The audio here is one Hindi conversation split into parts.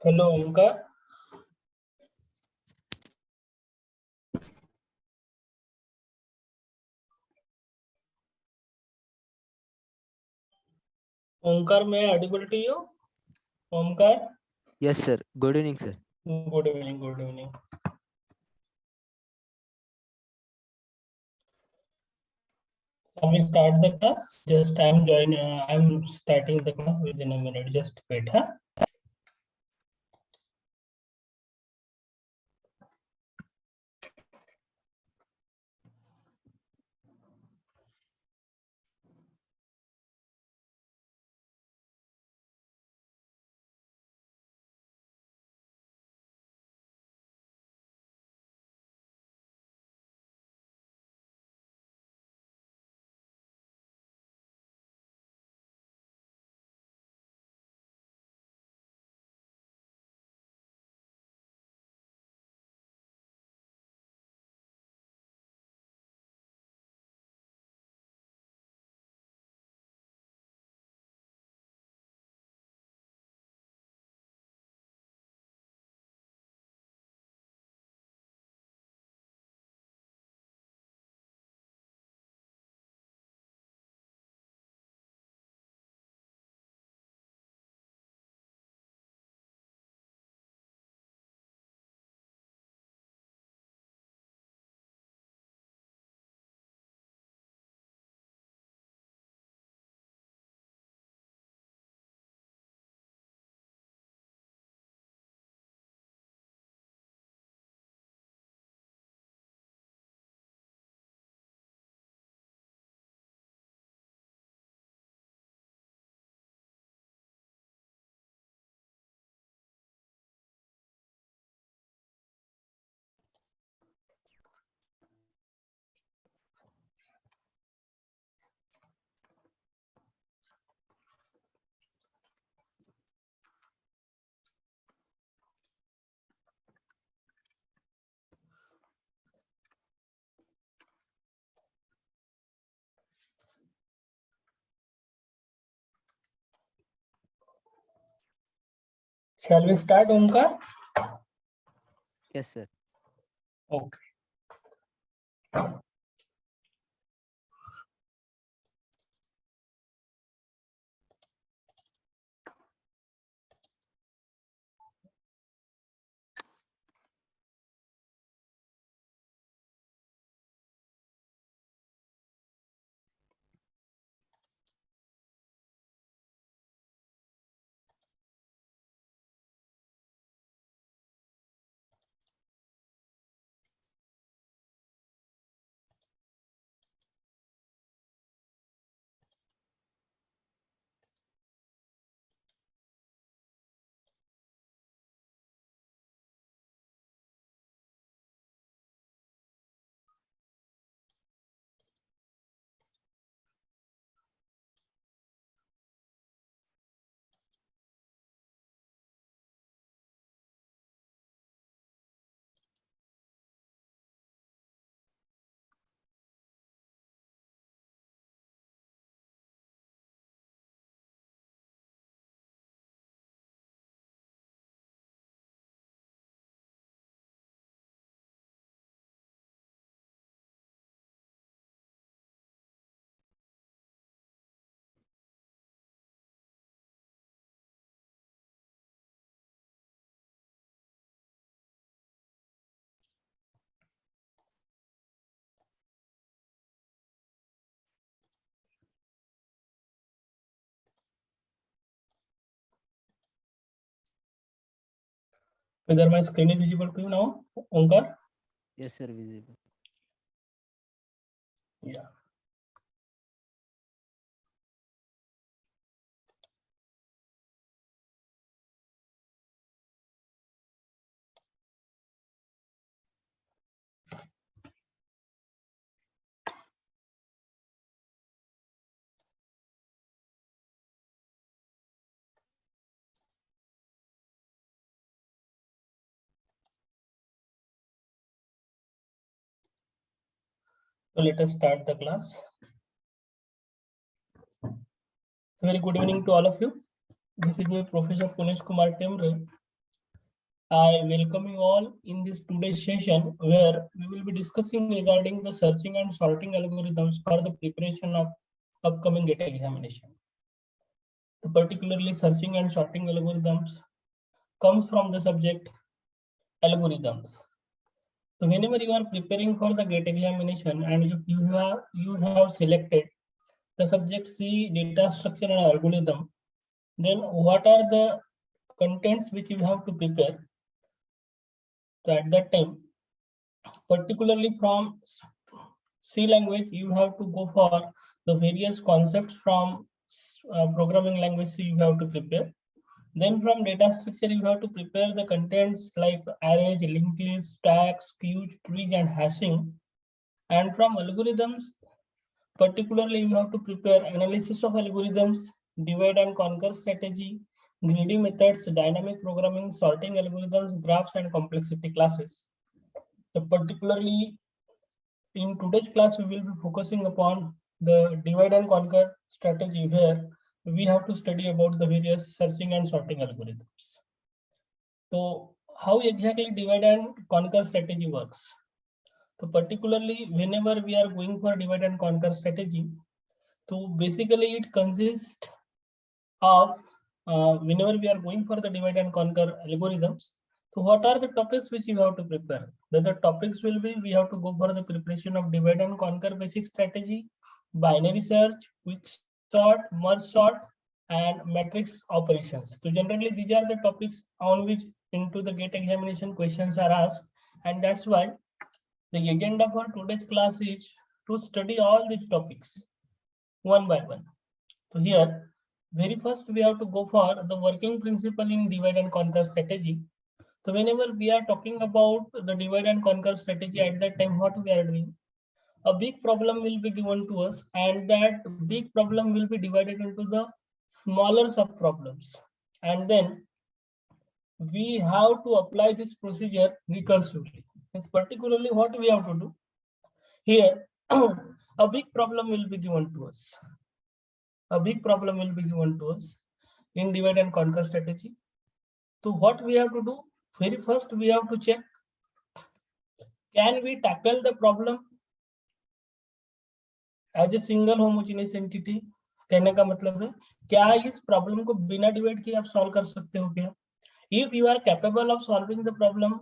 हेलो ओमकार। ओमकार, मैं audible to you? Omkar, Yes, sir. Good evening, sir. Good evening, good evening. Shall we start the class? Just I'm starting the class within a minute. Just wait, huh? Shall we start, Omkar? Yes, sir. Okay. Whether my screen is visible to you now, Omkar? Yes, sir. Visible. Yeah. So let us start the class. Very good evening to all of you. This is me, Professor Punesh Kumar Temre, I welcome you all in this today's session where we will be discussing regarding the searching and sorting algorithms for the preparation of upcoming GATE examination. So particularly searching and sorting algorithms comes from the subject algorithms. So whenever you are preparing for the GATE examination and you have selected the subject C, data structure and algorithm, then what are the contents which you have to prepare? So at that time, particularly from C language, you have to go for the various concepts from programming language C you have to prepare. Then from data structure, you have to prepare the contents like arrays, linked lists, stacks, queues, trees, and hashing. And from algorithms, particularly you have to prepare analysis of algorithms, divide and conquer strategy, greedy methods, dynamic programming, sorting algorithms, graphs, and complexity classes. So particularly in today's class, we will be focusing upon the divide and conquer strategy where we have to study about the various searching and sorting algorithms. So how exactly divide and conquer strategy works? So particularly whenever we are going for divide and conquer strategy, so basically it consists of whenever we are going for the divide and conquer algorithms, so what are the topics which you have to prepare? The topics will be, we have to go for the preparation of divide and conquer basic strategy, binary search, quick sort, merge sort, and matrix operations. So generally these are the topics on which into the GATE examination questions are asked, and that's why the agenda for today's class is to study all these topics one by one. So here, very first we have to go for the working principle in divide and conquer strategy. So whenever we are talking about the divide and conquer strategy, at that time what we are doing, a big problem will be given to us, and that big problem will be divided into the smaller sub problems, and then we have to apply this procedure recursively. It's particularly what we have to do here. A big problem will be given to us. A big problem will be given to us in divide and conquer strategy. So what we have to do, very first we have to check, can we tackle the problem as a single homogeneous entity? कहने का मतलब है क्या इस प्रॉब्लम को बिना डिवाइड किए आप सॉल्व कर सकते हो क्या? If you are capable of solving the problem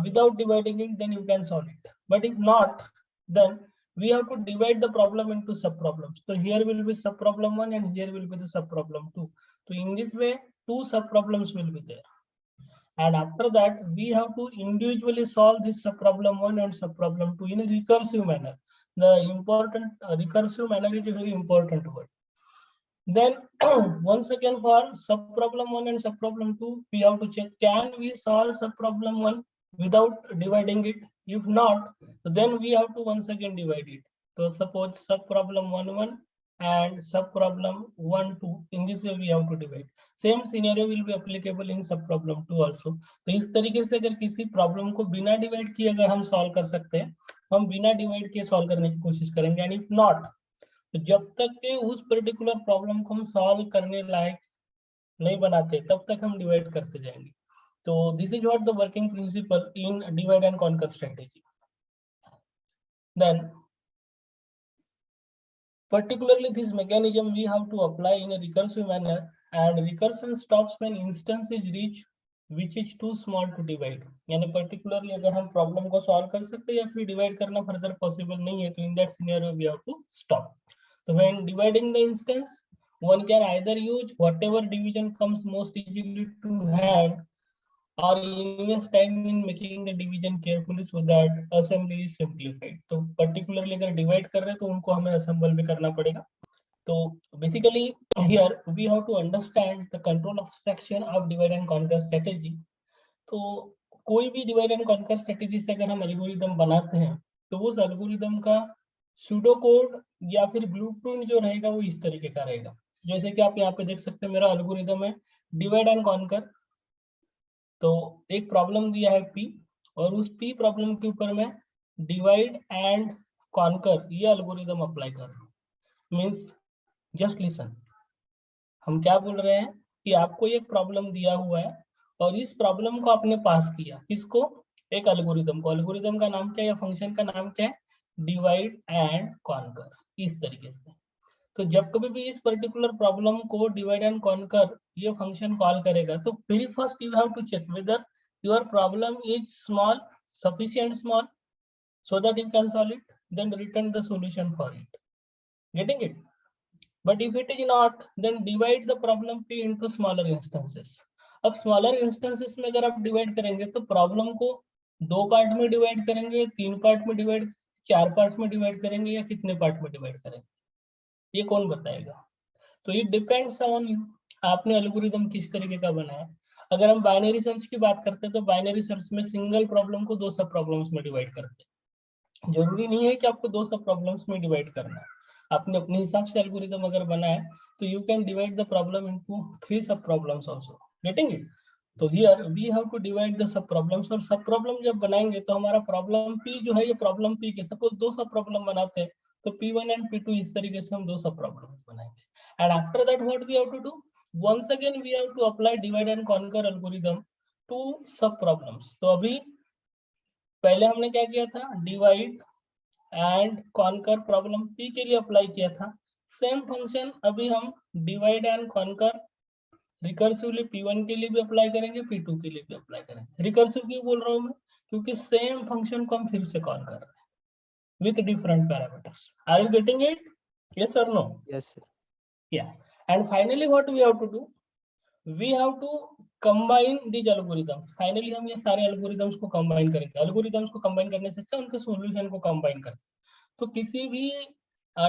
without dividing it, then you can solve it. But if not, then we have to divide the problem into sub problems. So here will be sub problem 1 and here will be the sub problem 2. So in this way, 2 sub problems will be there. And after that, we have to individually solve this sub problem 1 and sub problem 2 in a recursive manner. The important recursive manner is a very important word. Then once again, for sub problem 1 and sub problem 2, we have to check, can we solve sub problem 1 without dividing it? If not, then we have to once again divide it. So suppose sub problem 1 1 and sub problem 1 2, in this way we have to divide. Same scenario will be applicable in sub problem 2 also. तो इस तरीके से अगर किसी प्रॉब्लम को बिना डिवाइड किए अगर हम सॉल्व कर सकते हैं, हम बिना डिवाइड किए सॉल्व करने की कोशिश करेंगे. एंड इफ नॉट, तो जब तक के उस पर्टिकुलर प्रॉब्लम को हम सॉल्व करने लायक नहीं बनाते, तब तक हम डिवाइड करते जाएंगे. तो this is what the working principle in divide and conquer strategy. Then particularly this mechanism we have to apply in a recursive manner, and recursion stops when instance is reached which is too small to divide. यानी particularly अगर हम प्रॉब्लम को सॉल्व कर सकते हैं या फिर डिवाइड करना फर्दर पॉसिबल नहीं है, तो in that scenario we have to stop. So when dividing the instance, one can either use whatever division comes most easily to hand, or invest time in making the division carefully so that assembly is simplified. तो particularly अगर divide कर रहे हैं तो उनको हमें assemble भी करना पड़ेगा. तो basically here we have to understand the control of section of divide and conquer strategy. तो कोई भी divide and conquer strategy से अगर हम algorithm बनाते हैं, तो उस algorithm का pseudo code या फिर blueprint जो रहेगा वो इस तरीके का रहेगा. जैसे कि आप यहाँ पे देख सकते हैं, मेरा algorithm है divide and conquer. तो एक प्रॉब्लम दिया है P, और उस P प्रॉब्लम के ऊपर मैं डिवाइड एंड कॉन्कर ये एल्गोरिथम अप्लाई कर रहा हूँ. मींस जस्ट लिसन, हम क्या बोल रहे हैं कि आपको एक प्रॉब्लम दिया हुआ है और इस प्रॉब्लम को आपने पास किया किसको, एक एल्गोरिदम को। एल्गोरिदम का नाम क्या है या फंक्शन का नाम क्या है, डिवाइड एंड कॉन्कर, इस तरीके से। तो जब कभी भी इस पर्टिकुलर प्रॉब्लम को डिवाइड एंड कॉन्कर ये फंक्शन कॉल करेगा, तो very first you have to check whether your problem is small, sufficient small, so that you can solve it, then return the solution for it. Getting it? But if it is not, then divide the problem p into smaller instances. अब smaller instances में अगर आप डिवाइड करेंगे तो प्रॉब्लम को 2 पार्ट में डिवाइड करेंगे, 3 पार्ट में डिवाइड, 4 पार्ट में डिवाइड करेंगे, या कितने पार्ट में डिवाइड करेंगे, ये कौन बताएगा? तो इट डिपेंड्स ऑन यू, आपने एल्गोरिदम किस तरीके का बनाया। अगर हम बाइनरी सर्च की बात करते हैं तो बाइनरी सर्च में सिंगल प्रॉब्लम को 2 सब प्रॉब्लम्स में डिवाइड करते हैं। जरूरी नहीं है कि आपको 2 सब प्रॉब्लम्स में डिवाइड करना है, आपने अपने हिसाब से एल्गोरिदम अगर बनाया तो you can divide the problem into 3 sub problems also. Getting it? तो here we have to divide the sub problems, और सब प्रॉब्लम जब बनाएंगे तो हमारा प्रॉब्लम पी जो है, ये प्रॉब्लम पी के सपोज 2 सब प्रॉब्लम बनाते हैं तो P1 एंड P2 इस तरीके से हम 2 सब प्रॉब्लम बनाएंगे। And after that what we have to do, once again we have to apply divide and conquer algorithm to sub problems। तो अभी पहले हमने क्या किया था, divide and conquer problem p के लिए अप्लाई किया था। सेम फंक्शन अभी हम divide and conquer recursively p1 के लिए भी अप्लाई करेंगे, p2 के लिए भी अप्लाई करेंगे। रिकर्सिव क्यों बोल रहा हूँ मैं, क्योंकि सेम फंक्शन को हम फिर से कॉल कर रहे हैं with different parameters. Are you getting it? Yes और no? Yes, sir. Yeah. And finally what we have to do, we have to combine these algorithms। Finally हम ये सारे algorithms को combine करेंगे। algorithms को combine करने से अच्छा उनके solution को combine करते हैं। तो किसी भी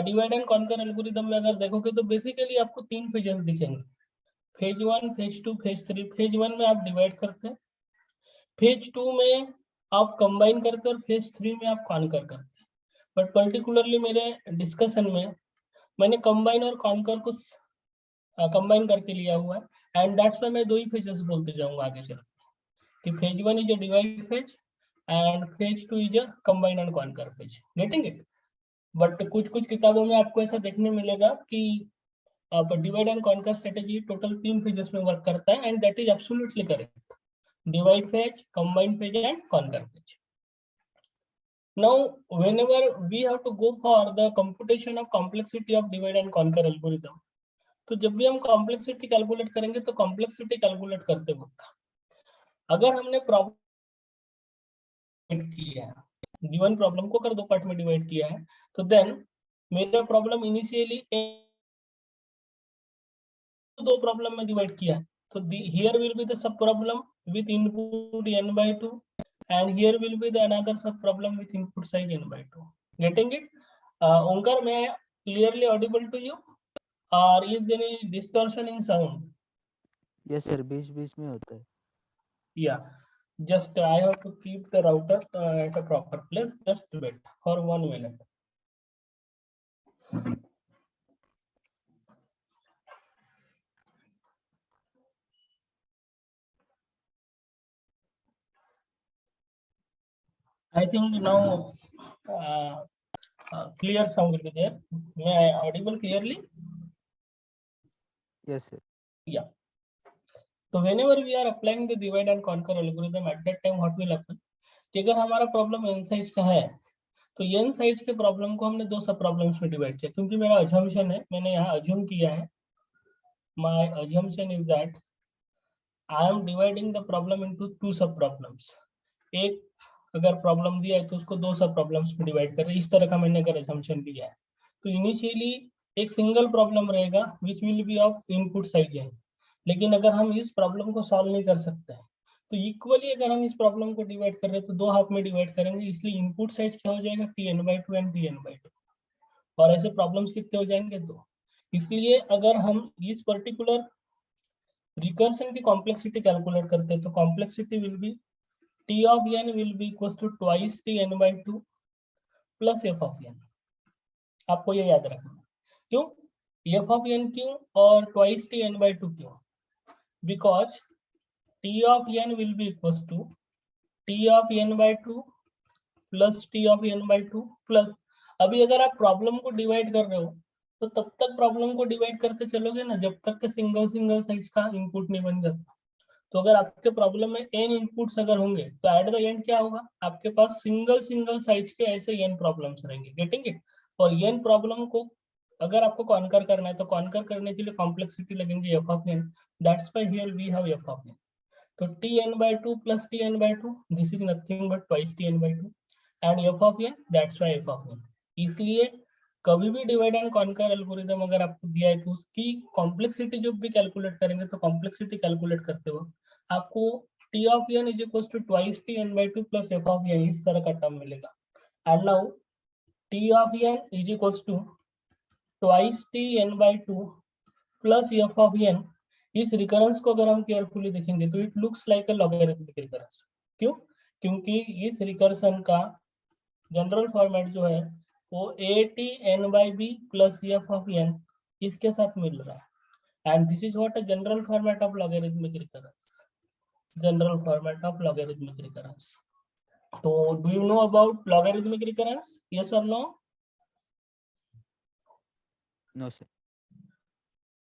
divide and conquer algorithm में अगर देखोगे तो basically आपको 3 phases दिखेंगे, phase 1, phase 2, phase 3। phase 1 में आप divide करते हैं, phase 2 में आप combine करते हैं, और phase 3 में आप conquer करते हैं। बट particularly मेरे discussion में मैंने combine और conquer को कंबाइन करके लिया हुआ है, एंड दैट्स व्हाई मैं 2 ही फेजेस बोलते जाऊंगा आगे चल कि phase 1 is a divide phase and phase 2 is a combine and conquer phase. Getting it? But कुछ कुछ किताबों में आपको ऐसा देखने मिलेगा कि आप divide and conquer strategy total 3 phases में वर्क करता है, and that is absolutely correct, divide phase, combine phase and conquer phase. Now whenever we have to go for the computation of complexity of divide and conquer algorithm, तो जब भी हम कॉम्प्लेक्सिटी कैलकुलेट करेंगे तो कॉम्प्लेक्सिटी कैलकुलेट करते वक्त अगर हमने प्रॉब्लम किया है, गिवन प्रॉब्लम को अगर 2 पार्ट में डिवाइड किया है, तो देन मेरा प्रॉब्लम इनिशियली 2 प्रॉब्लम में डिवाइड किया है, तो here will be the sub problem with input n/2 and here will be the another sub problem with input size n/2। Getting it? Onkar, मैं clearly audible to you or is there any distortion in sound? Yes, sir. बीच-बीच में होता है। Yeah, just I have to keep the router at a proper place. Just wait for 1 minute. I think now clear sound will be there. May I audible clearly? Yes, sir. Yeah. So whenever we are applying the divide and conquer algorithm, at that time what will happen? कि अगर हमारा प्रॉब्लम n साइज का है तो n साइज के प्रॉब्लम को हमने 2 सब प्रॉब्लम्स में डिवाइड किया, क्योंकि मेरा अजम्पशन है, मैंने यहाँ अज्यूम किया है, my assumption is that I am dividing the problem into 2 सब प्रॉब्लम्स। एक अगर प्रॉब्लम दिया है तो उसको 2 सब प्रॉब्लम्स में डिवाइड कर रहे हैं, इस तरह का मैंने अगर assumption लिया है। तो इनिशियली एक सिंगल प्रॉब्लम रहेगा which will be of input size n, लेकिन अगर हम इस प्रॉब्लम को सॉल्व नहीं कर सकते हैं तो इक्वली अगर हम इस प्रॉब्लम को डिवाइड कर रहे हैं तो 2 हाफ में डिवाइड करेंगे, इसलिए इनपुट साइज क्या हो जाएगा, tn/2 एंड tn/2, और ऐसे प्रॉब्लम्स कितने हो जाएंगे, 2। इसलिए अगर हम इस पर्टिकुलर रिकर्शन की कॉम्प्लेक्सिटी कैलकुलेट करते हैं तो complexity will be t of n will be equals to twice tn/2 plus f of n। आपको ये याद रखना। क्यों f of n क्यों और twice tn/2 क्यों? Because t of n will be equals to t of n/2 plus t of n/2 plus, अभी अगर आप प्रॉब्लम को डिवाइड कर रहे हो तो तब तक प्रॉब्लम को डिवाइड करते चलोगे ना जब तक के सिंगल साइज का इनपुट नहीं बन जाता। तो अगर आपके प्रॉब्लम में n इनपुट्स अगर होंगे तो एट द एंड क्या होगा, आपके पास सिंगल साइज के ऐसे n प्रॉब्लम्स रहेंगे, गेटिंग इट। और n प्रॉब्लम को अगर आपको कॉन्कर करना है तो कॉन्कर करने के लिए कॉम्प्लेक्सिटी लगेंगे f of n, that's why here we have f of n। तो tn/2 plus tn/2, this is nothing but twice tn/2 and f of n, that's why f of n। इसलिए कभी भी डिवाइड एंड कॉन्कर एल्गोरिदम अगर आपको दिया है तो उसकी कॉम्प्लेक्सिटी जब भी कैलकुलेट करेंगे तो कॉम्प्लेक्सिटी कैलकुलेट करते वक्त आपको t of n is equals to twice tn/2 plus f of n इस तरह का टर्म मिलेगा। And now t of n is equals to twice tn/2 plus f of n, इस रिकरेंस को अगर हम केयरफुली देखेंगे तो it looks like a logarithmic recurrence. क्यों? क्योंकि इस रिकर्सन का जनरल फॉर्मेट जो है वो atn/b plus f of n इसके साथ मिल रहा है। And this is what a general format of logarithmic recurrence, general format of logarithmic recurrence. तो do you know about logarithmic recurrence, yes और नो? No sir.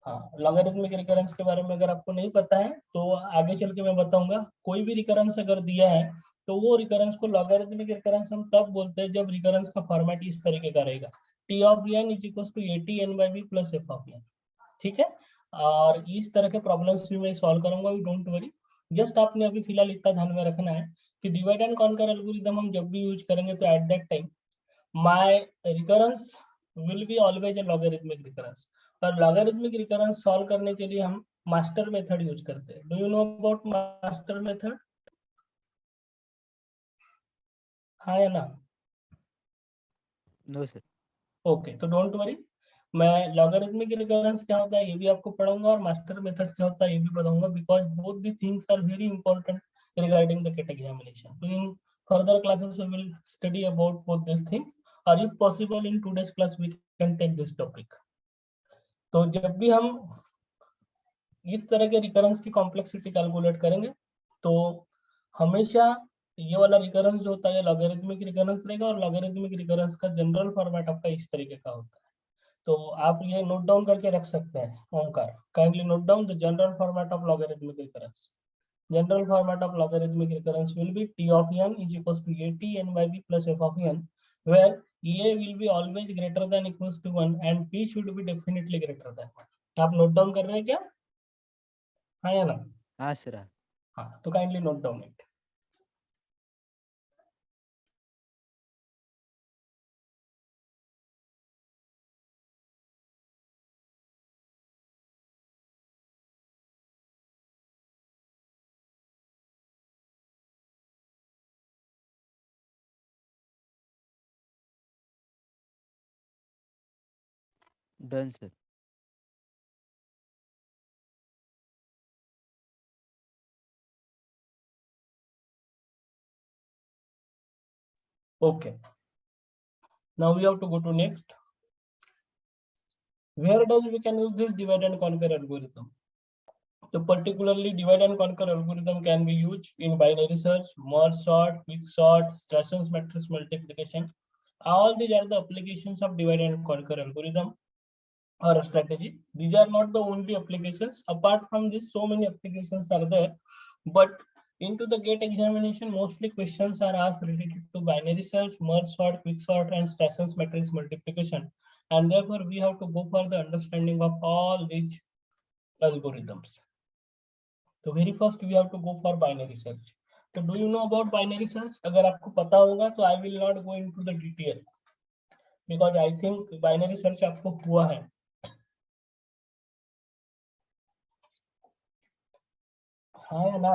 हाँ, लॉगरिथमिक रिकरेंस के बारे में अगर आपको नहीं पता है तो आगे चल के मैं बताऊंगा। कोई भी रिकरेंस अगर दिया है तो वो रिकरेंस को लॉगरिथमिक रिकरेंस हम तब बोलते हैं जब रिकरेंस का फॉर्मेट इस तरीके का रहेगा, t of n is equal to atn/b plus f of n। ठीक है, और इस तरह के प्रॉब्लम्स भी मैं सॉल्व करूंगा, डोंट वरी। जस्ट आपने अभी फिलहाल इतना ध्यान में रखना है कि डिवाइड एंड कॉन्कर एल्गोरिथम हम जब भी यूज करेंगे तो at that time my recurrence will be always a logarithmic recurrence। और logarithmic recurrence सॉल्व करने के लिए हम मास्टर मेथड यूज करते हैं। Do you know about master method? हाँ या ना? No sir. ओके, तो डोंट वरी, मैं लॉगरिथमिक रिकरेंस क्या होता है ये भी आपको पढ़ाऊंगा और मास्टर मेथड क्या होता है ये भी बताऊंगा, because both the things are very important regarding the CAT examination। So in further classes we will study about both these things, or if possible in today's class we can take this topic। तो जब भी हम इस तरह के रिकरेंस की कॉम्प्लेक्सिटी कैलकुलेट करेंगे तो हमेशा ये वाला रिकरेंस जो होता है लॉगरिथमिक रिकरेंस रहेगा, और लॉगरिथमिक रिकरेंस का जनरल फॉर्मेट आपका इस तरीके का होता है। तो आप ये नोट डाउन करके रख सकते हैं Omkar, kindly note down the general format of logarithmic recurrence. General format of logarithmic recurrence will be t of n is equals to atn/b plus f of n, where a will be always greater than equals to 1 and p should be definitely greater than 1। आप नोट डाउन कर रहे हैं क्या? हाँ या ना? हाँ सर। हाँ। हाँ, तो kindly note down it. Done sir. Okay, now we have to go to next, where does we can use this divide and conquer algorithm? So particularly divide and conquer algorithm can be used in binary search, merge sort, quick sort, Strassen's matrix multiplication. All these are the applications of divide and conquer algorithm or a strategy. These are not the only applications. Apart from this, so many applications are there. But into the GATE examination, mostly questions are asked related to binary search, merge sort, quick sort, and Strassen's matrix multiplication. And therefore, we have to go for the understanding of all these algorithms। तो very first we have to go for binary search. तो do you know about binary search? अगर आपको पता होगा तो I will not go into the detail, because I think binary search आपको हुआ है। हाँ या ना?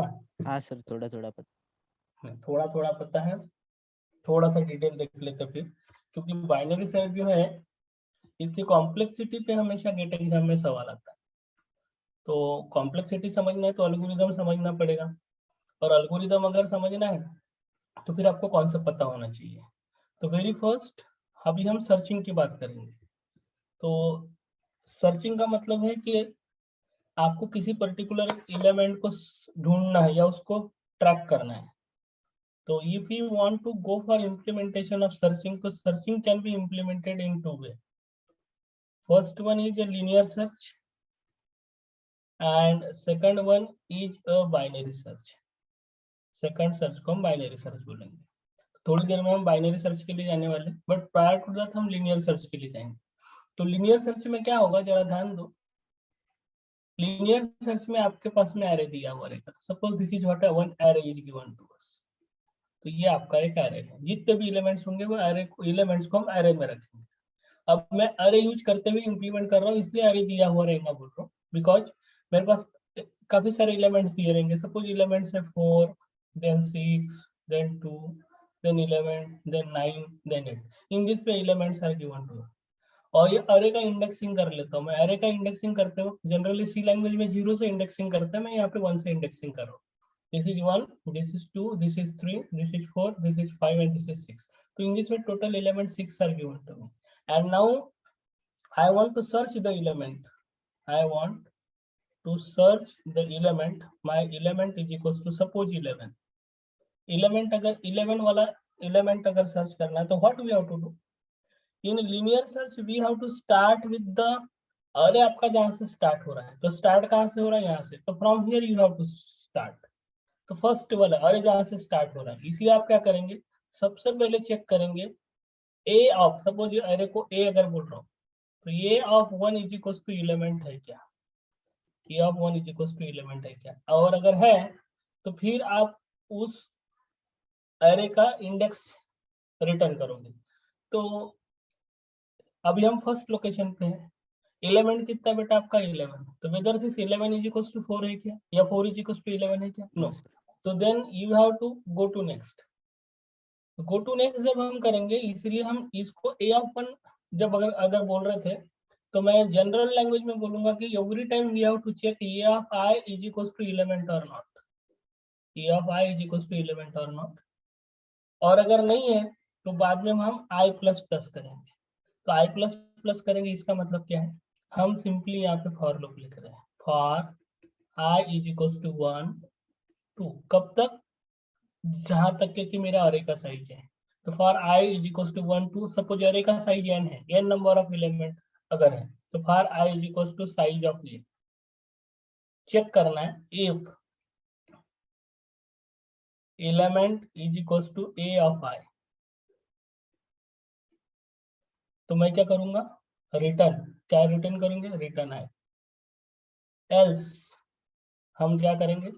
हाँ सर, थोड़ा थोड़ा पता। थोड़ा थोड़ा पता है, थोड़ा सा डिटेल देख लेते फिर, क्योंकि बाइनरी सर्च जो है इसकी कॉम्प्लेक्सिटी पे हमेशा गेट एग्जाम में सवाल आता है। तो कॉम्प्लेक्सिटी समझना है तो एल्गोरिथम समझना पड़ेगा, और एल्गोरिथम अगर समझना है तो फिर आपको कॉन्सेप्ट पता होना चाहिए। तो वेरी फर्स्ट अभी हम सर्चिंग की बात करेंगे। तो सर्चिंग का मतलब है कि आपको किसी पर्टिकुलर एलिमेंट को ढूंढना है या उसको ट्रैक करना है। तो if you want to go for implementation of searching, तो searching can be implemented in two way. First one is a linear search, and second one is a binary search. Second search को हम बाइनरी सर्च बोलेंगे. थोड़ी देर में हम बाइनरी सर्च के लिए जाने वाले, बट प्रायर टू दैट हम लीनियर सर्च के लिए जाएंगे. तो लीनियर सर्च में क्या होगा, जरा ध्यान दो. लीनियर सर्च में आपके पास में एरे दिया हुआ रहेगा. Suppose this is what one array is given to us. तो ये आपका एक एरे है, जितने भी एलिमेंट्स होंगे वो एरे एलिमेंट्स को हम एरे में रखेंगे. अब मैं अरे यूज करते हुए इंप्लीमेंट कर रहा हूँ, इसलिए अरे दिया हुआ रहेगा बोल रहा हूँ, बिकॉज मेरे पास काफी सारे एलिमेंट्स दिए रहेंगे. सपोज एलिमेंट्स है 4, then 6, then 2, then 11, then 9, then 8. In this way elements are given to. और ये अरे का इंडेक्सिंग कर लेता हूँ मैं. अरे का इंडेक्सिंग करते हो जनरली सी लैंग्वेज में 0 से इंडेक्सिंग करते हैं, मैं यहाँ पे 1 से इंडेक्सिंग कर रहा हूँ. This is 1, this is 2, this is 3, this is 4, this is 5, and this is 6. So in this way, total elements 6 are given to me. And now I want to search the element. I want to search the element. My element is equals to suppose 11. Element अगर 11 वाला element अगर search करना है तो what we have to do? In linear search we have to start with the अरे आपका जहाँ से start हो रहा है, तो start कहाँ से हो रहा है, यहाँ से. तो from here you have to start. तो फर्स्ट वाला अरे जहां से स्टार्ट हो रहा है, इसलिए आप क्या करेंगे, सबसे पहले चेक करेंगे ए ऑफ. सपोज ये अरे को ए अगर बोल रहा हूँ, तो ये of 1 is equal to element है क्या, ये of 1 is equal to element है क्या. और अगर है तो फिर आप उस अरे का इंडेक्स रिटर्न करोगे. तो अभी हम फर्स्ट लोकेशन पे हैं. एलिमेंट कितना बेटा आपका 11. तो whether this 11 is equal to 4 है क्या, या 4 इज इक्वल टू 11 है क्या, नो. No, sir. तो then you have to go to next. Go to next जब हम करेंगे, इसलिए हम इसको ए ऑफ 1 जब अगर अगर बोल रहे थे, तो मैं जनरल लैंग्वेज में बोलूंगा कि every time we have to check a of i is equal to element और not. A of i is equal to element और नॉट. और अगर नहीं है तो बाद में हम आई प्लस प्लस करेंगे. तो आई प्लस प्लस करेंगे, इसका मतलब क्या है, हम सिंपली यहाँ पे फॉर लूप लिख रहे हैं. For I is equal to 1 2, कब तक, जहां तक के कि मेरा अरे का साइज है. तो for I is equal to 1 2, suppose array का साइज n है, n नंबर ऑफ एलिमेंट अगर है, तो for I is equal to size of a. Check करना है if element is equal to A of i. तो मैं क्या करूंगा, रिटर्न. क्या रिटर्न करेंगे, रिटर्न आई. एल्स हम क्या करेंगे,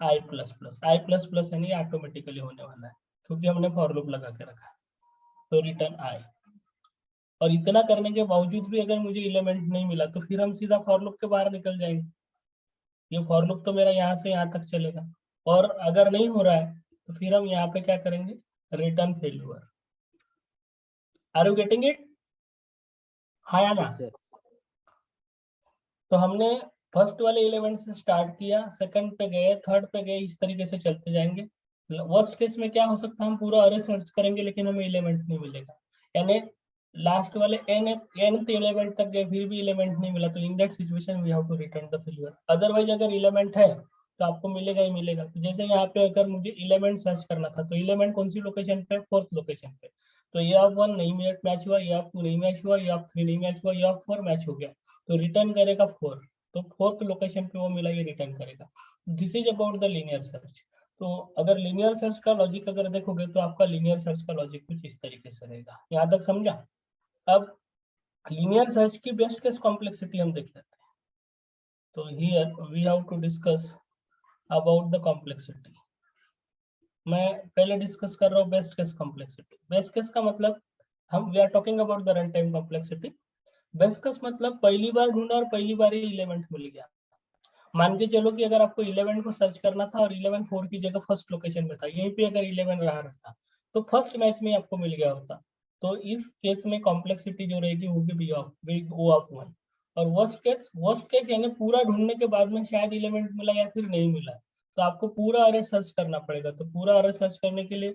आई प्लस प्लस. आई प्लस प्लस यानी ऑटोमेटिकली होने वाला है, क्योंकि हमने फॉर लूप लगा के रखा है. तो रिटर्न आई. और इतना करने के बावजूद भी अगर मुझे एलिमेंट नहीं मिला, तो फिर हम सीधा फॉर लूप के बाहर निकल जाएंगे. ये फॉर लूप तो मेरा यहाँ से यहाँ तक चलेगा. और अगर नहीं हो रहा है तो फिर हम यहाँ पे क्या करेंगे, return failure. Are you getting it, हाँ या ना. Yes, sir. तो हमने फर्स्ट वाले एलिमेंट से स्टार्ट किया, सेकंड पे गए, थर्ड पे गए, इस तरीके से चलते जाएंगे. वर्स्ट केस में क्या हो सकता है, हम पूरा अरे सर्च करेंगे लेकिन हमें एलिमेंट नहीं मिलेगा. यानी लास्ट वाले nth एलिमेंट तक गए फिर भी एलिमेंट नहीं मिला, तो in that situation we have to return the failure. Otherwise अगर एलिमेंट है तो आपको मिलेगा ही मिलेगा. तो जैसे यहाँ पे अगर मुझे एलिमेंट सर्च करना था, तो एलिमेंट कौन सी लोकेशन पे, फोर्थ लोकेशन पे. तो ये ऑफ 1 नहीं मैच हुआ, ये ऑफ 2 नहीं मैच हुआ, ये ऑफ 3 नहीं मैच हुआ, ये ऑफ 4 मैच हो गया. तो रिटर्न करेगा 4. तो फोर्थ लोकेशन पे वो मिला, ये रिटर्न करेगा. This is about the linear search. तो अगर लीनियर सर्च का लॉजिक अगर देखोगे तो आपका लीनियर सर्च का लॉजिक कुछ इस तरीके से रहेगा. यहाँ तक समझा. अब लीनियर सर्च की बेस्ट केस कॉम्प्लेक्सिटी हम देख लेते हैं. तो here we have to discuss about the complexity. मैं पहले डिस्कस कर रहा हूँ best case complexity. Best case का मतलब हम we are talking about the run time complexity. Best case मतलब पहली बार ढूंढा और पहली बार ही एलिमेंट मिल गया. मान के चलो कि अगर आपको 11 को सर्च करना था और 11 4 की जगह फर्स्ट लोकेशन में था, यहीं पे अगर 11 रहा रहता तो फर्स्ट मैच में आपको मिल गया होता. तो इस केस में कॉम्प्लेक्सिटी जो रहेगी वो भी O ऑफ 1. और वर्स्ट केस यानी पूरा ढूंढने के बाद में शायद एलिमेंट मिला या फिर नहीं मिला, तो आपको पूरा अरे सर्च करना पड़ेगा. तो पूरा अरे सर्च करने के लिए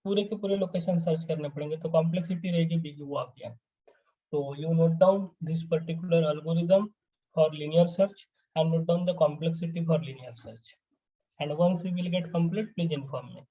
पूरे के पूरे लोकेशन सर्च करने पड़ेंगे, तो कॉम्प्लेक्सिटी रहेगी O of n. So you note down this particular algorithm for linear search and note down the complexity for linear search. And once we will get complete, please inform me.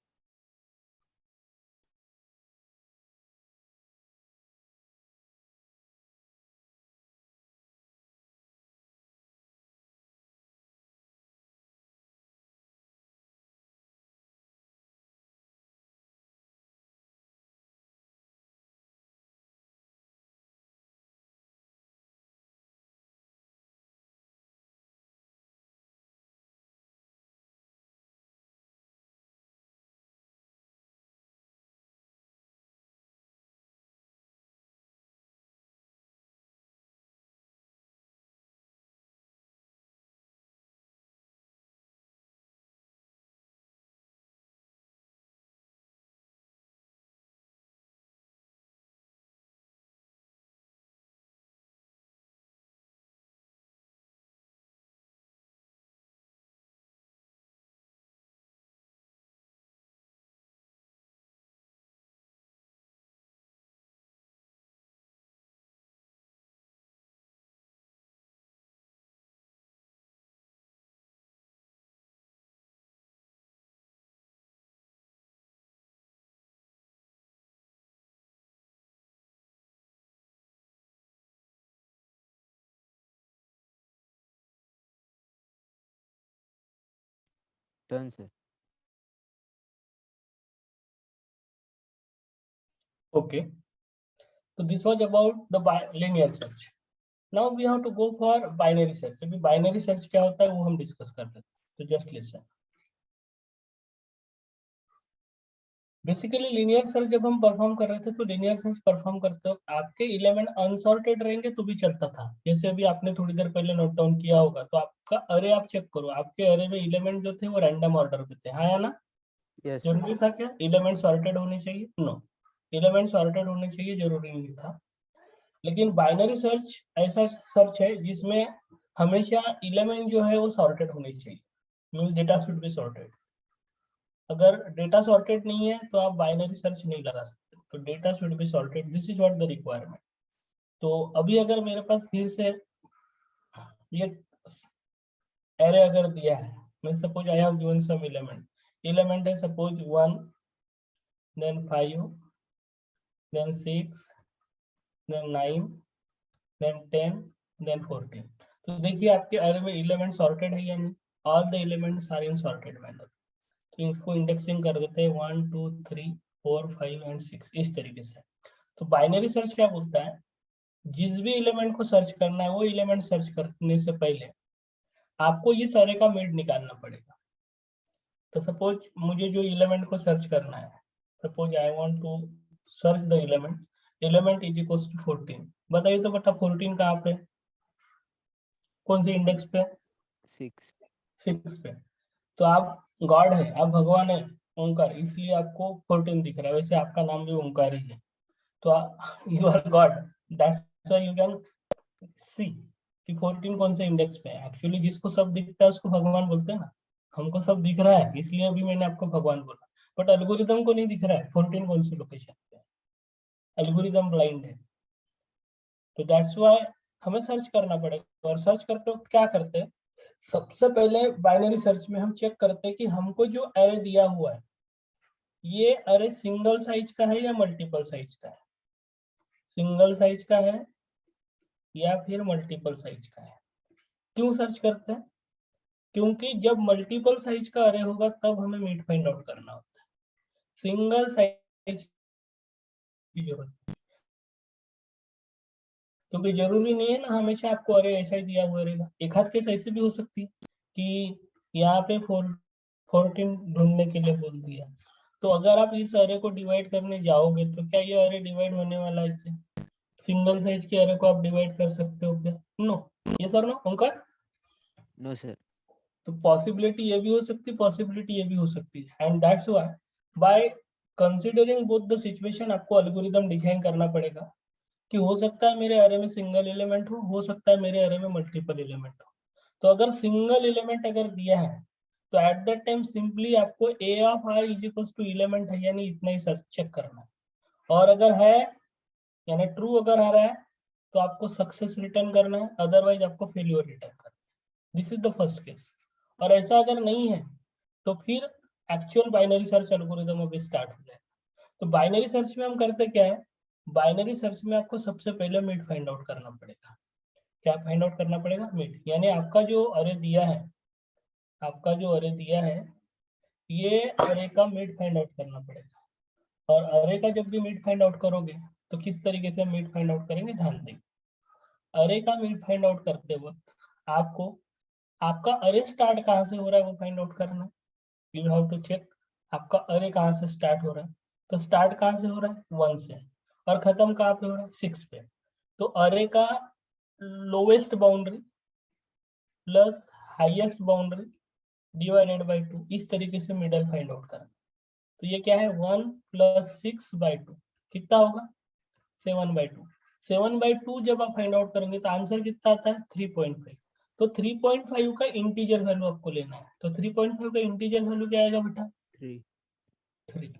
Done, sir. Okay, so this was about the linear search. Now we have to go for binary search. अभी binary search क्या होता है वो हम डिस्कस कर लेते हैं. तो just listen. Basically linear search जब हम परफॉर्म कर रहे थे तो लीनियर सर्च परफॉर्म करते हो आपके एलिमेंट अनसॉर्टेड रहेंगे तो भी चलता था. जैसे अभी आपने थोड़ी देर पहले नोट डाउन किया होगा तो आपका अरे आप चेक करो, आपके अरे में एलिमेंट जो थे वो रैंडम ऑर्डर पे थे, हाँ या ना? Yes, sir. जरूरी था क्या एलिमेंट सॉर्टेड होने चाहिए? नो, एलिमेंट सॉर्टेड होने चाहिए जरूरी नहीं था. लेकिन बाइनरी सर्च ऐसा सर्च है जिसमें हमेशा एलिमेंट जो है वो सॉर्टेड होने चाहिए, means data should be sorted. अगर डेटा सॉर्टेड नहीं है तो आप बाइनरी सर्च नहीं लगा सकते. तो data should be sorted, this is what the requirement. तो अभी अगर मेरे पास फिर से ये एरे अगर दिया है, मैं suppose I have given some element है suppose 1 then 5 then 6 then 9 then 10 then 14. तो देखिए आपके एरे में एलिमेंट सॉर्टेड है या नहीं? All the elements are in sorted manner. तो इसको इंडेक्सिंग कर देते हैं 1 2 3 4 5 एंड 6 इस तरीके से. तो बाइनरी सर्च क्या बोलता है, जिस भी एलिमेंट को सर्च करना है वो एलिमेंट सर्च करने से पहले आपको इस अरे का मिड निकालना पड़ेगा. तो सपोज मुझे जो एलिमेंट को सर्च करना है, suppose I want to search the element is equals to 14. बताइए तो बेटा 14 कहाँ पे, कौन से इंडेक्स पे? 6. 6 पे. तो आप गॉड है, आप भगवान है ओंकार, इसलिए आपको 14 दिख रहा है. वैसे आपका नाम भी ओंकार ही है. तो you are god, that's why you can see कि 14 कौन से इंडेक्स पे है. एक्चुअली जिसको सब दिखता है उसको भगवान बोलते हैं ना. हमको सब दिख रहा है इसलिए अभी मैंने आपको भगवान बोला, बट एल्गोरिदम को नहीं दिख रहा है 14 कौन सी लोकेशन पे है. एल्गोरिदम ब्लाइंड है. तो दैट्स व्हाई हमें सर्च करना पड़ेगा. और सर्च करते वक्त क्या करते हैं, सबसे पहले बाइनरी सर्च में हम चेक करते हैं कि हमको जो एरे दिया हुआ है ये अरे सिंगल साइज का है या मल्टीपल साइज का है. सिंगल साइज का है या फिर मल्टीपल साइज का है. क्यों सर्च करते हैं? क्योंकि जब मल्टीपल साइज का अरे होगा तब हमें मीट फाइंड आउट करना होता है. सिंगल साइज की जरूरत, क्योंकि जरूरी नहीं है ना हमेशा आपको अरे ऐसा ही दिया हुआ रहेगा. एक आध केस ऐसे भी हो सकती है कि यहाँ पे 14 ढूंढने के लिए बोल दिया. तो अगर आप इस अरे को डिवाइड करने जाओगे तो क्या ये अरे डिवाइड होने वाला है क्या? सिंगल साइज के अरे को आप डिवाइड कर सकते हो क्या? नो. ये सर नो ओंकार. No, sir. तो पॉसिबिलिटी ये भी हो सकती है, पॉसिबिलिटी ये भी हो सकती है. And that's why by considering both the situation आपको एल्गोरिदम डिजाइन करना पड़ेगा कि हो सकता है मेरे अरे में सिंगल एलिमेंट हो सकता है मेरे अरे में मल्टीपल एलिमेंट हो. तो अगर सिंगल एलिमेंट अगर दिया है तो एट दैट टाइम सिंपली आपको a of i is equals to element है यानी इतना ही सर्च चेक करना है. और अगर है यानी ट्रू अगर आ रहा है तो आपको सक्सेस रिटर्न करना है, अदरवाइज आपको फेल्योर रिटर्न करना है. This is the first case. और ऐसा अगर नहीं है तो फिर एक्चुअल बाइनरी सर्च एल्गोरिदम अभी स्टार्ट हो जाए. तो बाइनरी सर्च में हम करते क्या है, बाइनरी सर्च में आपको सबसे पहले मिड फाइंड आउट करना पड़ेगा. क्या फाइंड आउट करना पड़ेगा? मिड. यानी आपका जो अरे दिया है, आपका जो अरे दिया है ये अरे का मिड फाइंड आउट करना पड़ेगा. और अरे का जब भी मिड फाइंड आउट करोगे तो किस तरीके से मिड फाइंड आउट करेंगे ध्यान देंगे. अरे का मिड फाइंड आउट करते वक्त आपको आपका अरे स्टार्ट कहाँ से हो रहा है वो फाइंड आउट करना है. यू हैव टू चेक आपका अरे कहाँ से स्टार्ट हो रहा है. तो स्टार्ट कहाँ से हो रहा है? 1 से. और खत्म कहाँ पे हो रहा है? 6 पे. तो अरे का lowest boundary plus highest boundary divided by 2, इस तरीके से मिडल फाइंड आउट करना. तो ये क्या है 1 प्लस 6/2 कितना होगा? 7/2. 7/2 जब आप फाइंड आउट करेंगे तो आंसर कितना आता है? 3.5. तो 3.5 का इंटीजर वैल्यू आपको लेना है. तो 3.5 का इंटीजर वैल्यू क्या आएगा बेटा? 3. 3.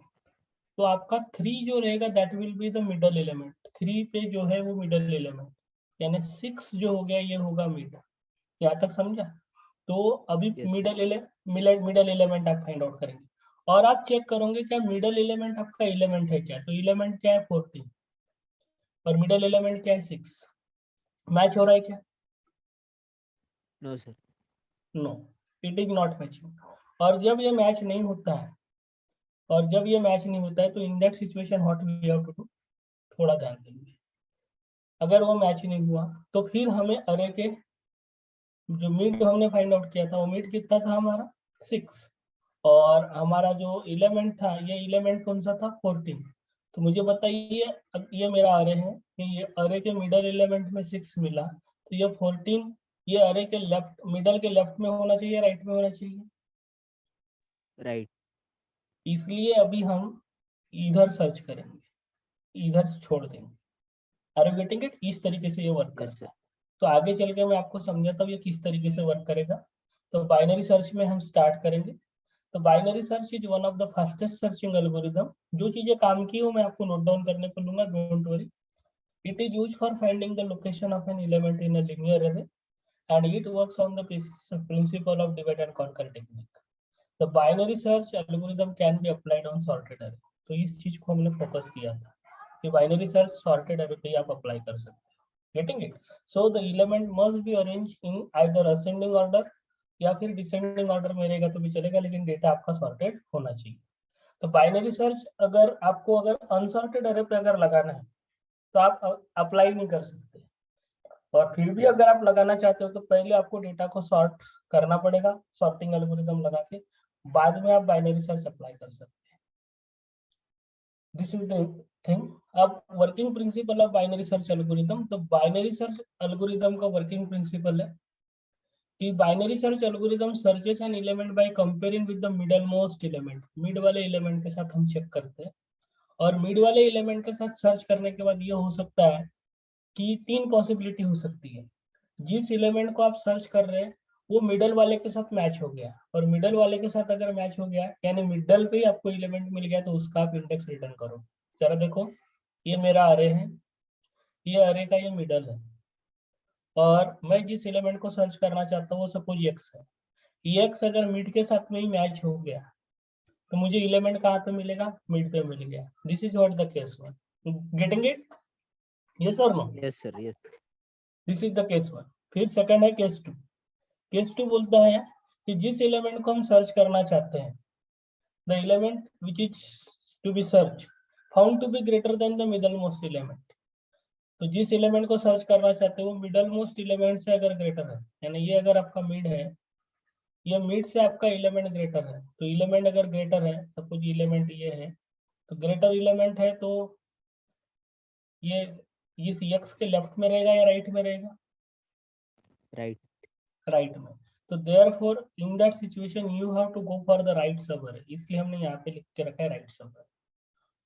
तो आपका 3 जो रहेगा that will be the middle element. 3 पे जो है वो मिडल एलिमेंट, यानी 6 जो हो गया ये होगा मिड. यहाँ तक समझा? तो अभी Yes, sir. मिडल एलिमेंट आप फाइंड आउट करेंगे और आप चेक करोगे क्या मिडल एलिमेंट आपका एलिमेंट है क्या. तो एलिमेंट क्या है? 14. और मिडल एलिमेंट क्या है? 6. मैच हो रहा है क्या? No, sir. No, it is not matching. और जब ये मैच नहीं होता है, तो in that situation what we have to do, थोड़ा ध्यान देंगे। अगर वो मैच नहीं हुआ तो फिर हमें अरे के जो मिड हमने फाइंड आउट किया था, वो मिड कितना था हमारा 6, और हमारा जो एलिमेंट था, ये एलिमेंट कौन सा था 14। तो मुझे बताइए, ये मेरा अरे है, कि ये अरे के मिडल एलिमेंट में 6 मिला, तो ये 14 ये अरे के लेफ्ट, मिडल के लेफ्ट में होना चाहिए, राइट में होना चाहिए। राइट। इसलिए अभी हम इधर सर्च करेंगे, इधर छोड़ देंगे। Are you getting it? इस तरीके से ये वर्क यस करता सर। है। तो आगे चल के मैं आपको समझाता हूँ ये किस तरीके से वर्क करेगा। तो बाइनरी सर्च में हम स्टार्ट करेंगे। तो binary search is one of the fastest searching algorithm. जो चीजें काम की हो मैं आपको नोट डाउन करने को लूंगा, don't worry. It is used for finding the location of an element in a linear array, and it works on the principle of divide and conquer technique. The binary search algorithm can be applied on sorted array. तो इस चीज को हमने फोकस किया था कि बाइनरी सर्च सॉर्टेड अरे पे आप अप्लाई कर सकते हैं। Getting it? So the element must be arrange in either ascending order या फिर डिसेंडिंग ऑर्डर में रहेगा तो भी चलेगा, लेकिन डेटा आपका सॉर्टेड होना चाहिए। तो बाइनरी सर्च अगर आपको अगर अनसॉर्टेड अरे पे अगर लगाना है तो आप अप्लाई नहीं कर सकते, और फिर भी अगर आप लगाना चाहते हो तो पहले आपको डेटा को सॉर्ट करना पड़ेगा सॉर्टिंग एल्गोरिदम लगा के, बाद में आप बाइनरी सर्च अप्लाई कर सकते हैं। This is the thing. अब working principle of binary search algorithm, तो बाइनरी सर्च एल्गोरिदम का वर्किंग प्रिंसिपल है कि binary search algorithm searches an element by comparing with the middle most element. Mid वाले एलिमेंट के साथ हम चेक करते हैं, और मिड वाले एलिमेंट के साथ सर्च करने के बाद ये हो सकता है कि 3 पॉसिबिलिटी हो सकती है। जिस एलिमेंट को आप सर्च कर रहे हैं वो मिडल वाले के साथ मैच हो गया, और मिडल वाले के साथ अगर मैच हो गया यानी मिडल पे ही आपको एलिमेंट मिल गया, तो उसका आप इंडेक्स रिटर्न करो। जरा देखो, ये मेरा अरे है, ये अरे का ये मिडल है, और मैं जिस एलिमेंट को सर्च करना चाहता हूँ वो सपोज एक्स है। ये एक्स अगर मिड के साथ में ही मैच हो गया तो मुझे एलिमेंट कहाँ पे मिलेगा? मिड पे मिल गया। This is what the case one. Getting it? Yes और no? Yes sir. Yes. This is the case one. फिर सेकंड है केस टू। केस टू बोलता है कि जिस एलिमेंट को हम सर्च करना चाहते हैं, the element which is to be search found to be greater than the middle most element. तो जिस एलिमेंट को सर्च करना चाहते हैं वो मिडल मोस्ट एलिमेंट से अगर ग्रेटर है, यानी ये अगर आपका मिड है, ये मिड से आपका एलिमेंट ग्रेटर है, तो एलिमेंट अगर ग्रेटर है, सपोज एलिमेंट ये है, तो ग्रेटर एलिमेंट है तो ये इस एक्स के लेफ्ट में रहेगा या राइट में रहेगा? राइट। राइट में। तो therefore in that situation you have to go for the right sub array, इसलिए हमने यहाँ पे लिख के रखा है राइट सब अरे।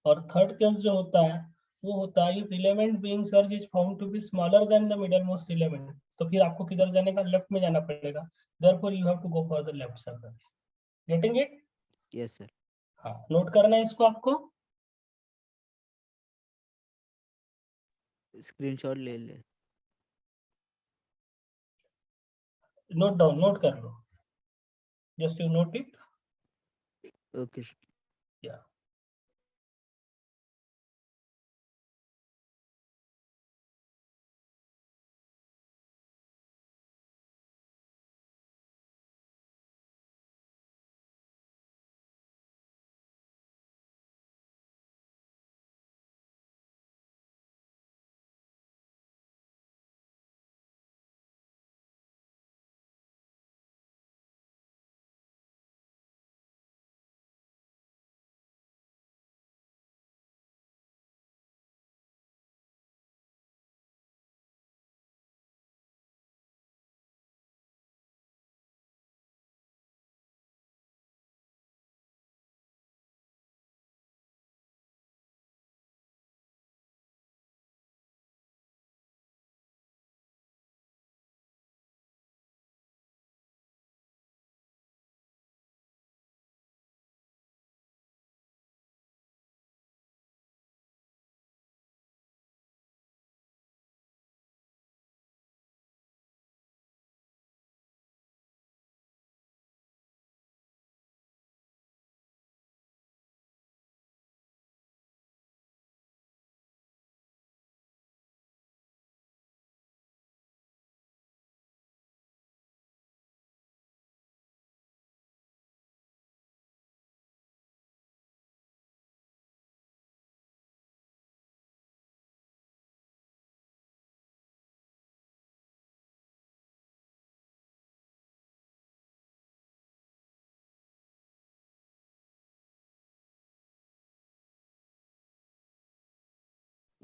और थर्ड केस जो होता है वो होता है if element being search is found to be smaller than the middle most element, तो फिर आपको किधर जाने का? लेफ्ट में जाना पड़ेगा। Therefore you have to go for the left sub array. Getting it? Yes sir. हाँ, नोट करना है इसको आपको। स्क्रीनशॉट ले ले। नोट डाउन, नोट कर लो, just you note it. Okay sir. या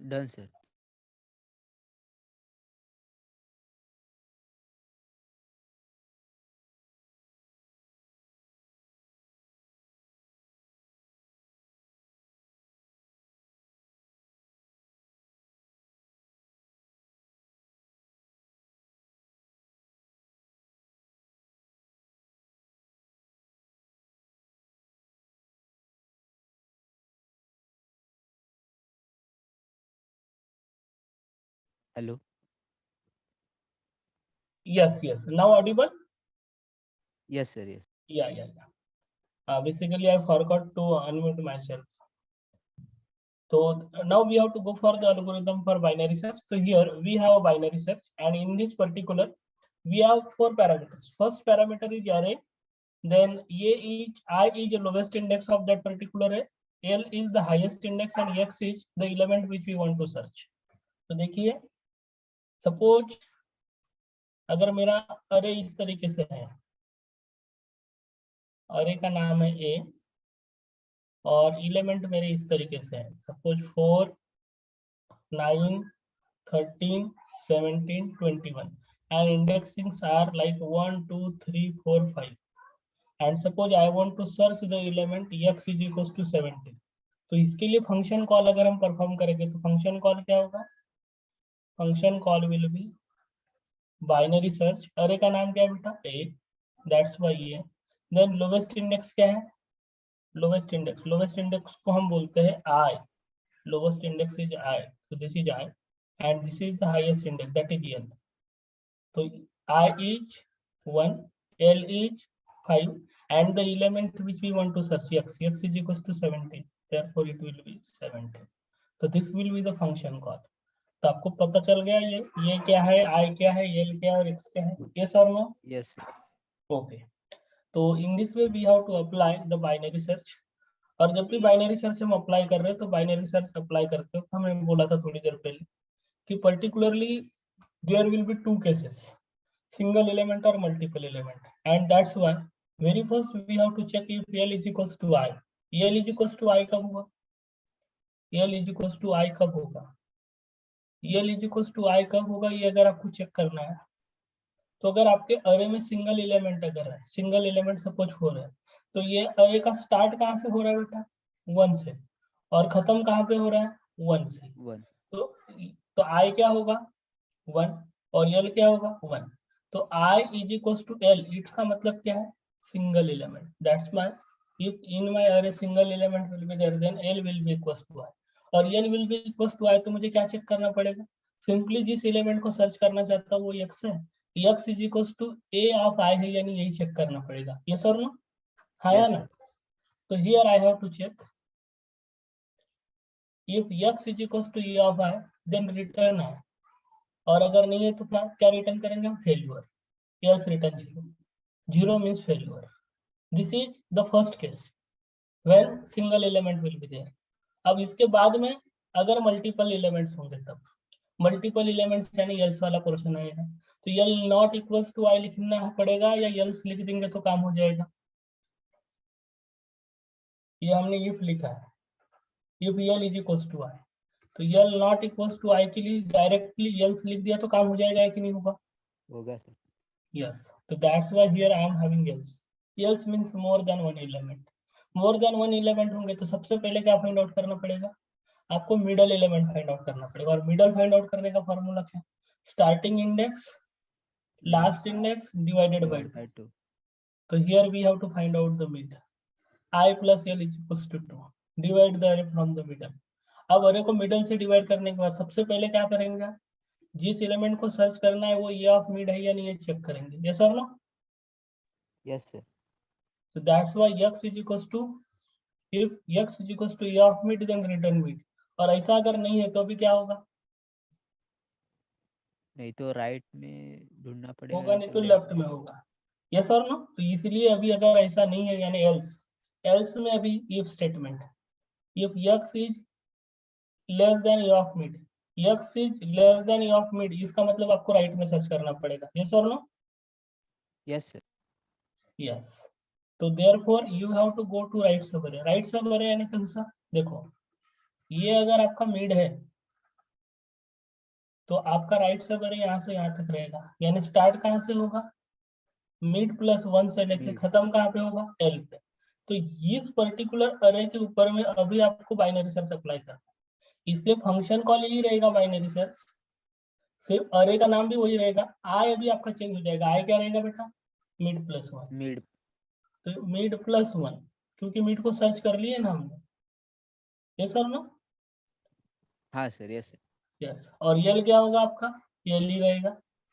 done sir. Hello. Yes, now audible? Yes sir yes. Yeah. Basically, I forgot to unmute myself. So now we have to go for the algorithm for binary search. So here we have a binary search, and in this particular, we have 4 parameters. First parameter is array. Then I is the lowest index of that particular array. L is the highest index, and X is the element which we want to search. तो देखिए, suppose अगर मेरा array इस तरीके से है, array का नाम है A और element मेरे इस तरीके से है, suppose 4, 9, 13, 17, 21, and indexings are like 1, 2, 3, 4, 5. And suppose I want to search the element X is equals to 17. तो इसके लिए फंक्शन कॉल अगर हम परफॉर्म करेंगे तो फंक्शन कॉल क्या होगा? Function call will be binary search. Array का नाम क्या है बेटा? ए, दैट्स व्हाई ये. देन लोवेस्ट इंडेक्स क्या है? लोवेस्ट इंडेक्स को हम बोलते हैं I. Lowest index is I, so this is I, and this is the highest index, that is L. So I is 1, L is 5, and the element which we want to search X is equals to 17, therefore it will be 17. So this will be the function call. तो आपको पता चल गया ये क्या है, I क्या है, L क्या है और X क्या है? Yes or no? Yes. Okay. तो in this way we have to apply the binary search. और जब भी बाइनरी सर्च हम अप्लाई कर रहे हैं तो बाइनरी सर्च अप्लाई करते वक्त हमें बोला था थोड़ी देर पहले कि particularly there will be 2 cases, single element और multiple element, and that's why very first we have to check if L is equals to I. L is equals to I कब होगा? L is equals to I कब होगा? L is equals to I कब होगा, ये अगर आपको चेक करना है तो अगर आपके अरे में सिंगल एलिमेंट अगर है, सिंगल एलिमेंट सपोज 4 है, तो ये अरे का स्टार्ट कहाँ से हो रहा है बेटा? 1 से, और खत्म कहाँ पे हो रहा है? 1 से. 1। तो I क्या होगा? 1, और L क्या होगा? 1. तो I is equals to L, इसका मतलब क्या है? Single element. That's why if in my array single element will be there, then L will be equals to I, और L will be equals to I, तो मुझे क्या चेक करना पड़ेगा? सिंपली जिस एलिमेंट को सर्च करना चाहता हूँ वो X है, X is equals to A of I है, यानी यही चेक करना पड़ेगा. Yes or no? हाँ या यस ना? सर। तो here I have to check if X is equals to A of I, then return I, और अगर नहीं है तो क्या रिटर्न करेंगे हम? Failure. else return 0. 0 means failure. This is the first case when single element will be there. अब इसके बाद में अगर मल्टीपल एलिमेंट्स होंगे तब, मल्टीपल एलिमेंट्स यानी एल्स वाला पोर्शन आएगा, तो यल नॉट इक्वल्स टू आई लिखना पड़ेगा या एल्स लिख देंगे तो काम हो जाएगा? ये हमने इफ लिखा है, if L is equals to I, तो L not equals to I के लिए डायरेक्टली एल्स लिख दिया तो काम हो जाएगा कि नहीं होगा? होगा sir. Yes. So that's why here I am having else. Else means more than one element. More than one element होंगे तो सबसे पहले क्या फाइंड आउट करना पड़ेगा? आपको मिडल एलिमेंट फाइंड आउट करना पड़ेगा, और मिडल फाइंड आउट करने का फॉर्मूला क्या? Starting index last index divided by 2. 2। तो here we have to find out the mid. I plus L is equals to 2. Divide the array from the middle. अब अरे को मिडल से डिवाइड करने के बाद सबसे पहले क्या करेंगे? जिस एलिमेंट को सर्च करना है वो ए ऑफ मिड है या नहीं ये चेक करेंगे. यस और no? Yes sir. So that's why X is equals to, if X is equals to A of mid then return mid. और ऐसा अगर नहीं है तो अभी क्या होगा? नहीं तो राइट में ढूंढना पड़ेगा, होगा नहीं तो लेफ्ट में होगा. यस और नो? तो इसलिए अभी अगर ऐसा नहीं है यानी एल्स में अभी इफ स्टेटमेंट है. If X is less than A of mid, X is less than A of mid, इसका मतलब आपको राइट में सर्च करना पड़ेगा. यस और नो? Yes sir. यस. तो therefore you have to go to right sub array. Right sub अरे यानी कौन सा? देखो, ये अगर आपका मिड है तो आपका राइट से अगर यहाँ से यहाँ तक रहेगा, यानी स्टार्ट कहाँ से होगा, मिड प्लस 1 से लेके मिड। खत्म कहाँ पे होगा, एल पे। तो इस पर्टिकुलर अरे के ऊपर में अभी आपको बाइनरी सर्च अप्लाई करना है, इसलिए फंक्शन कॉल यही रहेगा बाइनरी सर्च, सिर्फ अरे का नाम भी वही रहेगा, आई अभी आपका चेंज हो जाएगा, आई क्या रहेगा बेटा, मिड प्लस 1। मिड। तो मिड प्लस 1, क्योंकि मिड को सर्च कर लिए ना हमने, ये सर ना, हाँ सर, यस सर। यस। और यल क्या होगा आपका, यल ही रहेगा,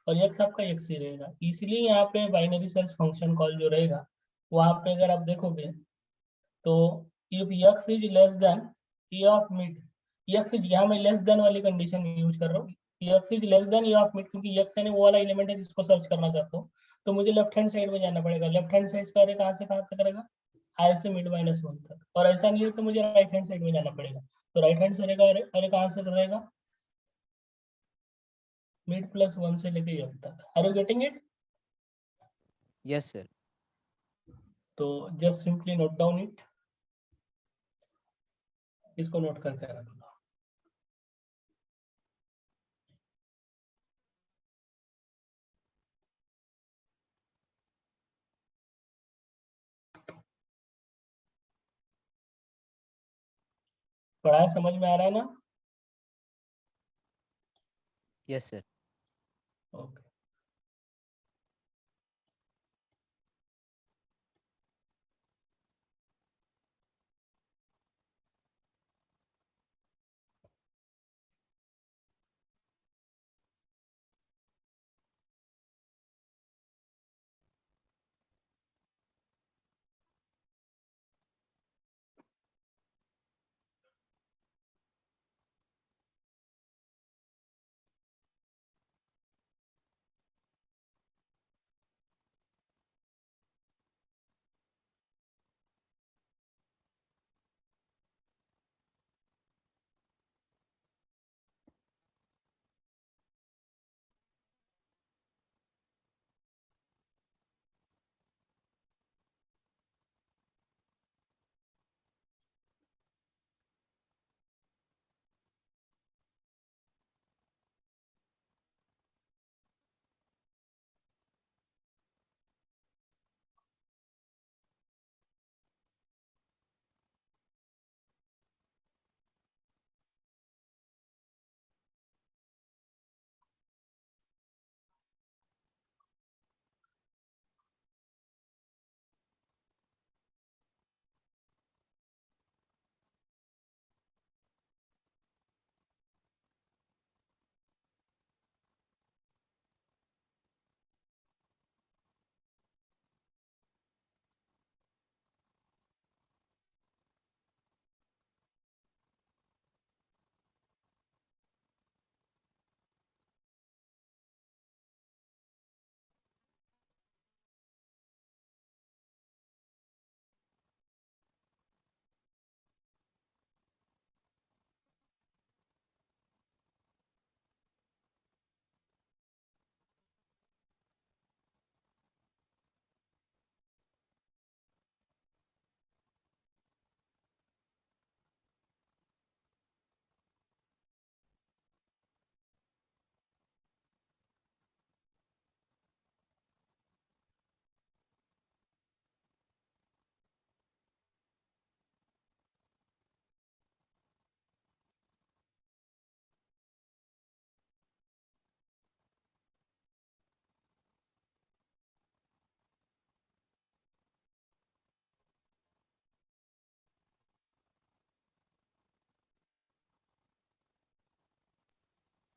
और एक्स आपका एक्स ही रहेगा, इसलिए यहाँ पे बाइनरी सर्च फंक्शन कॉल जो रहेगा, वहां पे अगर आप देखोगे तो if x is less then e of mid, x is, यहाँ मैं लेस देन वाली कंडीशन यूज कर रहा हूँ, x is less then e of mid, क्योंकि x यानी वो वाला एलिमेंट है जिसको सर्च करना चाहता हूँ, तो मुझे लेफ्ट हैंड साइड में जाना पड़ेगा, लेफ्ट हैंड साइड का अरे कहाँ से कहाँ तक रहेगा, आई से मिड माइनस 1 तक, और ऐसा नहीं है कि मुझे राइट हैंड साइड में जाना पड़ेगा, तो राइट हैंड साइड का अरे कहाँ से रहेगा, मिड प्लस 1 से लेके एफ तक, are you getting it. Yes sir. तो just simply note down it, इसको नोट करके रखना। पढ़ाई समझ में आ रहा है ना, yes sir. Okay.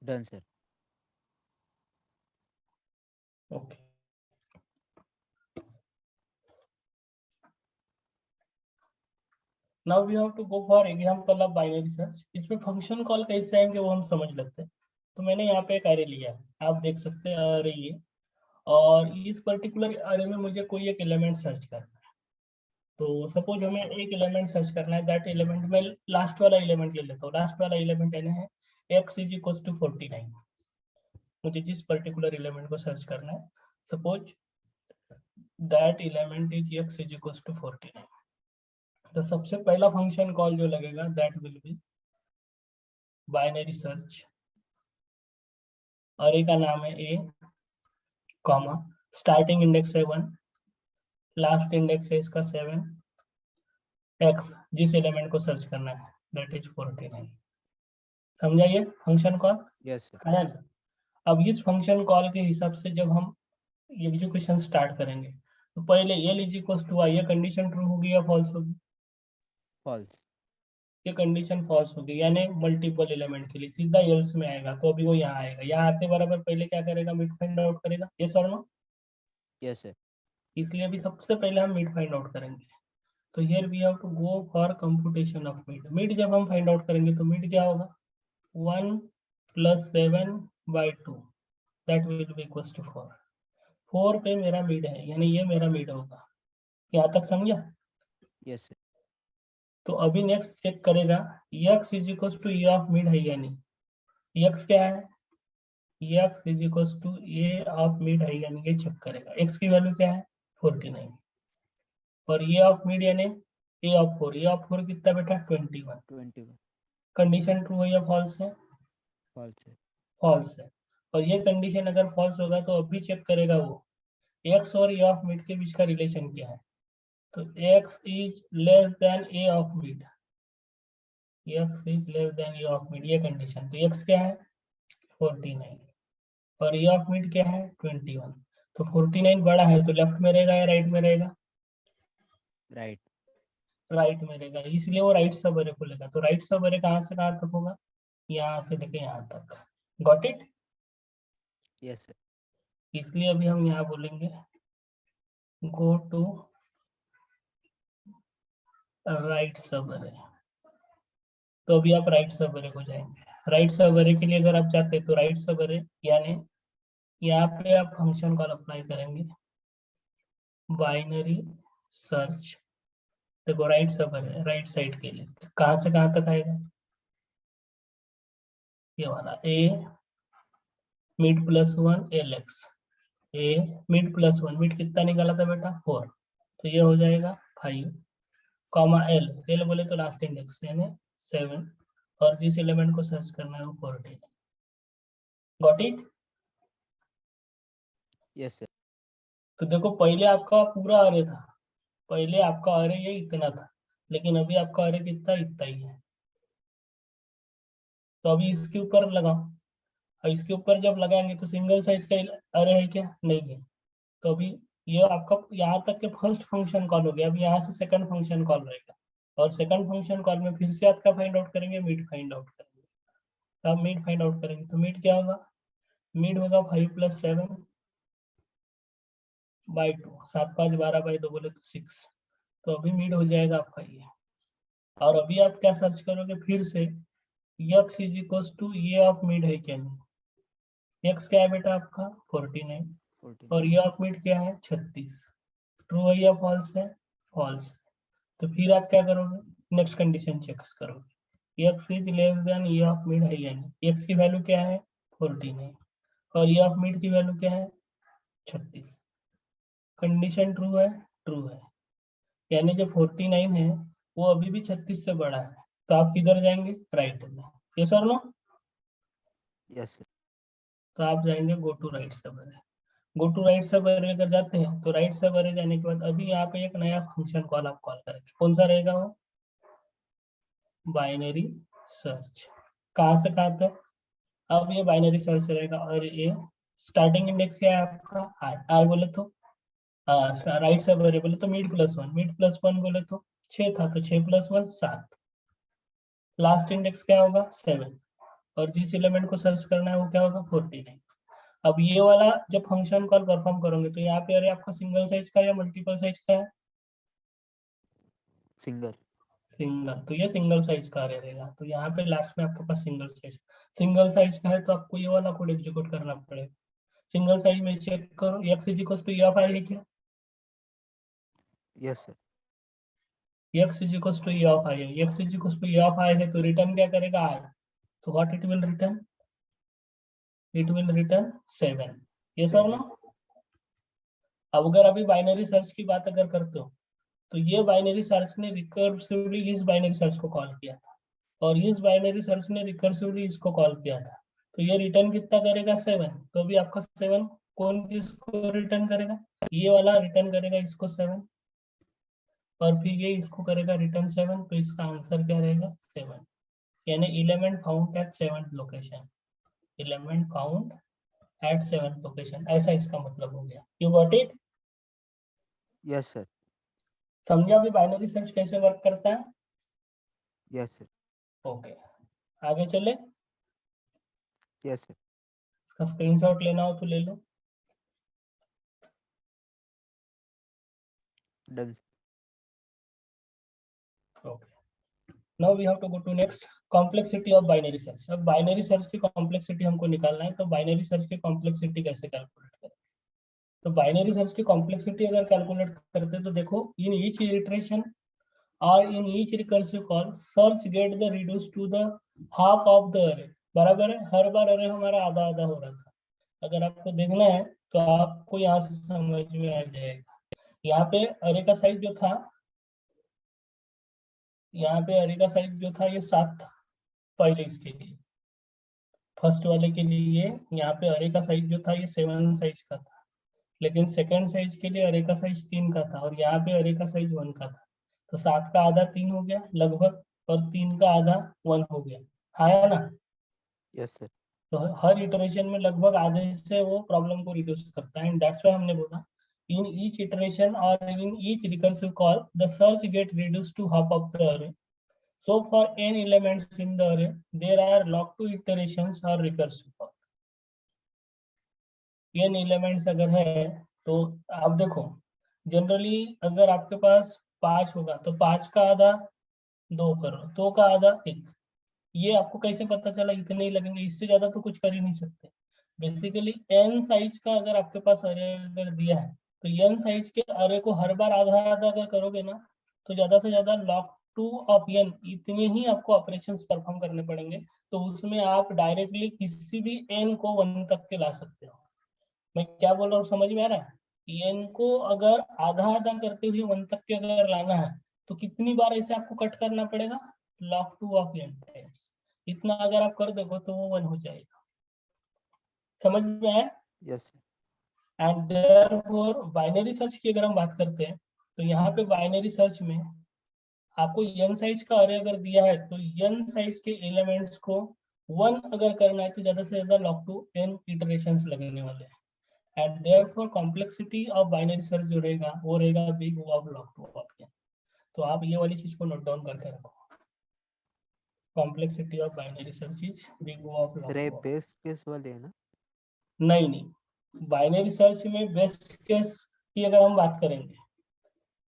Done sir. Okay, now we have to go for example of binary search, इसमें फंक्शन कॉल कैसे आएंगे वो हम समझ लेते हैं। तो मैंने यहाँ पे एक अरे लिया है, आप देख सकते हैं अरे ये, और इस पर्टिकुलर अरे में मुझे कोई एक एलिमेंट सर्च करना है, तो सपोज हमें एक एलिमेंट सर्च करना है, दैट एलिमेंट में लास्ट वाला एलिमेंट ले लेता हूँ, लास्ट वाला एलिमेंट यानी है x इज इक्वल टू 49, मुझे जिस पर्टिकुलर एलिमेंट को सर्च करना है, suppose that element is x is equal to 49, तो सबसे पहला फंक्शन कॉल जो लगेगा that will be binary search array का नाम है ए, कॉमा स्टार्टिंग इंडेक्स है 1, लास्ट इंडेक्स है इसका 7, एक्स जिस एलिमेंट को सर्च करना है दैट इज 49। समझा ये फंक्शन कॉल Yes, sir. है ना? अब इस फंक्शन कॉल के हिसाब से जब हम एग्जीक्यूशन स्टार्ट करेंगे तो पहले एल इज इक्वल टू आई, ये कंडीशन ट्रू होगी या फॉल्स होगी? False. ये कंडीशन फॉल्स होगी, यानी मल्टीपल एलिमेंट के लिए सीधा एल्स में आएगा। तो अभी वो यहाँ आएगा, यहाँ आते बराबर पहले क्या करेगा, मिड फाइंड आउट करेगा, यस और नो? Yes, sir. इसलिए अभी सबसे पहले हम मिड फाइंड आउट करेंगे। तो here we have to go for computation of mid. Mid जब हम फाइंड आउट करेंगे तो मिड क्या होगा, 1 + 7/2 that will be equal to 4। 4 पे मेरा मिड है, यानी ये मेरा मिड होगा। यहाँ तक समझा? Yes, sir. तो अभी नेक्स्ट चेक करेगा x is equal to A of mid है या नहीं। x क्या है, x is equal to A of mid है यानी ये चेक करेगा। x की वैल्यू क्या है 49 और ए ऑफ मिड यानी ए ऑफ 4, ए ऑफ 4 कितना बेटा 21। 21. कंडीशन ट्रू है या फॉल्स है? False, sir. फॉल्स है। और ये कंडीशन अगर फॉल्स होगा तो अभी चेक करेगा वो x और ए ऑफ मिड के बीच का रिलेशन क्या है। तो x is less then A of mid, x is less then A of mid, ये कंडीशन। तो x क्या है 49 और ए ऑफ मिड क्या है 21। तो 49 बड़ा है तो लेफ्ट में रहेगा या राइट में रहेगा? Right. राइट में रहेगा, इसलिए वो राइट सब अरे को लेगा। तो राइट सब अरे कहाँ से कहाँ तक होगा, यहाँ से लेके यहाँ तक। Got it? Yes, sir. इसलिए अभी हम यहाँ बोलेंगे गो टू राइट सब अरे। तो अभी आप राइट सब अरे को जाएंगे। राइट सब अरे के लिए अगर आप चाहते हैं तो राइट सब अरे यानी यहाँ पे आप फंक्शन कॉल अप्लाई करेंगे बाइनरी सर्च। देखो right sub array right side के लिए कहाँ से कहाँ तक आएगा, ये वाला ए मिड +1 LX, ए मिड +1, मिड कितना निकाला था बेटा 4, तो ये हो जाएगा 5, कॉमा एल, एल बोले तो लास्ट इंडेक्स यानी 7 और जिस एलिमेंट को सर्च करना है वो 14। Got it? Yes, sir. तो देखो पहले आपका पूरा अरे था, पहले आपका अरे ये इतना था, लेकिन अभी आपका अरे कितना, इतना ही है। तो अभी इसके ऊपर लगाओ, और इसके ऊपर जब लगाएंगे तो सिंगल साइज का अरे है क्या, नहीं है। तो अभी ये आपका यहाँ तक के फर्स्ट फंक्शन कॉल हो गया। अभी यहाँ से सेकंड फंक्शन कॉल रहेगा और सेकंड फंक्शन कॉल में फिर से आपका फाइंड आउट करेंगे, मिड फाइंड आउट करेंगे। तो आप मिड फाइंड आउट करेंगे तो मिड क्या होगा, मिड होगा 5 + 7/2, 7 5 12/2 बोले तो 6। तो अभी मिड हो जाएगा आपका ये। और अभी आप क्या सर्च करोगे फिर से, x इज इक्वल टू ये ऑफ मिड है क्या नहीं। x क्या है बेटा आपका 49 14. और ये ऑफ मिड क्या है 36। ट्रू है या फॉल्स है? फॉल्स। तो फिर आप क्या करोगे, नेक्स्ट कंडीशन चेक करोगे, x इज लेस देन ये ऑफ मिड है या नहीं। x की वैल्यू क्या है 49 और ये ऑफ मिड की वैल्यू क्या है 36। कंडीशन ट्रू है, ट्रू है, यानी जो 49 है वो अभी भी 36 से बड़ा है। तो आप किधर जाएंगे, राइट में, यस और नो? Yes, sir. तो आप जाएंगे गो टू राइट सब अरे। गो टू राइट सब अरे अगर जाते हैं तो राइट सब अरे जाने के बाद अभी यहाँ पे एक नया फंक्शन कॉल आप कॉल करेंगे। कौन सा रहेगा वो, बाइनरी सर्च। कहाँ से कहाँ तक, अब ये बाइनरी सर्च रहेगा और ये स्टार्टिंग इंडेक्स क्या है आपका आर, आर बोले तो राइट सब अरे बोले तो मिड +1, मिड +1 बोले तो 6 था तो 6 + 1 7, लास्ट इंडेक्स क्या होगा 7 और जिस एलिमेंट को सर्च करना है वो क्या होगा 49। अब ये वाला जब फंक्शन कॉल परफॉर्म करोगे तो यहाँ पे अरे आपका सिंगल साइज का या मल्टीपल साइज का है, Single. सिंगल। तो ये सिंगल साइज का अरे रहेगा। तो यहाँ पे लास्ट में आपके पास सिंगल साइज का है तो आपको ये वाला कोड एग्जीक्यूट करना पड़ेगा। सिंगल साइज में चेक करो x is equal to e है क्या, Yes, sir. x is equal to e है, x is equal to e है तो रिटर्न क्या करेगा i। तो what it will return, it will return 7, ये सब ना। 7. अब अगर अभी बाइनरी सर्च की बात अगर करते हो तो ये बाइनरी सर्च ने रिकर्सिवली इस बाइनरी सर्च को कॉल किया था और इस बाइनरी सर्च ने रिकर्सिवली इसको कॉल किया था। तो ये रिटर्न कितना करेगा 7, तो अभी आपका 7 कौन किसको रिटर्न करेगा, ये वाला रिटर्न करेगा इसको 7, और फिर ये इसको करेगा रिटर्न 7, तो इसका आंसर क्या रहेगा 7, यानी element found at 7th location, element found at 7th location, ऐसा इसका मतलब हो गया। You got it? Yes, sir. समझा अभी बाइनरी सर्च कैसे वर्क करता है? Yes, sir. ओके, आगे चले। Yes, sir. इसका स्क्रीनशॉट लेना हो तो ले लो। Done. Sir. Okay, now we have to go to next, complexity of binary search. अब बाइनरी सर्च की कॉम्प्लेक्सिटी हमको निकालना है, तो बाइनरी सर्च की कॉम्प्लेक्सिटी कैसे कैलकुलेट करें? तो बाइनरी सर्च की कॉम्प्लेक्सिटी अगर कैलकुलेट करते हैं तो देखो, इन ईच इटरेशन और in each recursive call search get the reduce to the half of the array, बराबर है, हर बार अरे हमारा आधा आधा हो रहा था। अगर आपको देखना है तो आपको यहाँ से समझ में आ जाएगा। यहाँ पे अरे का साइज जो था, यहाँ पे अरे का साइज जो था ये 7 था पहले इसके लिए, फर्स्ट वाले के लिए यहाँ पे अरे का साइज जो था ये 7 साइज का था, लेकिन सेकंड साइज के लिए अरे का साइज 3 का था, और यहाँ पे अरे का साइज 1 का था। तो 7 का आधा 3 हो गया लगभग, और 3 का आधा 1 हो गया, हाँ या ना? Yes, sir. तो हर इटरेशन में लगभग आधे से वो प्रॉब्लम को रिड्यूस करता है, एंड दैट्स व्हाई हमने बोला इन ईच इटरेशन और in each recursive call the search get reduce to half of the array. So for n elements in the array, there are log2 iterations or recursive call. n elements अगर है तो आप देखो, जनरली अगर आपके पास 5 होगा तो 5 का आधा 2 करो, 2 का आधा 1। ये आपको कैसे पता चला? इतने ही लगेंगे, इससे ज्यादा तो कुछ कर ही नहीं सकते। बेसिकली n साइज का अगर आपके पास अरे अगर दिया है, तो n साइज के अरे को हर बार आधा आधा अगर करोगे ना, तो ज्यादा से ज्यादा log2 ऑफ n इतने ही आपको ऑपरेशंस परफॉर्म करने पड़ेंगे। तो उसमें आप डायरेक्टली किसी भी n को 1 तक के ला सकते हो। मैं क्या बोल रहा हूँ समझ में आ रहा है? n को अगर आधा आधा करते हुए 1 तक के अगर लाना है, तो कितनी बार ऐसे आपको कट करना पड़ेगा? log2 of n times. इतना अगर आप कर दोगे तो वो 1 हो जाएगा। समझ में आया? Yes, sir. And therefore binary search की अगर हम बात करते हैं, तो यहाँ पे बाइनरी सर्च में आपको n साइज का अरे अगर दिया है, तो n साइज के एलिमेंट्स को 1 अगर करना है तो ज्यादा से ज्यादा log2 n इटरेशंस लगने वाले हैं। And therefore complexity of binary search जो रहेगा वो रहेगा big O of log2 of n। तो आप ये वाली चीज को नोट डाउन करके रखो, complexity of binary search is big O of Sir, ये log2 ऑफ। बेस्ट केस वाले है ना? नहीं नहीं, बाइनरी सर्च में बेस्ट केस की अगर हम बात करेंगे,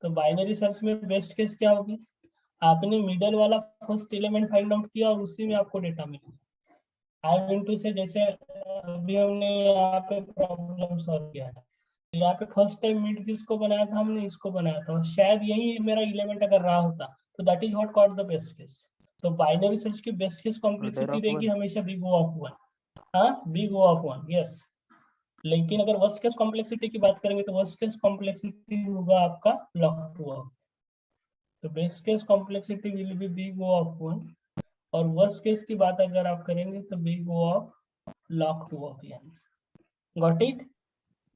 तो बाइनरी सर्च में बेस्ट केस क्या होगी? आपने मिडल वाला फर्स्ट एलिमेंट फाइंड आउट किया और उसी में आपको डेटा मिला। आई इनटू से जैसे अभी हमने यहाँ पे प्रॉब्लम सॉल्व किया था, तो यहाँ पे फर्स्ट टाइम मिड किसको बनाया था? हमने इसको बनाया था, और शायद यही मेरा एलिमेंट अगर रहा होता, तो that is what called the best case. तो बाइनरी सर्च की best case Order complexity of रहेगी 1. हमेशा बिग O ऑफ 1। हाँ, बिग O ऑफ 1, यस। लेकिन अगर वर्स्ट केस कॉम्प्लेक्सिटी की बात करेंगे, तो वर्स्ट केस कॉम्प्लेक्सिटी होगा आपका log2 ऑफ। तो best case complexity will be big O of 1, और वर्स्ट केस की बात अगर आप करेंगे तो big O of log2 of n। Got it?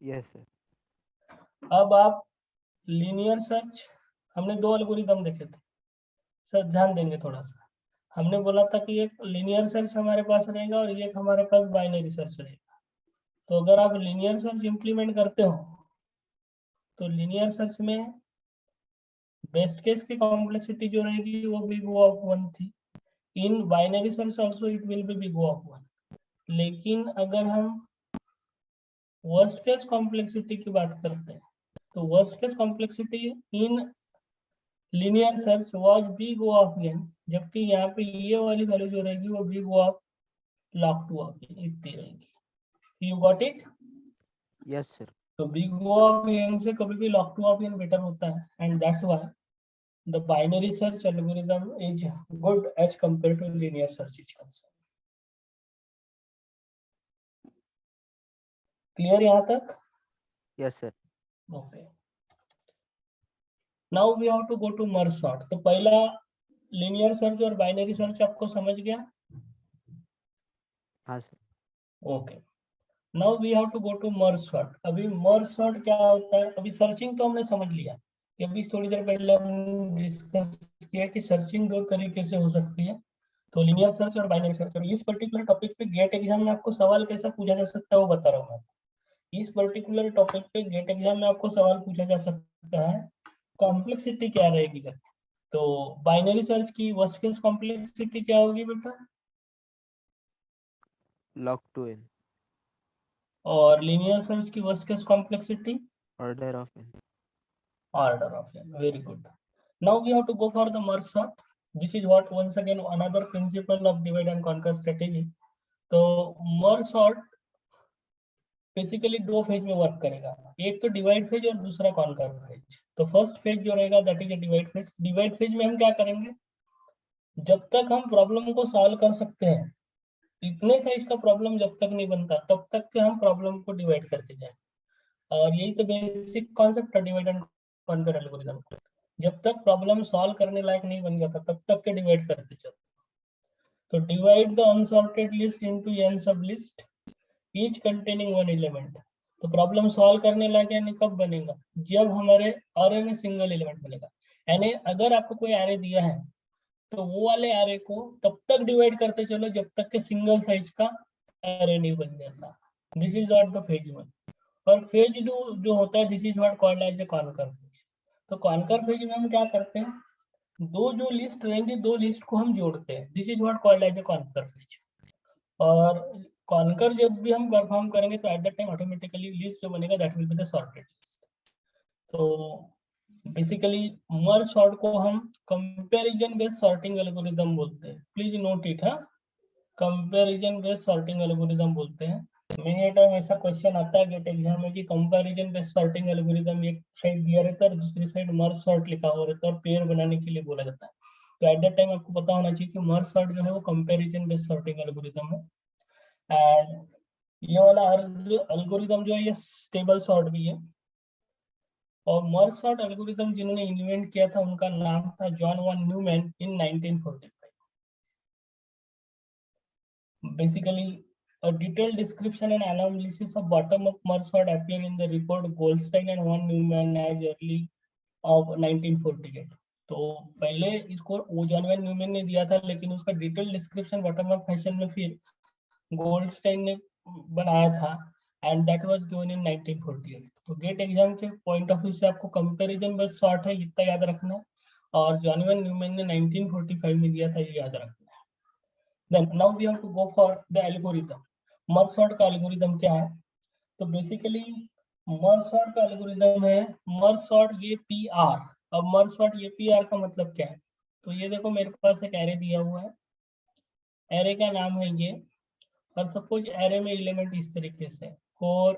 Yes, sir. अब आप लीनियर सर्च, हमने 2 एल्गोरिदम देखे थे सर, ध्यान देंगे थोड़ा सा। हमने बोला था कि एक लीनियर सर्च हमारे पास रहेगा और एक हमारे पास बाइनरी सर्च रहेगा। तो अगर आप लीनियर सर्च इंप्लीमेंट करते हो, तो लीनियर सर्च में बेस्ट केस की कॉम्प्लेक्सिटी जो रहेगी वो बिग O ऑफ 1 थी। In binary search also it will B big O of 1। लेकिन अगर हम वर्स्ट केस कॉम्प्लेक्सिटी की बात करते हैं, तो worst case complexity in linear search was big O of n, जबकि यहाँ पे ये वाली वैल्यू जो रहेगी वो big O of log2 of n इतनी रहेगी। You got it? Yes, sir. तो बिग O ऑफ n से कभी भी log2 ऑफ n बेटर होता है, and that's why the binary search algorithm is good as compared to linear search is concerned. Clear यहाँ तक? Yes, sir. Okay, now we have to go to merge sort. तो पहला लीनियर सर्च और बाइनरी सर्च आपको समझ गया? हाँ, sir. Okay, now we have to go to merge sort. अभी मर्ज सॉर्ट क्या होता है? अभी सर्चिंग तो हमने समझ लिया कि अभी थोड़ी देर पहले हमने डिस्कस किया कि सर्चिंग दो तरीके से हो सकती है, तो लिनियर सर्च और बाइनरी सर्च। और इस पर्टिकुलर टॉपिक पे गेट एग्जाम में आपको सवाल कैसा पूछा जा सकता है वो बता रहा हूँ मैं। इस पर्टिकुलर टॉपिक पे गेट एग्जाम में आपको सवाल पूछा जा सकता है कॉम्प्लेक्सिटी क्या रहेगी करके। तो बाइनरी सर्च की वर्स्ट केस कॉम्प्लेक्सिटी क्या होगी बेटा? log 2n, और लीनियर सर्च की worst case complexity order of n. order of n. Very good. Now we have to go for the merge sort. This is what once again another principle of divide and conquer strategy. तो merge sort बेसिकली दो फेज में वर्क करेगा, एक तो डिवाइड फेज और दूसरा कॉन्कर फेज। तो फर्स्ट फेज जो रहेगा that is a divide phase. Divide phase में हम क्या करेंगे, जब तक हम प्रॉब्लम को सॉल्व कर सकते हैं, इतने साइज का प्रॉब्लम जब तक नहीं बनता तब तक के हम प्रॉब्लम को डिवाइड करते जाए। और यही तो बेसिक कॉन्सेप्ट है डिवाइड एंड कॉन्कर एल्गोरिथम का। जब तक प्रॉब्लम सॉल्व करने लायक नहीं बन जाता तब तक के डिवाइड करते चलो। तो divide the unsorted list into n सब list each containing one element. तो प्रॉब्लम सॉल्व करने लायक यानी कब बनेगा, जब हमारे अरे में सिंगल एलिमेंट बनेगा। यानी अगर आपको कोई अरे दिया है तो वो वाले अरे को तब तक डिवाइड करते चलो जब तक के सिंगल साइज का अरे नहीं बन जाता। This is not the phase one. और फेज टू जो होता है this is what called as a conquer phase. तो कॉन्कर फेज में हम क्या करते हैं, दो जो लिस्ट रहेंगे दो लिस्ट को हम जोड़ते हैं, this is what called as a conquer phase. और कॉन्कर जब भी हम परफॉर्म करेंगे तो at that time automatically list जो बनेगा that will be the sorted list. तो बेसिकली मर्ज सॉर्ट को हम कंपैरिजन बेस्ड सॉर्टिंग एल्गोरिथम बोलते हैं। Please note it. हाँ, कंपैरिजन बेस्ड सॉर्टिंग एल्गोरिथम बोलते हैं। मेनी टाइम ऐसा क्वेश्चन आता है गेट एग्जाम में कि कंपैरिजन बेस्ड सॉर्टिंग एल्गोरिथम एक साइड दिया रहता है और दूसरी साइड मर्ज सॉर्ट लिखा हुआ रहता है और पेयर बनाने के लिए बोला जाता है। तो एट दैट टाइम आपको पता होना चाहिए कि मर्ज सॉर्ट जो है वो कंपैरिजन बेस्ड सॉर्टिंग एल्गोरिथम है। एंड ये वाला एल्गोरिथम जो है ये स्टेबल सॉर्ट भी है। और मर्ज सॉर्ट एल्गोरिथम जिन्होंने इन्वेंट किया था उनका नाम था John von Neumann in 1945। Basically, a detailed description and analysis of bottom-up merge sort appear in the report Goldstein and von Neumann as early of 1948। तो पहले इसको वो जॉन वैन न्यूमैन ने दिया था, लेकिन उसका detail description bottom up fashion में फिर गोल्डस्टाइन ने बनाया था and that was given in 1948। तो गेट एग्जाम के पॉइंट ऑफ व्यू से आपको कंपैरिजन बेस्ड सॉर्ट है इतना याद रखना है, और जॉन वैन न्यूमैन ने 1945 में दिया था ये याद रखना है। Then now we have to go for the algorithm। Merge sort का एल्गोरिथम क्या है? तो बेसिकली मर्ज सॉर्ट का एल्गोरिथम है मर्ज सॉर्ट ये पी आर। अब मर्ज सॉर्ट ये पी आर का मतलब क्या है? तो ये देखो मेरे पास एक एरे दिया हुआ है, एरे का नाम है ये, और सपोज एरे में एलिमेंट इस तरीके से 4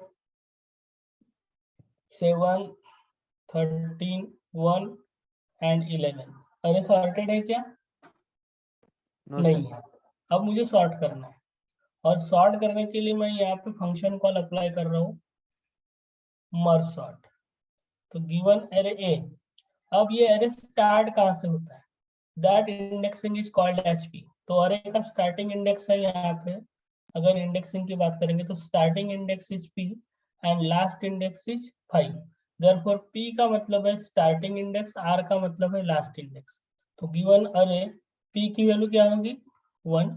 7 13 1 एंड 11। अरे सॉर्टेड है क्या? No, नहीं sir. है। अब मुझे सॉर्ट करना है, और सॉर्ट करने के लिए मैं यहाँ पे फंक्शन कॉल अप्लाई कर रहा हूँ मर्ज सॉर्ट। तो गिवन एरे ए, अब ये एरे स्टार्ट कहाँ से होता है, that indexing is called HP. तो एरे का स्टार्टिंग इंडेक्स है यहाँ पे, अगर इंडेक्सिंग की बात करेंगे तो starting index is P and last index is 5। Therefore P का मतलब है स्टार्टिंग इंडेक्स, आर का मतलब है लास्ट इंडेक्स। तो गिवन अरे पी की वैल्यू क्या होगी 1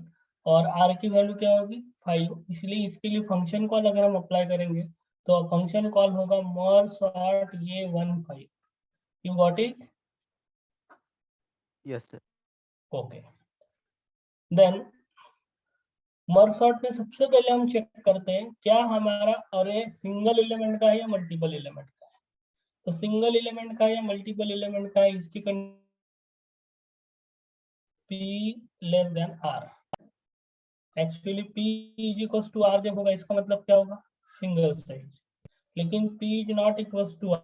और आर की वैल्यू क्या होगी 5, इसलिए इसके लिए फंक्शन कॉल अगर हम अप्लाई करेंगे तो फंक्शन कॉल होगा मर्ज सॉर्ट ये 1 5। You got it? Yes, sir. Okay. Then merge sort में सबसे पहले हम चेक करते हैं क्या हमारा अरे सिंगल एलिमेंट का है या मल्टीपल एलिमेंट का है। तो सिंगल एलिमेंट का है या मल्टीपल एलिमेंट का है, इसकी P less than R. Actually P is equal to R जब होगा इसका मतलब क्या होगा, सिंगल साइज। लेकिन P is not equal to R,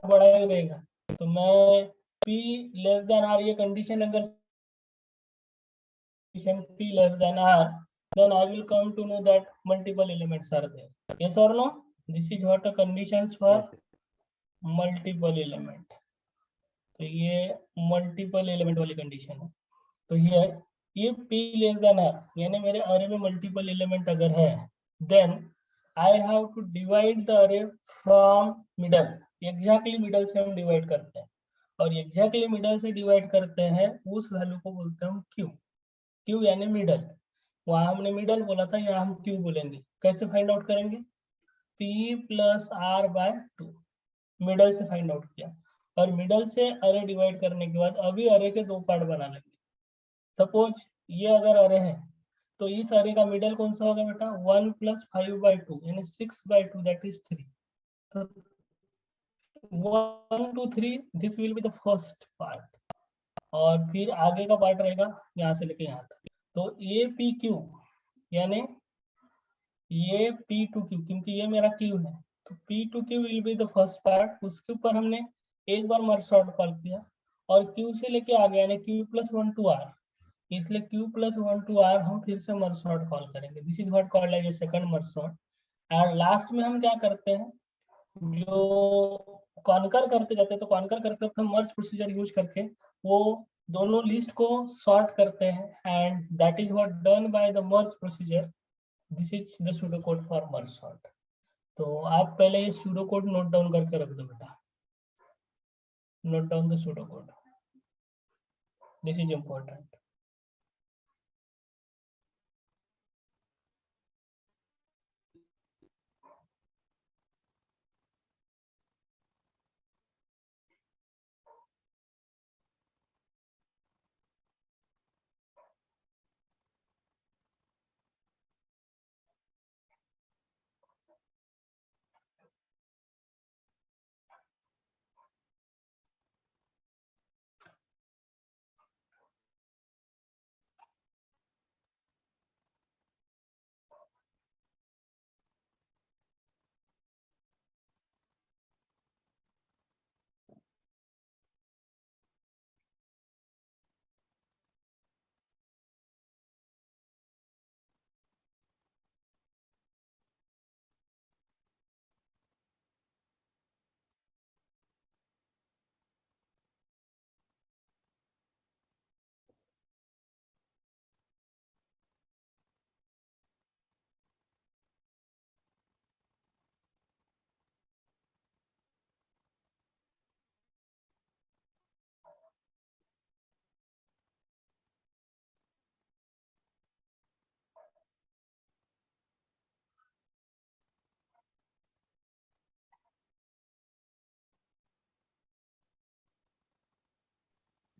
बड़ा ही रहेगा। तो मैं पी लेस देन आर ये कंडीशन अगर p less than r, then I will come to know that multiple elements are there. Yes or no? This is what a conditions for Yes, sir. multiple element। तो ये मल्टीपल एलिमेंट वाली कंडीशन है। तो here ये P लेस देन R, यानी मेरे अरे में मल्टीपल एलिमेंट अगर है, then I have to divide the array from middle. Exactly middle से हम डिवाइड करते हैं, और एग्जैक्टली मिडल से डिवाइड करते हैं उस वैल्यू को बोलते हैं हम क्यू। क्यू यानी मिडल, वहां हमने मिडल बोला था, यहाँ हम क्यू बोलेंगे। कैसे फाइंड आउट करेंगे? P plus R by two, middle से फाइंड आउट किया, और मिडल से अरे डिवाइड करने के बाद अभी अरे के दो पार्ट बना लेंगे। सपोज ये अगर अरे है, तो इस अरे का मिडल कौन सा होगा बेटा? 1 प्लस 5/2 यानी 6/2, दैट इज 3। तो 1 2 3 this will be the first part, और फिर आगे का पार्ट रहेगा यहाँ से लेके यहाँ तक। तो ए पी क्यू यानी ये पी टू क्यू, क्योंकि ये मेरा क्यू है, तो P to Q will be the first part. उसके ऊपर हमने एक बार मर्ज सॉर्ट कॉल किया, और क्यू से लेके आ गया यानी क्यू प्लस 1 टू आर, इसलिए क्यू प्लस 1 टू आर हम फिर से मर्ज सॉर्ट कॉल करेंगे। This is what called as a second merge sort. And last में हम क्या करते हैं, जो कॉन्कर करते जाते हैं, तो कॉन्कर करते वक्त हम मर्ज प्रोसीजर यूज करके वो दोनों लिस्ट को सॉर्ट करते हैं, and that is what done by the merge procedure. This is the pseudo code for merge sort. तो आप पहले ये सूडो कोड नोट डाउन करके रख दो बेटा, note down the pseudo code, this is important.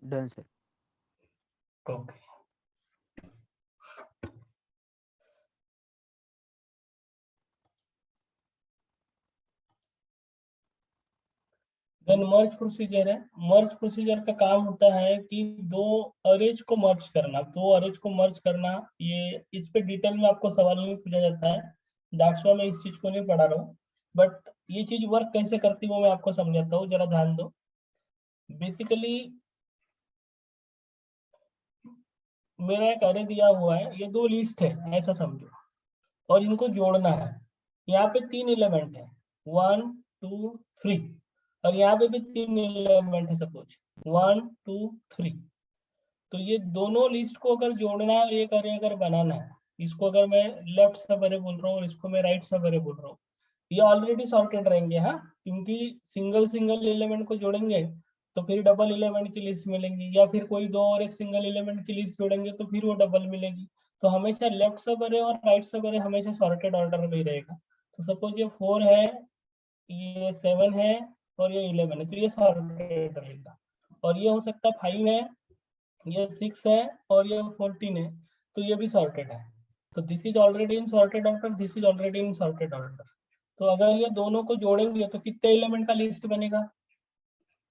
Done, sir. Okay, then merge procedure है। मर्ज प्रोसीजर का काम होता है कि दो अरेज को मर्ज करना, दो अरेज को मर्ज करना। ये इस पे डिटेल में आपको सवाल नहीं पूछा जाता है, दैट्स व्हाई मैं इस चीज को नहीं पढ़ा रहा हूँ, बट ये चीज वर्क कैसे करती है वो मैं आपको समझाता हूँ, जरा ध्यान दो। बेसिकली मेरा एक अरे दिया हुआ है, ये दो लिस्ट है ऐसा समझो, और इनको जोड़ना है। यहाँ पे तीन एलिमेंट है, 1 2 3, और यहाँ पे भी तीन एलिमेंट है, सपोज 1 2 3। तो ये दोनों लिस्ट को अगर जोड़ना है और एक अरे अगर बनाना है, इसको अगर मैं लेफ्ट सब अरे बोल रहा हूँ और इसको मैं राइट सब अरे बोल रहा हूँ, ये ऑलरेडी सॉर्टेड रहेंगे, हाँ, क्योंकि सिंगल सिंगल एलिमेंट को जोड़ेंगे तो फिर डबल एलिमेंट की लिस्ट मिलेंगी, या फिर कोई दो और एक सिंगल एलिमेंट की लिस्ट जोड़ेंगे तो फिर वो डबल मिलेगी। तो हमेशा लेफ्ट सब अरे और राइट सब अरे हमेशा सॉर्टेड ऑर्डर में ही रहेगा। तो सपोज ये 4 है, ये 7 है, और ये 11 है, तो ये सॉर्टेड रहेगा। और ये हो सकता है 5 है, ये 6 है, और ये 14 है, तो ये भी सॉर्टेड है। तो this is already in sorted order, this is already in sorted order. तो अगर ये दोनों को जोड़ेंगे तो कितने एलिमेंट का लिस्ट बनेगा?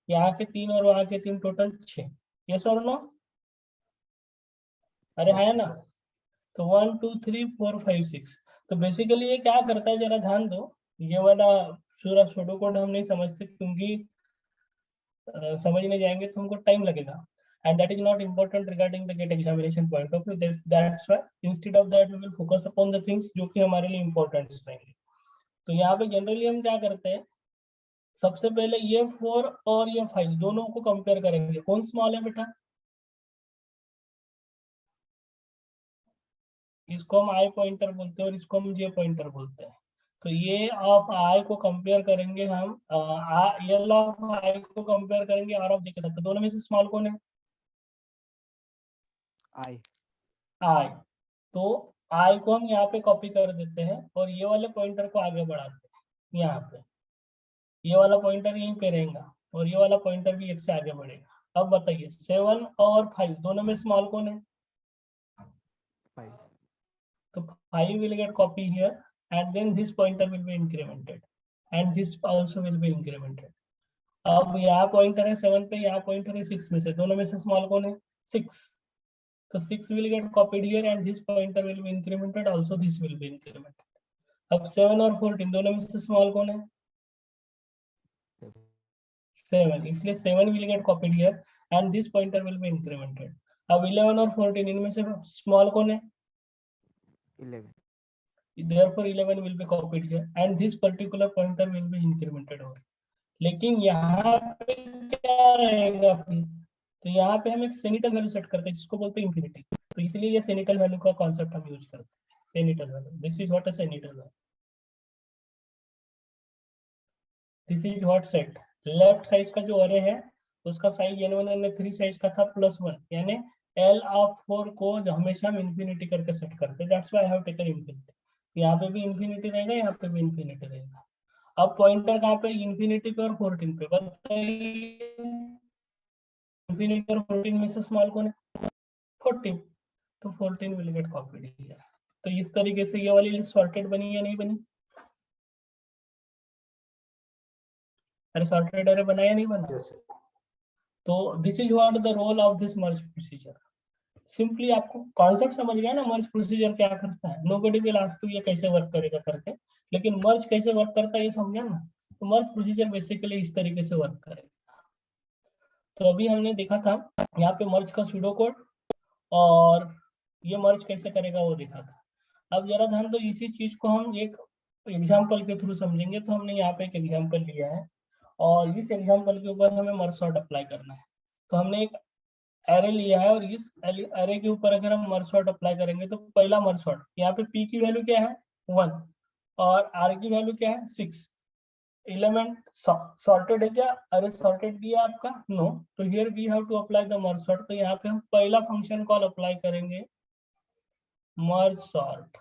यहाँ के 3 और वहां के 3, टोटल 6। यस और नो? अरे Yes, है sir. ना? तो 1 2 3 4 5 6। तो बेसिकली ये क्या करता है, जरा ध्यान दो। ये वाला पूरा सूडो कोड हम नहीं समझते, क्योंकि समझने जाएंगे तो हमको टाइम लगेगा, and that is not important regarding the GATE examination point of view. That's why instead of that we will focus upon the things जो कि हमारे लिए important रहेंगे। तो यहाँ पे जनरली हम क्या करते हैं, सबसे पहले ये 4 और ये 5 दोनों को कंपेयर करेंगे, कौन स्मॉल है बेटा? इसको हम आई पॉइंटर बोलते हैं और इसको हम जे पॉइंटर बोलते हैं। तो ये ऑफ आई को कंपेयर करेंगे हम, एल ऑफ आई को कंपेयर करेंगे आर ऑफ जे के साथ। तो दोनों में से स्मॉल कौन है? I. आई। तो आई को हम यहाँ पे कॉपी कर देते हैं और ये वाले पॉइंटर को आगे बढ़ाते हैं यहाँ पे। ये वाला पॉइंटर यहीं पे रहेगा और ये वाला पॉइंटर भी एक से आगे बढ़ेगा। अब बताइए 7 और 5 दोनों में स्मॉल कौन है? 5. तो 5 will get copy here and then this pointer will be incremented and this also will be incremented. अब यहाँ पॉइंटर है 7 पे, यहाँ पॉइंटर है 6 में से, दोनों में से स्मॉल कौन है? 6। तो 6 will get copied here and this pointer will be incremented, also this will be incremented. अब 7 और 14 दोनों में से स्मॉल कौन है? 7, इसलिए 7 will get copied here and this pointer will be incremented. अब 11 और 14 इनमें से स्मॉल कौन है? 11. Therefore 11 will be copied here and this particular pointer will be incremented over. लेकिन यहाँ पे क्या रहेगा फिर? तो यहाँ पे हम एक सेनिटल वैल्यू सेट करते हैं जिसको बोलते हैं इंफिनिटी। तो इसलिए ये सेनिटल वैल्यू का कॉन्सेप्ट हम यूज करते हैं। Sentinel value, this is what a sentinel value, this is what set. Left side का जो अरे है उसका साइज n1 n3 साइज का था +1, यानी L ऑफ 4 को हमेशा हम इंफिनिटी करके सेट करते हैं। That's why I have taken infinity. यहाँ पे भी इंफिनिटी रहेगा, यहाँ पे भी इंफिनिटी रहेगा। अब पॉइंटर कहाँ पे? इंफिनिटी पे और 14 पे। बताइए इंफिनिटी और 14 में से स्मॉल कौन है? 14। तो 14 विल गेट कॉपीड हियर। तो इस तरीके से ये वाली लिस्ट सॉर्टेड बनी या नहीं बनी? अरे सॉर्टेड अरे बना या नहीं बना? Yes, sir. तो this is what the role of this merge procedure. Simply आपको कॉन्सेप्ट समझ गया ना, मर्ज प्रोसीजर क्या करता है? नोबडी विल आस्क यू ये कैसे वर्क करेगा करके, लेकिन मर्ज कैसे वर्क करता है ये समझा ना। तो मर्ज प्रोसीजर बेसिकली इस तरीके से वर्क करेगा। तो अभी हमने देखा था यहाँ पे मर्ज का सूडो कोड और ये मर्ज कैसे करेगा वो देखा था। अब जरा ध्यान दो, इसी चीज को हम एक एग्जाम्पल के थ्रू समझेंगे। तो हमने यहाँ पे एक एग्जाम्पल लिया है और इस एग्जाम्पल के ऊपर हमें मर्ज सॉर्ट अप्लाई करना है। तो हमने एक एरे लिया है और इस एरे के ऊपर अगर हम मर्ज सॉर्ट अप्लाई करेंगे तो पहला मर्ज सॉर्ट, यहाँ पे p की वैल्यू क्या है? 1 और r की वैल्यू क्या है? 6। एलिमेंट सॉर्टेड है क्या? अरे सॉर्टेड दिया आपका? नो। तो here we have to apply the merge sort. तो यहाँ पे हम पहला फंक्शन कॉल अप्लाई करेंगे मर्ज सॉर्ट।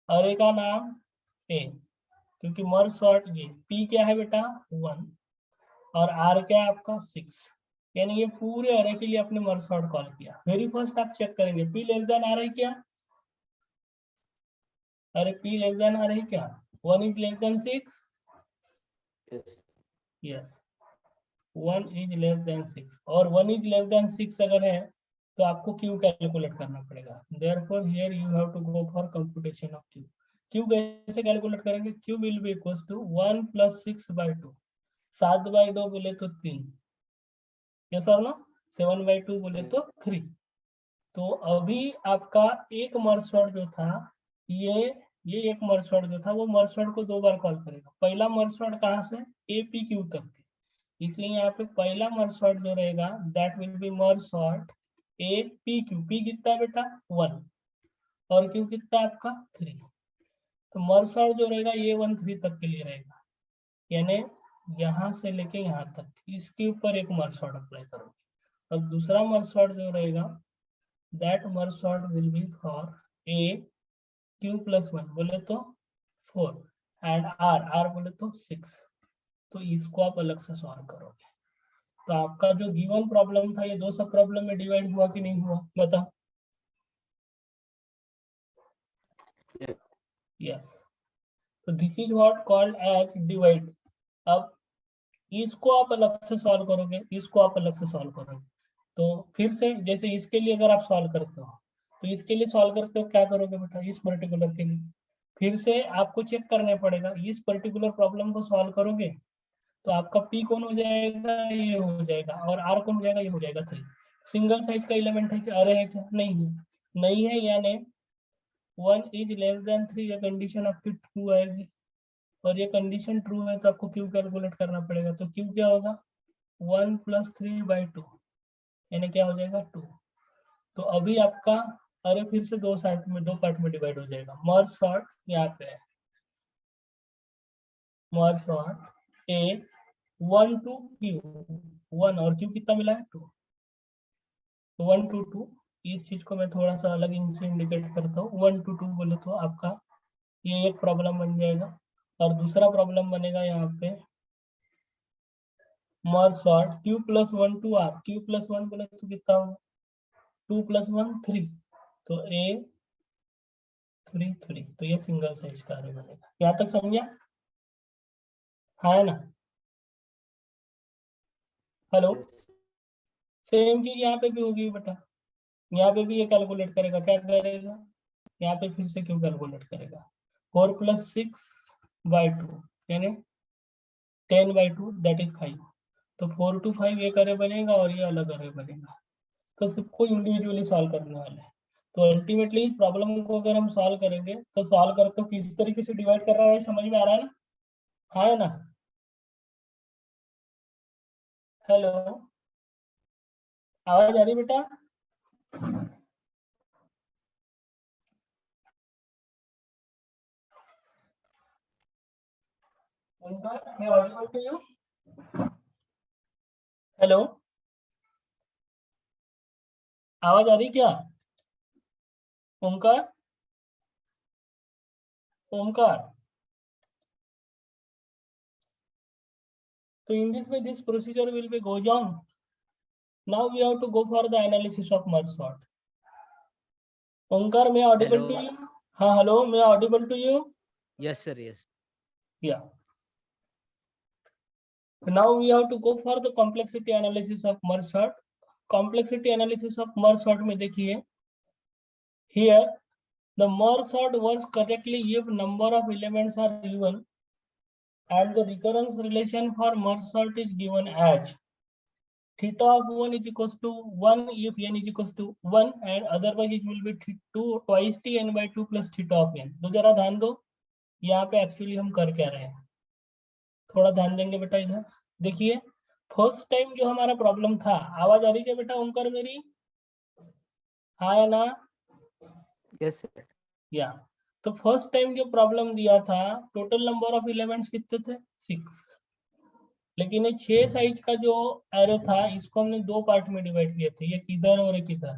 अरे का नाम a, क्योंकि मर्ज सॉर्ट ये p क्या है बेटा? 1 और r क्या है आपका? 6। यानी ये पूरे अरे के लिए अपने मर्ज सॉर्ट कॉल किया। वेरी फर्स्ट आप चेक करेंगे p लेस देन r है क्या? अरे p लेस देन r है क्या? 1 is less then 6? Yes. Yes, 1 is less then 6 और 1 इज लेस देन 6 अगर है तो आपको क्यू कैलकुलेट करना पड़ेगा। Therefore here you have to go for computation of Q. Q कैसे कैलकुलेट करेंगे? Q will be equals to 1 + 6/2। 7/2 बोले तो 3, यस और नो? 7/2 बोले तो 3। तो अभी आपका एक मर्ज सॉर्ट जो था, ये एक मर्ज सॉर्ट जो था वो मर्ज सॉर्ट को 2 बार कॉल करेगा। पहला मर्ज सॉर्ट कहाँ से? APQ तक के। इसलिए यहाँ पे पहला मर्ज सॉर्ट जो रहेगा that will B merge sort APQ। P कितना है बेटा? 1 और Q कितना है आपका? 3। तो मर्ज सॉर्ट जो रहेगा ये 1 3 तक के लिए रहेगा, यानी यहाँ से लेके यहाँ तक इसके ऊपर एक मर्ज सॉर्ट अप्लाई करोगे। और दूसरा मर्ज सॉर्ट जो रहेगा that merge sort will be for a q plus 1 बोले तो 4 and r बोले तो 6। तो इसको आप अलग से सॉल्व करोगे। तो आपका जो गिवन प्रॉब्लम था ये 2 सब प्रॉब्लम में डिवाइड हुआ कि नहीं हुआ? बताओ। Yes. यस। तो this is what called as divide. अब इसको आप अलग से सॉल्व करोगे, इसको आप अलग से सॉल्व करोगे। तो फिर से जैसे इसके लिए अगर आप सॉल्व करते हो तो इसके लिए सॉल्व करते हो क्या करोगे बेटा? इस पर्टिकुलर के लिए फिर से आपको चेक करना पड़ेगा। इस पर्टिकुलर प्रॉब्लम को सॉल्व करोगे तो आपका p कौन हो जाएगा? ये हो जाएगा। और r कौन हो जाएगा? ये हो जाएगा 3। सिंगल साइज का एलिमेंट है क्या? अरे है क्या? नहीं है। नहीं है यानी 1 इज लेस देन 3 ये कंडीशन आपकी ट्रू आएगी और ये कंडीशन ट्रू है तो आपको q कैलकुलेट करना पड़ेगा। तो q क्या होगा? 1 + 3/2 यानी क्या हो जाएगा? 2। तो अभी आपका अरे फिर से दो पार्ट में डिवाइड हो जाएगा। मर्ज सॉर्ट यहाँ पे है, merge sort A 1 to Q, 1 और Q कितना मिला है 2, तो 1 to 2। इस चीज को मैं थोड़ा सा अलग इनसे इंडिकेट करता हूँ। 1 to 2 बोले तो आपका ये एक प्रॉब्लम बन जाएगा, और दूसरा प्रॉब्लम बनेगा यहाँ पे merge sort Q + 1 to R। Q + 1 बोले तो कितना होगा 2 + 1 3, तो A 3 3, तो ये सिंगल साइज का array बनेगा। यहाँ तक समझा? हाँ है ना? हेलो, yes, सेम चीज यहाँ पे भी होगी बेटा। यहाँ पे भी ये कैलकुलेट करेगा, क्या करेगा, यहाँ पे फिर से क्यों कैलकुलेट करेगा 4 + 6/2 यानी 10/2 दैट इज 5। तो 4 to 5 एक अरे बनेगा और ये अलग अरे बनेगा, तो सबको इंडिविजुअली सॉल्व करने वाले हैं। तो अल्टीमेटली इस प्रॉब्लम को अगर हम सॉल्व करेंगे तो सॉल्व करते हो किस तरीके से डिवाइड कर रहा है, समझ में आ रहा है ना? हाँ है ना? हेलो, आवाज आ रही बेटा? उनका मैं ऑडिबल टू यू? हेलो, आवाज आ रही क्या? Omkar, Omkar. So in this way, this procedure will be goes on. Now we have to go for the analysis of merge sort. Omkar, may I audible to hello, you? हाँ, hello, may I audible to you? yes sir, yes, Yeah. So now we have to go for the complexity analysis of merge sort. Complexity analysis of merge sort में देखिए, here the merge sort works correctly if number of elements are even and the recurrence relation for merge sort is given as theta of 1 is equals to 1 if n is equals to 1 and otherwise it will be 2 twice t n by 2 plus theta of n। तो जरा ध्यान दो यहाँ पे एक्चुअली हम कर क्या रहे हैं, थोड़ा ध्यान देंगे बेटा। इधर देखिए, फर्स्ट टाइम जो हमारा प्रॉब्लम था, आवाज आ रही है बेटा ओमकार मेरी? हाँ या ना? yes sir, या तो फर्स्ट टाइम जो प्रॉब्लम दिया था, टोटल नंबर ऑफ एलिमेंट्स कितने थे 6, लेकिन ये 6 साइज का जो एरे था इसको हमने दो पार्ट में डिवाइड किए थे, एक इधर और एक इधर,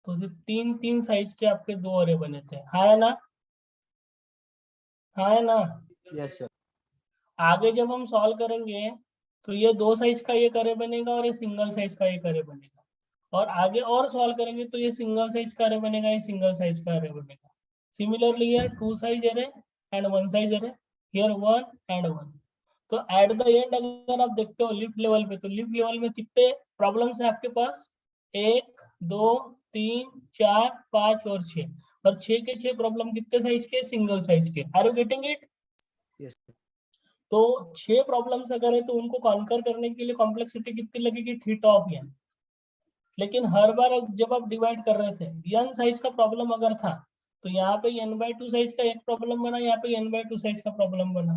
तो सिर्फ 3 साइज के आपके दो एरे बने थे। हाँ है ना? हाँ है ना? yes sir, आगे जब हम सॉल्व करेंगे तो ये दो साइज का एक एरे बनेगा और ये सिंगल साइज का एक एरे बनेगा, और आगे और सॉल्व करेंगे तो ये सिंगल साइज का एरे बनेगा, ये सिंगल साइज का एरे बनेगा। Similarly here 2 size array and 1 size array, here 1 and 1। तो एट द एंड अगर आप देखते हो लिप लेवल पे, तो लिप लेवल में कितने प्रॉब्लम्स है आपके पास, 1 2 3 4 5 और 6, और 6 के 6 प्रॉब्लम कितने साइज के, सिंगल साइज के। Are you getting it? yes sir, तो 6 प्रॉब्लम्स अगर है तो उनको कॉन्कर करने के लिए कॉम्प्लेक्सिटी कितनी लगेगी, थीटा ऑफ n। लेकिन हर बार जब आप डिवाइड कर रहे थे, n साइज का प्रॉब्लम अगर था तो यहाँ पे n/2 साइज का एक प्रॉब्लम बना, यहाँ पे n/2 साइज का प्रॉब्लम बना।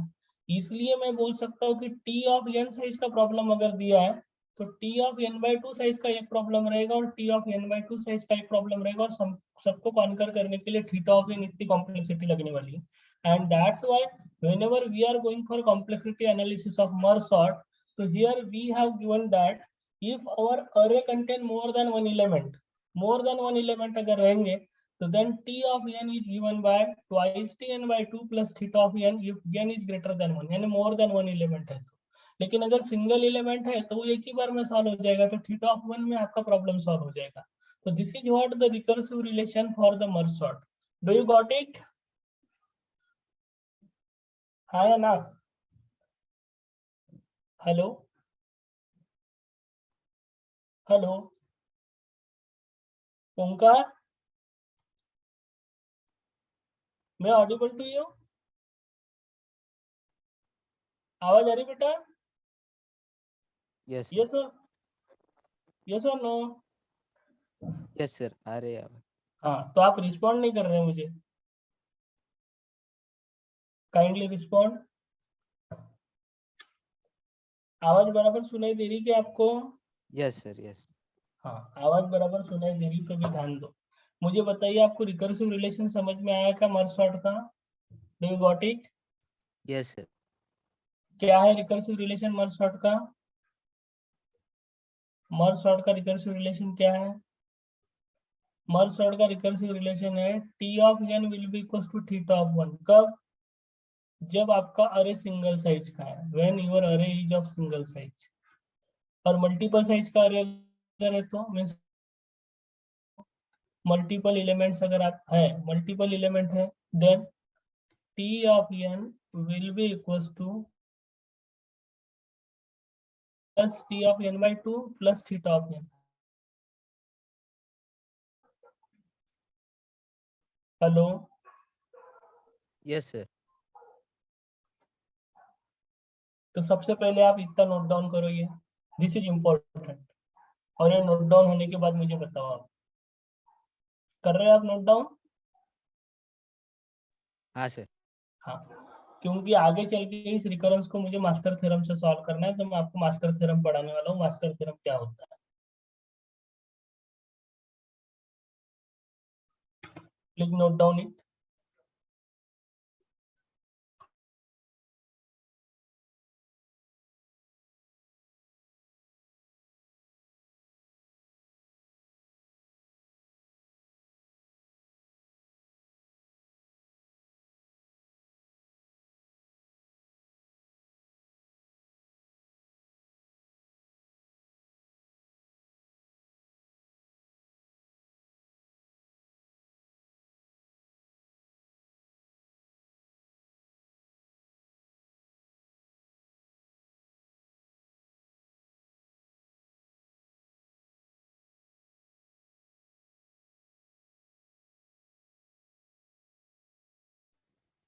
इसलिए मैं बोल सकता हूँ कि t ऑफ n साइज का प्रॉब्लम अगर दिया है तो t ऑफ n/2 साइज का एक प्रॉब्लम रहेगा और t ऑफ n/2 साइज का एक प्रॉब्लम रहेगा, और सबको कॉन्कर करने के लिए थीटा ऑफ n इतनी कॉम्प्लेक्सिटी लगने वाली है। And that's why whenever we are going for complexity analysis of merge sort, so here we have given that if our array contain more than one element अगर रहेंगे तो then t of n is given by twice t n by 2 plus theta of n if n is greater than 1, यानी more than one element है तो। लेकिन अगर सिंगल एलिमेंट है तो वो एक ही बार में सॉल्व हो जाएगा, तो थीटा ऑफ 1 में आपका प्रॉब्लम सॉल्व हो जाएगा। तो this is what the recursive relation for the merge sort. Do you got it? हाँ या ना? हेलो, हेलो ओमकार, मैं ऑडिबल टू यू? आवाज आ रही बेटा? yes sir, यस और यस और नो? yes sir, अरे यार, हाँ, तो आप रिस्पॉन्ड नहीं कर रहे मुझे, काइंडली रिस्पॉन्ड। आवाज बराबर सुनाई दे रही क्या आपको? yes sir, yes, हाँ, आवाज बराबर सुनाई दे रही तो भी ध्यान दो। मुझे बताइए आपको रिकर्सिव रिलेशन समझ में आया क्या मर्ज सॉर्ट का? Do you got it? Yes sir. क्या है रिकर्सिव रिलेशन मर्ज सॉर्ट का? मर्ज सॉर्ट का रिकर्सिव रिलेशन क्या है? मर्ज सॉर्ट का रिकर्सिव रिलेशन है T of N will be equal to theta of one. कब? जब आपका अरे सिंगल साइज का है, when your array is of single size. और मल्टीपल साइज का अरे अगर है तो मीन्स मल्टीपल एलिमेंट्स अगर आप है, मल्टीपल एलिमेंट है, then T of N will be equal to plus T of N by two plus theta of N. Hello? Yes sir. तो सबसे पहले आप इतना नोट डाउन करो, ये दिस इज इम्पोर्टेंट। और ये नोट डाउन होने के बाद मुझे बताओ आप कर रहे हो आप नोट डाउन? हाँ सर। हाँ, क्योंकि आगे चल के इस रिकरेंस को मुझे मास्टर थ्योरम से सॉल्व करना है, तो मैं आपको मास्टर थ्योरम पढ़ाने वाला हूँ। मास्टर थ्योरम क्या होता है, please note down it.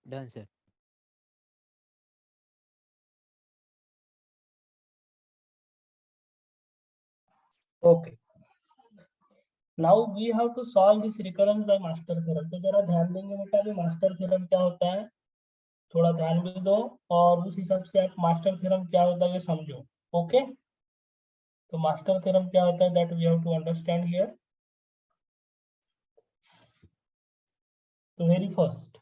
Done sir. Okay, now we have to solve this recurrence by master theorem. तो जरा ध्यान देंगे बेटा, अभी मास्टर थ्योरम क्या होता है थोड़ा ध्यान भी दो, और उस हिसाब से आप मास्टर थ्योरम क्या होता है ये समझो। ओके, तो मास्टर थ्योरम क्या होता है that we have to understand here. तो वेरी फर्स्ट,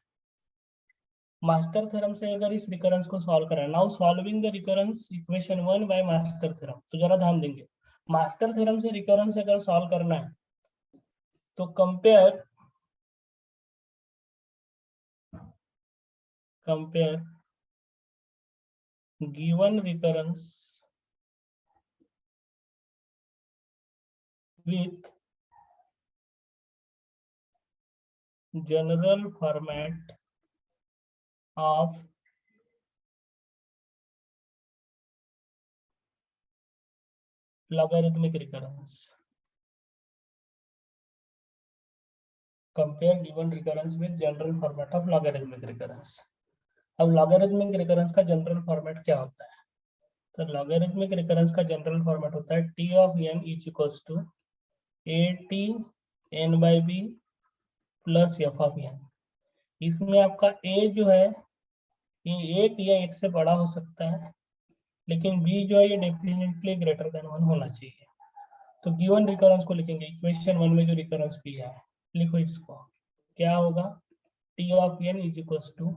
मास्टर थ्योरम से अगर इस रिकरेंस को सॉल्व करें, now solving the recurrence equation 1 by master theorem. तो जरा ध्यान देंगे, मास्टर थ्योरम से रिकरेंस अगर सॉल्व करना है तो compare given recurrence with general format of logarithmic recurrence. Compare given recurrence with general format of logarithmic recurrence. अब logarithmic recurrence का जनरल फॉर्मेट क्या होता है? तो logarithmic recurrence का जनरल फॉर्मेट होता है t of n is equals to at n by b plus f of n। इसमें आपका a जो है ये एक या एक से बड़ा हो सकता है, लेकिन b जो है ये डेफिनेटली ग्रेटर देन 1 होना चाहिए। तो गिवन रिकरेंस को लिखेंगे, इक्वेशन 1 में जो रिकरेंस दिया है लिखो इसको, क्या होगा T of N is equals to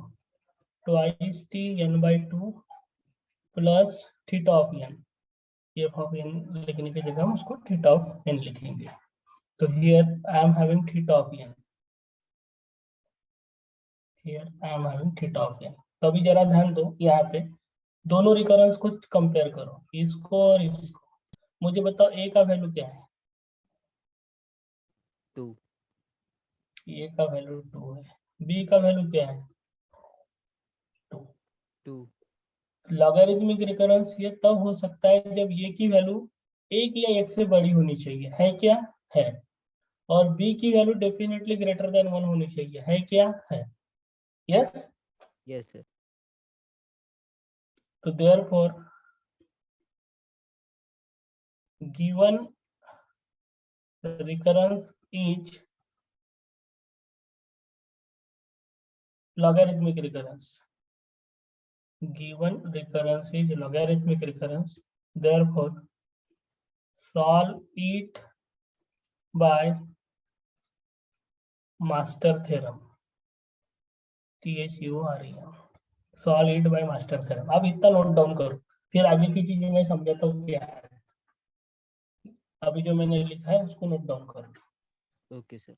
twice T N by two plus theta of N. F of N लिखने की जगह हम उसको थीटा ऑफ एन लिखेंगे। तो here I am having theta of N, here I am having theta of N. तो अभी जरा ध्यान दो, यहाँ पे दोनों रिकरेंस को कंपेयर करो, इसको और इसको। मुझे बताओ ए का वैल्यू क्या है? 2। ए का वैल्यू 2 है, बी का वैल्यू क्या है? 2। 2। लॉगरिथमिक रिकरेंस ये तब हो सकता है जब ये की वैल्यू एक या एक से बड़ी होनी चाहिए, है क्या? है। और बी की वैल्यू डेफिनेटली ग्रेटर देन 1 होनी चाहिए, है क्या? है। यस। Yes sir. तो therefore given recurrence is logarithmic recurrence. Given recurrence is logarithmic recurrence, therefore solve it by master theorem, THEOREM, solve by master theorem. अब इतना नोट डाउन करो, फिर आगे की चीजें मैं समझाता हूँ क्या है। अभी जो मैंने लिखा है उसको नोट डाउन करो। Okay sir.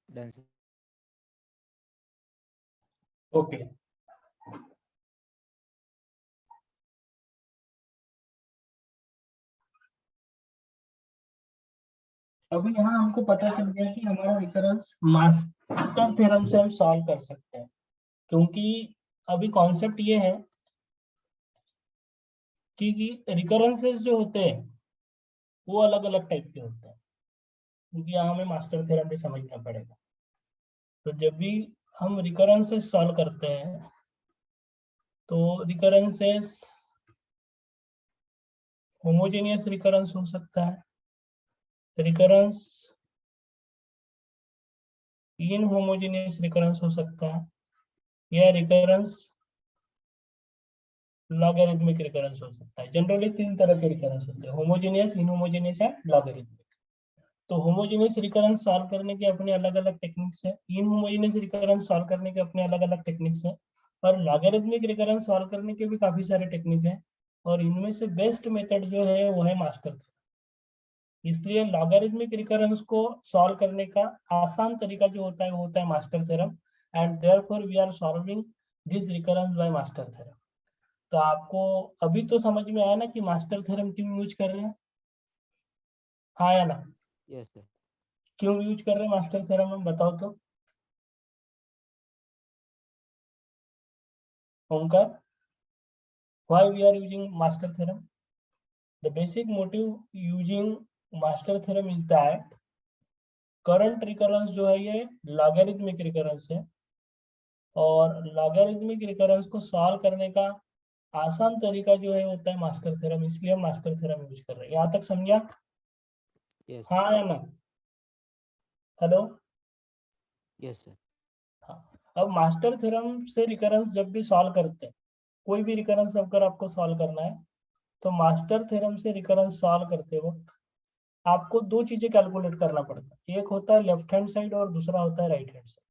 Done sir. Okay, अभी यहाँ हमको पता चल गया कि हमारा रिकरेंस मास्टर थ्योरम से हम सॉल्व कर सकते हैं, क्योंकि अभी कॉन्सेप्ट ये है कि रिकरेंसेस जो होते हैं वो अलग अलग टाइप के होते हैं, क्योंकि यहाँ हमें मास्टर थ्योरम भी समझना पड़ेगा। तो जब भी हम रिकरेंसेस सॉल्व करते हैं तो रिकरेंसेस होमोजेनियस रिकरेंस हो सकता है, रिकरेंस इनहोमोजेनियस रिकरेंस हो सकता है, या रिकरेंस लॉगरिथमिक रिकरेंस हो सकता है। जनरली तीन तरह के रिकरेंस होते हैं, होमोजेनियस, इनहोमोजेनियस एंड लॉगरिथमिक। तो होमोजेनियस रिकरेंस सॉल्व करने के अपने अलग अलग टेक्निक्स है, इनहोमोजेनियस रिकरेंस सॉल्व करने के अपने अलग अलग टेक्निक्स है, और लॉगरिथमिक रिकरेंस सॉल्व करने के भी काफी सारे टेक्निक है, और इनमें से बेस्ट मेथड जो है वो है मास्टर थ्योरम। इसलिए लॉगरिथमिक रिकरेंस को सॉल्व करने का आसान तरीका जो होता है वो होता है master theorem, and therefore we are solving this recurrence by master theorem. तो आपको अभी तो समझ में आया ना कि मास्टर थ्योरम क्यों यूज कर रहे हैं, हाँ या ना? Yes sir. क्यों यूज कर रहे हैं मास्टर थ्योरम, हम बताओ तो Omkar, why we are using master theorem? The basic motive using master theorem is that current recurrence जो है ये लॉगरिथमिक रिकरेंस है, और लॉगरिथमिक रिकरेंस को सॉल्व करने का आसान तरीका जो है होता है मास्टर थ्योरम, इसलिए हम मास्टर थ्योरम यूज कर रहे हैं। यहाँ तक समझा? Yes. हाँ या ना? हेलो? Yes, sir. हाँ। अब मास्टर थ्योरम से रिकरेंस जब भी सॉल्व करते हैं, कोई भी रिकरेंस अगर आपको सॉल्व करना है, तो मास्टर थ्योरम से रिकरेंस सॉल्व करते वक्त आपको दो चीजें कैलकुलेट करना पड़ता है, एक होता है लेफ्ट हैंड साइड और दूसरा होता है राइट हैंड साइड।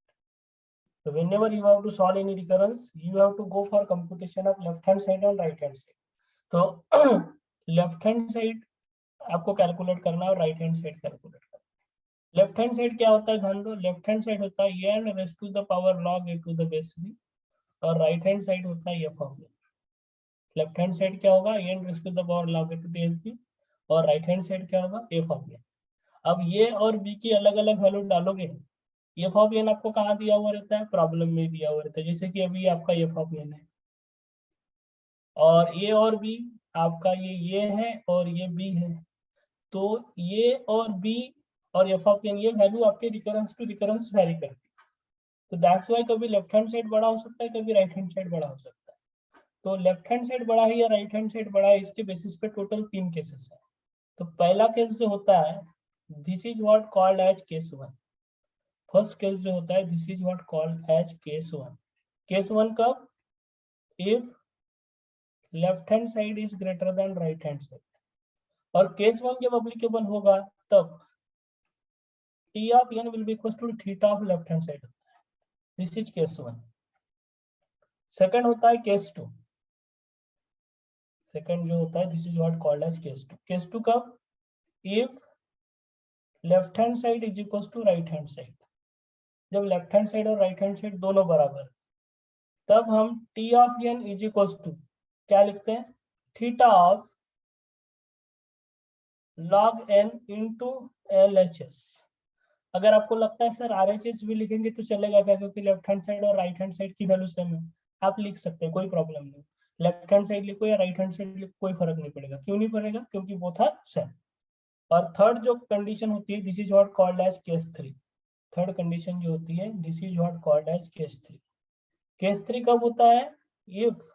तो whenever you have to solve any recurrence, you have to go for computation of left hand side and right hand side. तो लेफ्ट हैंड साइड आपको कैलकुलेट करना है और राइट हैंड साइड कैलकुलेट करना है। लेफ्ट हैंड साइड क्या होता है ध्यान दो, लेफ्ट हैंड साइड होता है n raise to the power log a to the base b, और राइट हैंड साइड होता है f of n। Left hand side क्या होगा, n raise to the power log a to the b, और राइट हैंड साइड क्या होगा, f ऑफ n। अब ये और b की अलग अलग वैल्यू डालोगे, एफ ऑफ एन आपको कहाँ दिया हुआ रहता है, प्रॉब्लम में दिया हुआ रहता है, जैसे कि अभी आपका एफ ऑफ एन है, और ए और बी आपका ये है और ये बी है, तो ये और बी और एफ ऑफ एन ये वैल्यू आपके रिकरेंस टू रिकरेंस वेरी करती है। तो दैट्स वाई कभी लेफ्ट हैंड साइड बड़ा हो सकता है, कभी राइट हैंड साइड बड़ा हो सकता है। तो लेफ्ट हैंड साइड बड़ा है या राइट हैंड साइड बड़ा है, इसके बेसिस पे टोटल 3 केसेस है। तो पहला केस जो होता है, this is what called as case 1। First case जो होता है, this is what called as case 1। Case 1 कब, if left hand side is greater than right hand side. और केस 1 जब अप्लीकेबल होगा तब t of n will be equal to theta of left hand side। This is case 1। Second होता है केस 2। सेकंड जो होता है, this is what called as case 2। Case 2 कब, if left hand side is equal to right hand side. जब लेफ्ट हैंड साइड और राइट हैंड साइड दोनों बराबर, तब हम t of n is equal to क्या लिखते हैं, theta of log n into LHS। अगर आपको लगता है सर RHS भी लिखेंगे तो चलेगा क्या, क्योंकि लेफ्ट हैंड साइड और राइट हैंड साइड की वैल्यू सेम है, आप लिख सकते हैं, कोई प्रॉब्लम नहीं। लेफ्ट हैंड साइड लिखो या राइट हैंड साइड लिखो, कोई फर्क नहीं पड़ेगा। क्यों नहीं पड़ेगा, क्योंकि बोथ आर सेम। और थर्ड जो कंडीशन होती है, this is what called as case 3। Third condition जो होती है, this is what called as case 3। Case 3 कब होता है, if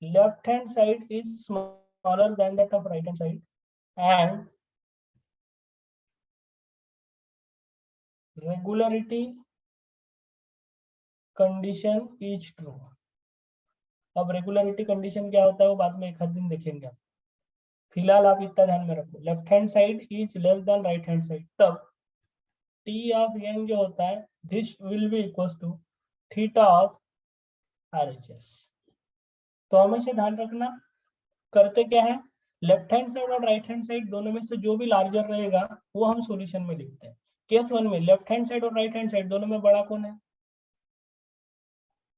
left hand side is smaller than that of right hand side and regularity condition is true। अब रेगुलरिटी कंडीशन क्या होता है वो बाद में एक आध दिन देखेंगे आप, फिलहाल आप इतना ध्यान में रखो, left hand side is less than right hand side, तब टी ऑफ एन जो होता है, this will be equal to theta of RHS. तो हमेशा ध्यान रखना, करते क्या है, लेफ्ट हैंड साइड और राइट हैंड साइड दोनों में से जो भी लार्जर रहेगा वो हम सॉल्यूशन में लिखते हैं। केस 1 में लेफ्ट हैंड साइड और राइट हैंड साइड दोनों में बड़ा कौन है,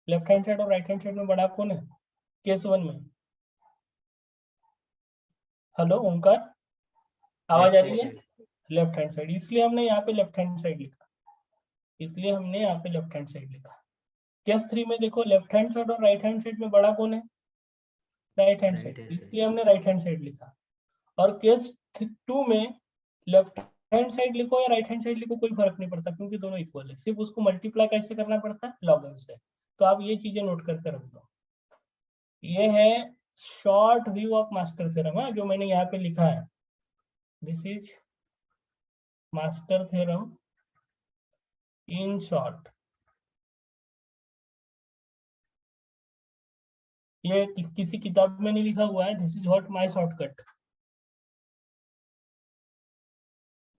लेफ्ट हैंड साइड और राइट हैंड साइड में बड़ा कौन है केस 1 में। हेलो ओंकार, आवाज आ रही है? लेफ्ट हैंड साइड, इसलिए हमने यहाँ पे लेफ्ट हैंड साइड लिखा, इसलिए हमने यहाँ पे लेफ्ट हैंड साइड लिखा। केस 3 में देखो, लेफ्ट हैंड साइड और राइट हैंड साइड में बड़ा कौन है, राइट हैंड साइड, इसलिए हमने राइट हैंड साइड लिखा। और केस 2 में लेफ्ट हैंड साइड लिखो या राइट हैंड साइड लिखो, कोई फर्क नहीं पड़ता, क्योंकि दोनों इक्वल है, सिर्फ उसको मल्टीप्लाई कैसे करना पड़ता है, लॉग से। तो आप ये चीजें नोट करके रख दो। ये है short view of master theorem जो मैंने यहाँ पे लिखा है, this is master theorem in short. ये किसी किताब में नहीं लिखा हुआ है, this is what my shortcut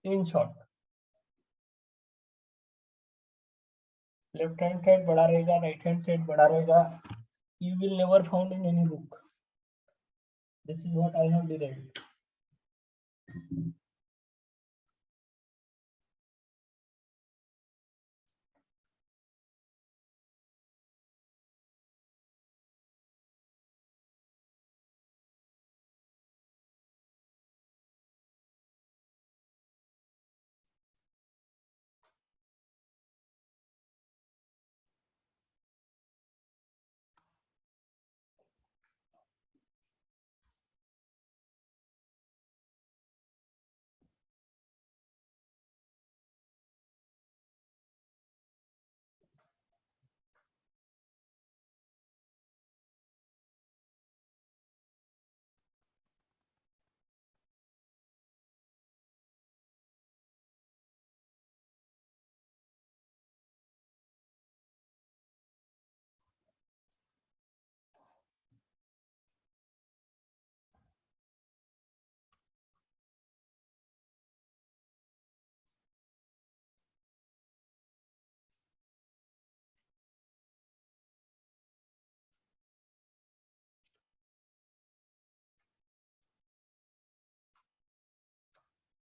in short. Left hand side बड़ा रहेगा, राइट हैंड साइड बड़ा रहेगा, you will never found in any book। This is what I have derived।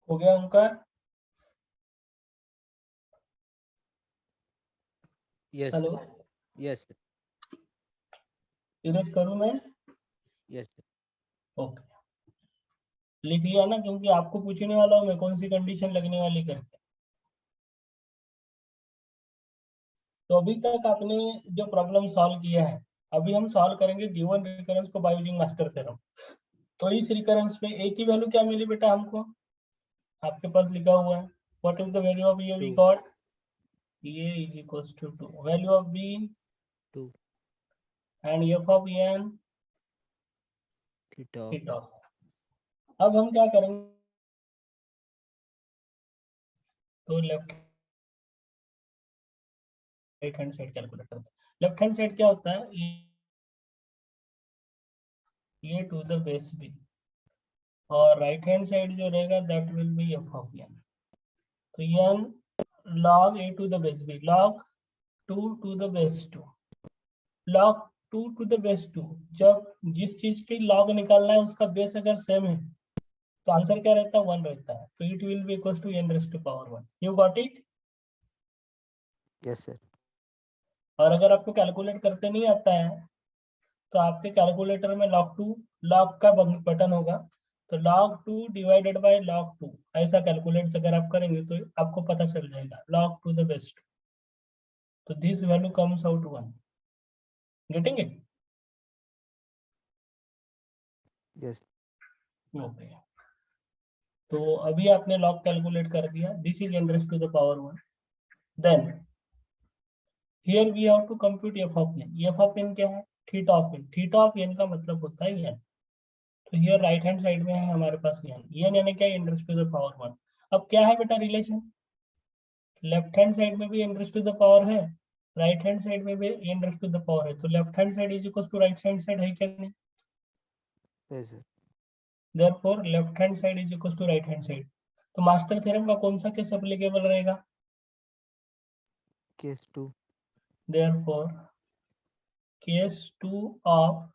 हो गया ओंकार? Yes, hello, sir. Yes, sir. Erase करूं मैं? Yes, sir. ओके, लिख लिया ना, क्योंकि आपको पूछने वाला हूं मैं कौन सी कंडीशन लगने वाली करके। तो अभी तक आपने जो प्रॉब्लम सॉल्व किया है, अभी हम सॉल्व करेंगे गिवन रिकरेंस को बाय यूजिंग मास्टर थ्योरम। तो इस रिकरेंस में ए की वैल्यू क्या मिली बेटा हमको? आपके पास लिखा हुआ है, what is the value of A V 2, got? A is equals to 2, value of B 2, and F of N theta. Theta. अब हम क्या करेंगे, तो left right hand side calculate करते हैं। लेफ्ट हैंड साइड क्या होता है? A to the base B, और राइट हैंड साइड जो रहेगा that will be F of N. तो N log a to the base b, log 2 to the base 2, log 2 to the base 2। जब जिस चीज की log निकालना है उसका बेस अगर सेम है तो आंसर क्या रहता है? 1 रहता है। तो it will be equal to n raise to power 1। You got it? Yes, sir. और अगर आपको कैलकुलेट करते नहीं आता है तो आपके कैलकुलेटर में log 2 log का बटन होगा, तो log 2 डिवाइडेड बाय log 2 ऐसा कैलकुलेट अगर आप करेंगे तो आपको पता चल जाएगा log टू द बेस 2। तो this value comes out 1। Getting it? Yes. Okay, तो अभी आपने log कैलकुलेट कर दिया, this is n raise to the power 1। Then here we have to compute f of n। f of n क्या है? Theta of n। Theta of n का मतलब होता है n। तो हियर राइट हैंड साइड में है हमारे पास n यानी क्या? n raise to the power 1। अब क्या है बेटा रिलेशन? लेफ्ट हैंड साइड में भी n raise to the power है, राइट हैंड साइड में भी n raise to the power है, तो left hand side is equal to right hand side है क्या नहीं? Yes, sir. Therefore left hand side is equal to right hand side. तो मास्टर थ्योरम का कौन सा केस एप्लीकेबल रहेगा? Case 2. Therefore case 2 of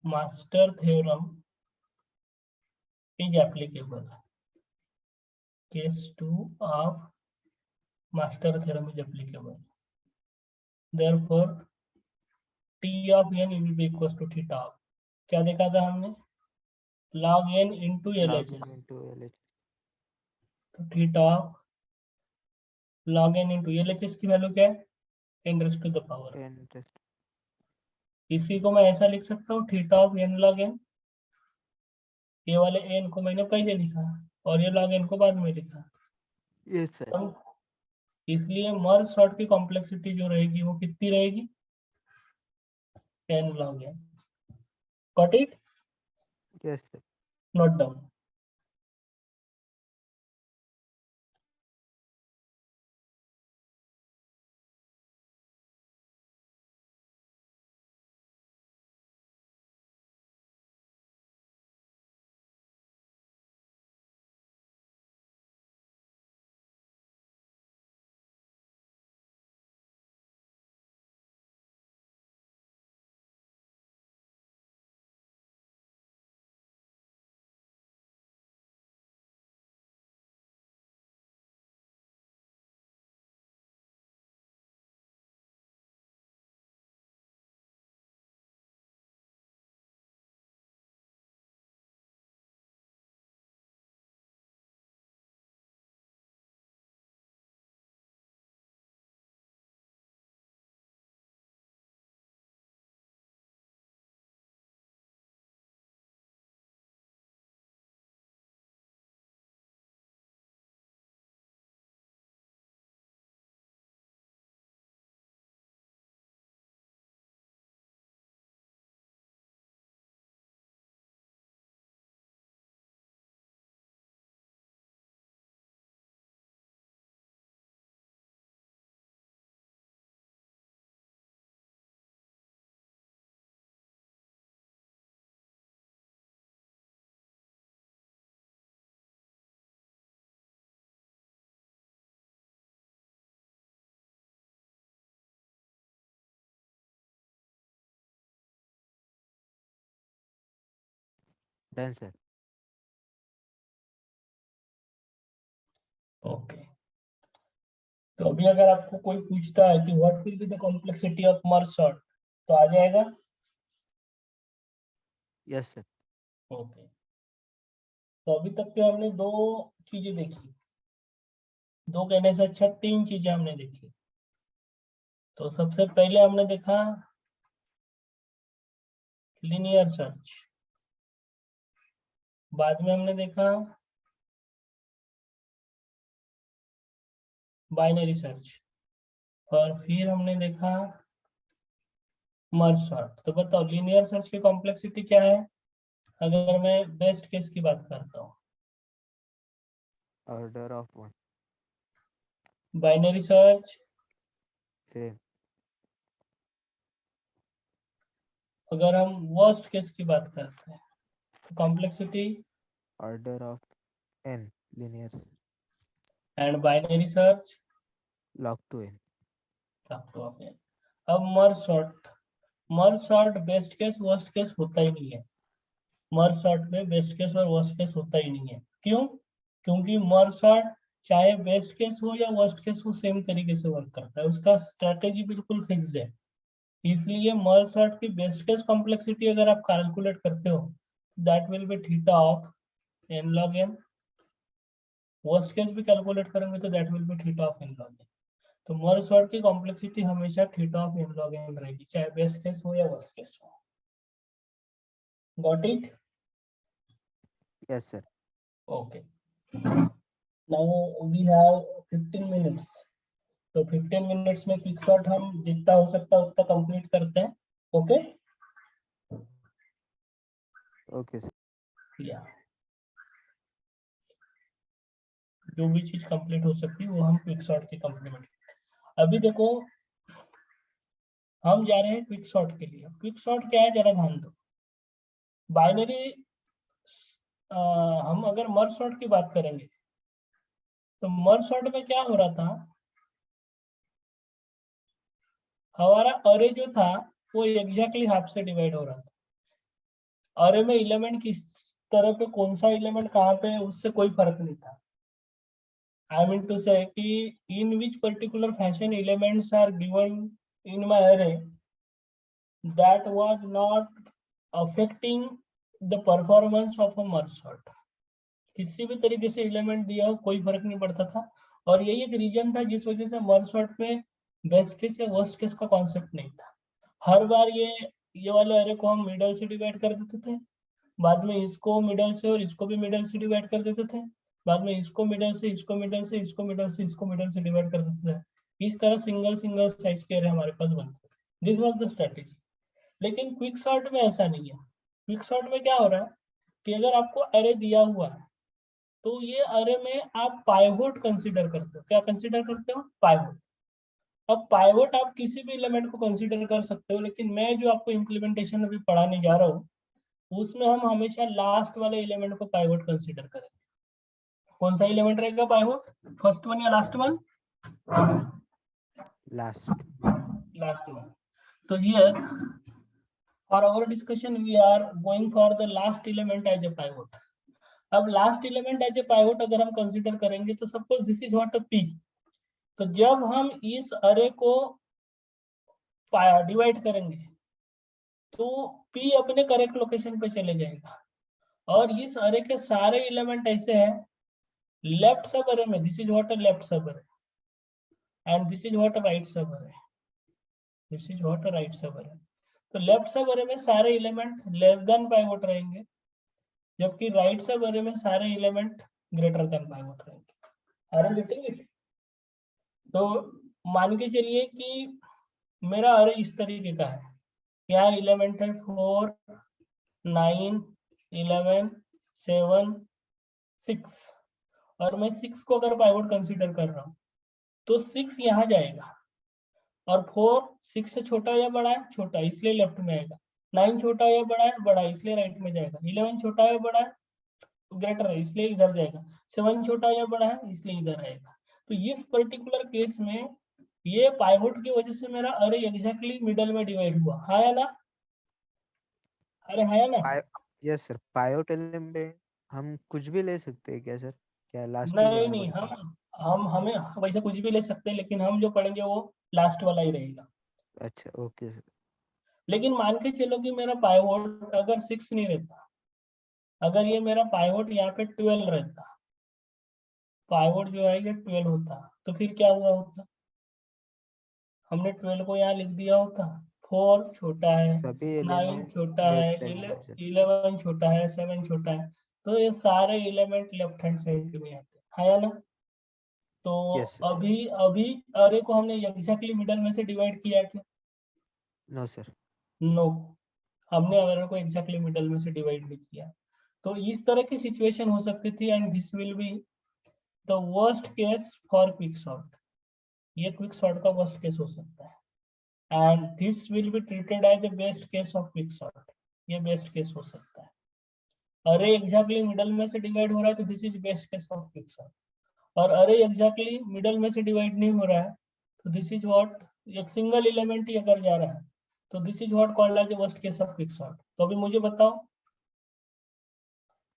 master theorem is applicable. Case 2 of master theorem is applicable. Therefore, T of n will be equals to theta। क्या देखा था हमने? log n into Log n LHS। into LH. तो theta log n into LHS की वैल्यू क्या है? n raise to the power. 10 test. इसी को मैं ऐसा लिख सकता हूँ, theta of n log n। ये वाले n को मैंने पहले लिखा और ये log n को बाद में लिखा। Yes, sir. इसलिए मर्ज सॉर्ट की कॉम्प्लेक्सिटी जो रहेगी वो कितनी रहेगी? n log n। Got it? Yes, sir. Note down. Done, sir. Okay, तो अभी अगर आपको कोई पूछता है कि what will be the complexity of merge sort, तो आ जाएगा। Yes sir. ओके, तो अभी तक के हमने दो चीजें देखी, दो कहने से अच्छा तीन चीजें हमने देखी। तो सबसे पहले हमने देखा लीनियर सर्च, बाद में हमने देखा बाइनरी सर्च, और फिर हमने देखा मर्ज सॉर्ट। तो बताओ लीनियर सर्च की कॉम्प्लेक्सिटी क्या है अगर मैं बेस्ट केस की बात करता हूँ? Order of 1। Binary search same. अगर हम वर्स्ट केस की बात करते हैं तो complexity order of n linear and binary search log to n। अब merge sort best case worst case होता ही नहीं है। मर्ज सॉर्ट में बेस्ट केस और वर्स्ट केस होता ही नहीं है। क्यों? क्योंकि मर्ज सॉर्ट चाहे बेस्ट केस हो या वर्स्ट केस हो सेम तरीके से वर्क करता है, उसका स्ट्रेटेजी बिल्कुल फिक्स्ड है। इसलिए मर्ज सॉर्ट की बेस्ट केस कॉम्प्लेक्सिटी अगर आप कैलकुलेट करते हो that will be theta of n log n, worst case भी कैलकुलेट करेंगे तो that will be theta of n log n। तो मर्ज सॉर्ट की कॉम्प्लेक्सिटी हमेशा theta of n log n रहेगी, चाहे बेस्ट केस हो या वर्स्ट केस हो। Got it? Yes sir। Okay, now we have 15 minutes. तो 15 मिनट्स में क्विक शॉट हम जितना हो सकता है उतना कंप्लीट करते हैं। Okay okay sir. या जो भी चीज कंप्लीट हो सकती है वो हम क्विक शॉट की कंप्लीमेंट। अभी देखो हम जा रहे हैं क्विक शॉट के लिए। क्विक शॉट क्या है जरा ध्यान दो। बाइनरी हम अगर मर्ज शॉट की बात करेंगे तो मर्ज शॉट में क्या हो रहा था, हमारा अरे जो था वो एग्जैक्टली हाफ से डिवाइड हो रहा था। अरे में एलिमेंट किस तरह पे कौन सा एलिमेंट कहाँ पे है उससे कोई फर्क नहीं था। I mean to say कि in which particular fashion elements are given in my array that was not affecting the performance of a merge sort। किसी भी तरीके से एलिमेंट दिया हो कोई फर्क नहीं पड़ता था, और यही एक रीजन था जिस वजह से मर्ज सॉर्ट में बेस्ट केस या वर्स्ट केस का कॉन्सेप्ट नहीं था। हर बार ये वाले अरे को हम मिडल से डिवाइड कर देते थे, बाद में इसको मिडल से और इसको भी मिडल से डिवाइड कर देते थे, बाद में इसको मिडल से इसको मिडल से इसको मिडल से इसको मिडल से डिवाइड कर देते थे। इस तरह सिंगल सिंगल साइज के अरे हमारे पास बनते थे। This was the strategy. लेकिन क्विक सॉर्ट में ऐसा नहीं है। क्विक सॉर्ट में क्या हो रहा है कि अगर आपको अरे दिया हुआ है तो ये अरे में आप पाइवोट कंसीडर करते हो। क्या कंसीडर करते हो? पाइवोट। अब पाइवोट आप किसी भी एलिमेंट को कंसीडर कर सकते हो, लेकिन मैं जो आपको इम्प्लीमेंटेशन अभी पढ़ाने जा रहा हूँ उसमें हम हमेशा लास्ट वाले एलिमेंट को पाइवोट कंसीडर करेंगे। कौन सा एलिमेंट रहेगा पाइवोट? फर्स्ट वन या last one? Last. Last one. तो here for our discussion we are going for the last element as a pivot. अब last element as a pivot अगर हम कंसीडर करेंगे तो suppose this is what a P. तो जब हम इस अरे को डिवाइड करेंगे तो पी अपने करेक्ट लोकेशन पे चले जाएगा, और इस अरे के सारे एलिमेंट ऐसे हैं लेफ्ट सब अरे में, this is what a left sub array and this is what a right sub array, this is what a right sub array. तो लेफ्ट सब अरे में सारे एलिमेंट लेस देन पाइवोट रहेंगे, जबकि राइट सब अरे में सारे एलिमेंट ग्रेटर देन पाइवोट रहेंगे। Are you getting it? तो मान के चलिए कि मेरा अरे इस तरीके का है, यहाँ एलिमेंट है 4 9 11 7 6, और मैं 6 को अगर पाइवोट कंसीडर कर रहा हूँ तो 6 यहाँ जाएगा, और 4 6 से छोटा या बड़ा है? छोटा, इसलिए लेफ्ट में आएगा। 9 छोटा या बड़ा है? बड़ा, इसलिए राइट में जाएगा। 11 छोटा या बड़ा है? ग्रेटर है, इसलिए इधर जाएगा। 7 छोटा या बड़ा है? इसलिए इधर आएगा। तो इस पर्टिकुलर केस में ये पाइवोट की वजह से मेरा अरे एग्जैक्टली मिडल में डिवाइड हुआ, है या ना? अरे है या ना? Yes sir. पायोट एलिमेंट हम कुछ भी ले सकते हैं क्या सर? क्या लास्ट नहीं एलिमेंट नहीं, बोल रहे हैं? हम हमें वैसे कुछ भी ले सकते हैं, लेकिन हम जो पढ़ेंगे वो लास्ट वाला ही रहेगा। अच्छा ओके सर। लेकिन मान के चलो कि मेरा पाइवोट अगर 6 नहीं रहता, अगर ये मेरा पाइवोट यहाँ पे 12 रहता, पाइवोट जो है ये 12 होता, तो फिर क्या हुआ होता? हमने 12 को यहाँ लिख दिया होता, 4 छोटा है, सभी 9 एलिमेंट छोटा है, लेफ्ट साइड में है सर। 11 छोटा है, 7 छोटा है, तो ये सारे एलिमेंट लेफ्ट हैंड साइड में आते हैं, है ना? तो यस सर। अभी अभी अरे को हमने एग्जैक्टली मिडल में से डिवाइड किया क्या? No sir. नो, हमने अरे को एग्जैक्टली मिडल में से डिवाइड नहीं किया। तो इस तरह की सिचुएशन हो सकती थी, and this will be the worst case for quick sort. ये क्विक सॉर्ट का वर्स्ट केस हो सकता है, and this will be treated as the best case of quick sort. ये बेस्ट केस हो सकता है। अरे एग्जैक्टली मिडल में से डिवाइड हो रहा है तो this is best case of quick sort, और अरे एग्जैक्टली मिडल में से डिवाइड नहीं हो रहा है तो दिस इज व्हाट, एक सिंगल एलिमेंट ही अगर जा रहा है तो this is what called as worst case of quick sort. तो अभी मुझे बताओ,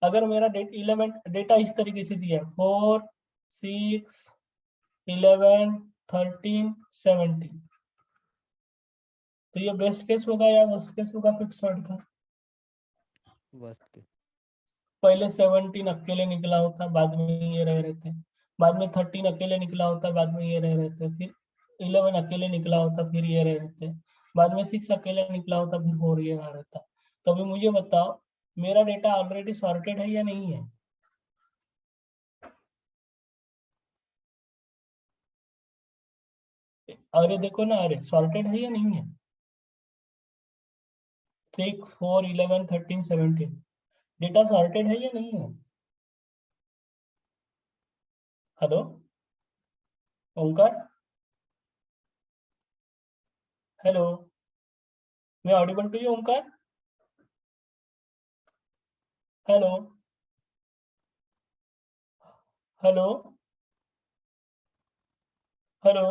अगर मेरा एलिमेंट डेटा इस तरीके से दिया है 4 6 11 13 17, तो ये बेस्ट केस होगा या वर्स्ट केस होगा क्विक सॉर्ट का? वर्स्ट के। पहले 17 अकेले निकला होता, बाद में ये रह रहे थे, बाद में 13 अकेले निकला होता, बाद में ये रह रहे थे, फिर 11 अकेले निकला होता, फिर ये रह रहे थे, बाद में 6 अकेले निकला होता, फिर 4 ये रह रहता। तो अभी मुझे बताओ, मेरा डेटा ऑलरेडी सॉर्टेड है या नहीं है? अरे देखो ना, अरे सॉर्टेड है या नहीं है? 6 4 11 13 17 डेटा सॉर्टेड है या नहीं है? हेलो ओंकार, हेलो, मैं audible to you Omkar? Hello, hello, hello,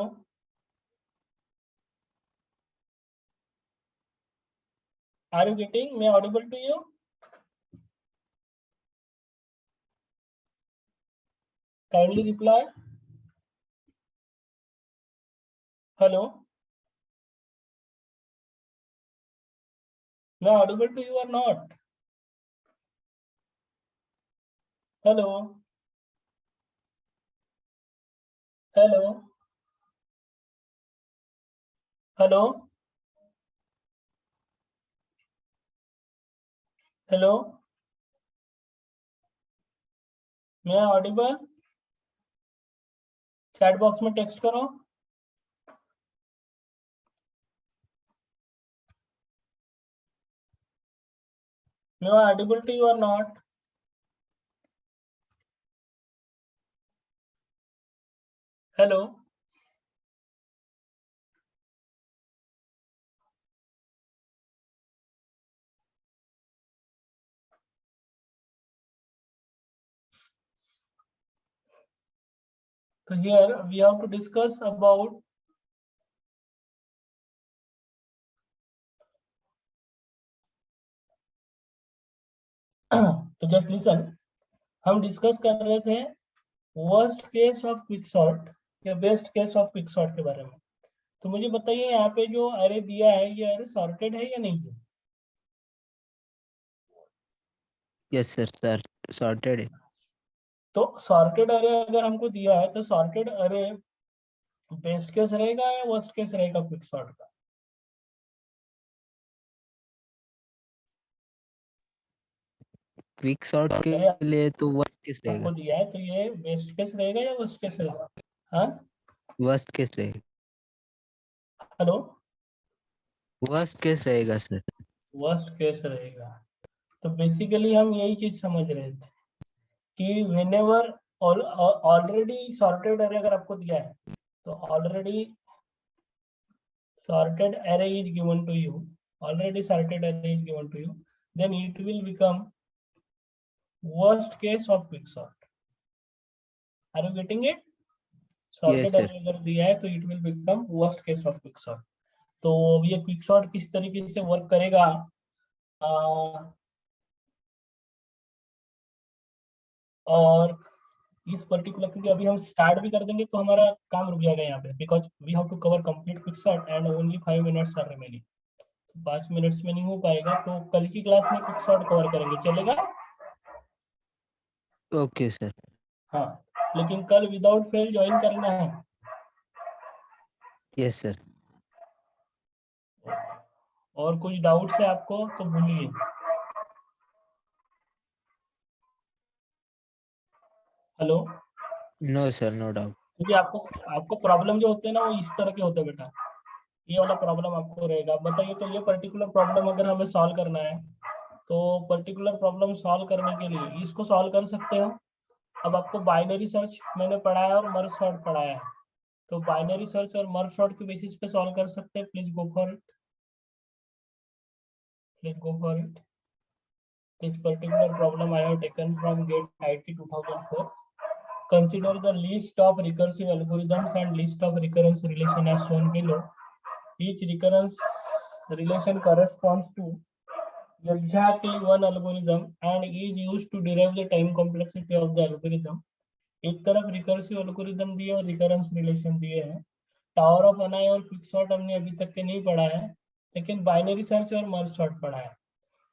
are you getting, मैं audible to you? Kindly reply. Hello, मैं ऑडिबल टू यू और not? Hello, hello, hello, hello, मैं ऑडिबल? चैट बॉक्स में टेक्स्ट करो, मैं ऑडिबल टू यू और नॉट? हेलो, तो here we have to discuss about तो जस्ट लिसन, हम डिस्कस कर रहे थे worst case of quick sort या best case of quick sort के बारे में। तो मुझे बताइए, यहाँ पे जो अरे दिया है ये अरे सॉर्टेड है या नहीं है? यस सर, सर सॉर्टेड है। तो सॉर्टेड अरे अगर हमको दिया है तो सॉर्टेड अरे बेस्ट केस रहेगा या वर्स्ट केस रहेगा क्विक सॉर्ट का? क्विक सॉर्ट के अरे लिए तो वर्स्ट केस आपको रहेगा। दिया है तो ये बेस्ट केस रहेगा या वर्स्ट केस रहेगा? हाँ, वर्स्ट केस रहेगा। हेलो, वर्स्ट केस रहेगा सर। वर्स्ट केस रहेगा। तो बेसिकली हम यही चीज समझ रहे थे कि व्हेनेवर ऑलरेडी सॉर्टेड अरे अगर आपको दिया है तो already sorted array is given to you, already sorted array is given to you, then it will become worst case of quicksort. Are you getting it? Yes Sorted sir. array अगर दिया है तो it will become worst case of quicksort. तो ये quicksort किस तरीके से वर्क करेगा? और इस पर्टिकुलर, क्योंकि अभी हम स्टार्ट भी कर देंगे तो हमारा काम रुक जाएगा यहाँ पे, because we have to cover complete quicksort and only 5 minutes are remaining. तो 5 मिनट्स में नहीं हो पाएगा, तो कल की क्लास में क्विकसॉर्ट कवर करेंगे, चलेगा? Okay sir. हाँ, लेकिन कल विदाउट फेल ज्वाइन करना है। Yes sir. और कुछ डाउट्स है आपको तो बोलिए। Hello. No sir, no doubt. क्योंकि आपको आपको प्रॉब्लम जो होते हैं ना वो इस तरह के होते हैं बेटा, ये वाला प्रॉब्लम आपको रहेगा। बताइए, तो ये पर्टिकुलर प्रॉब्लम अगर हमें सॉल्व करना है, तो पर्टिकुलर प्रॉब्लम सॉल्व करने के लिए इसको सॉल्व कर सकते हो। अब आपको बाइनरी सर्च मैंने पढ़ाया और मर्ज सॉर्ट पढ़ाया है, तो बाइनरी सर्च और मर्ज सॉर्ट के बेसिस पे सॉल्व कर सकते हैं। Please go for it, please go for it. This particular problem I have taken from GATE IT 2004. Consider the list of recursive algorithms and list of recurrence relation as shown below. Each recurrence relation corresponds to exactly one algorithm and is used to derive the time complexity of the algorithm. एक तरफ रिकर्सिव एल्गोरिथम दिए और रिकरेंस रिलेशन दिए हैं। टावर ऑफ अनाई और क्विकसॉर्ट हमने अभी तक के नहीं पढ़ा है, लेकिन बाइनरी सर्च और मर्ज सॉर्ट पढ़ा है।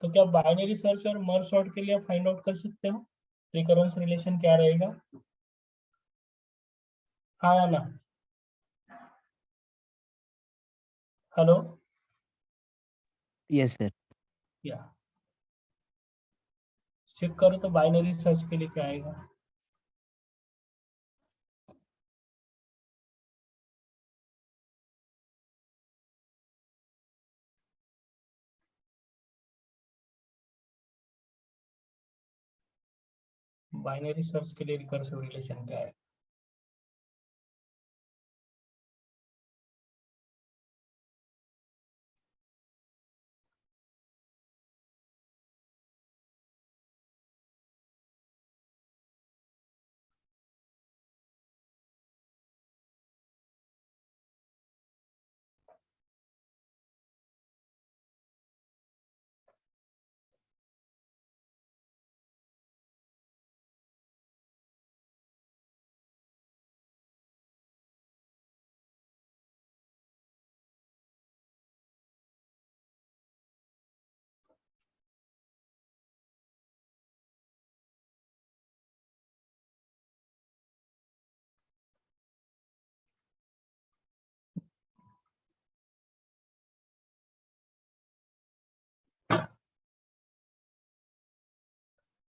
तो क्या बाइनरी सर्च और मर्ज सॉर्ट के लिए आप फाइंड आउट कर सकते हो रिकरेंस रिलेशन क्या रहेगा? हाँ या ना? हेलो। Yes sir. या चेक करो तो बाइनरी सर्च के लिए क्या आएगा। बाइनरी सर्च के लिए रिकर्सिव रिलेशन क्या है?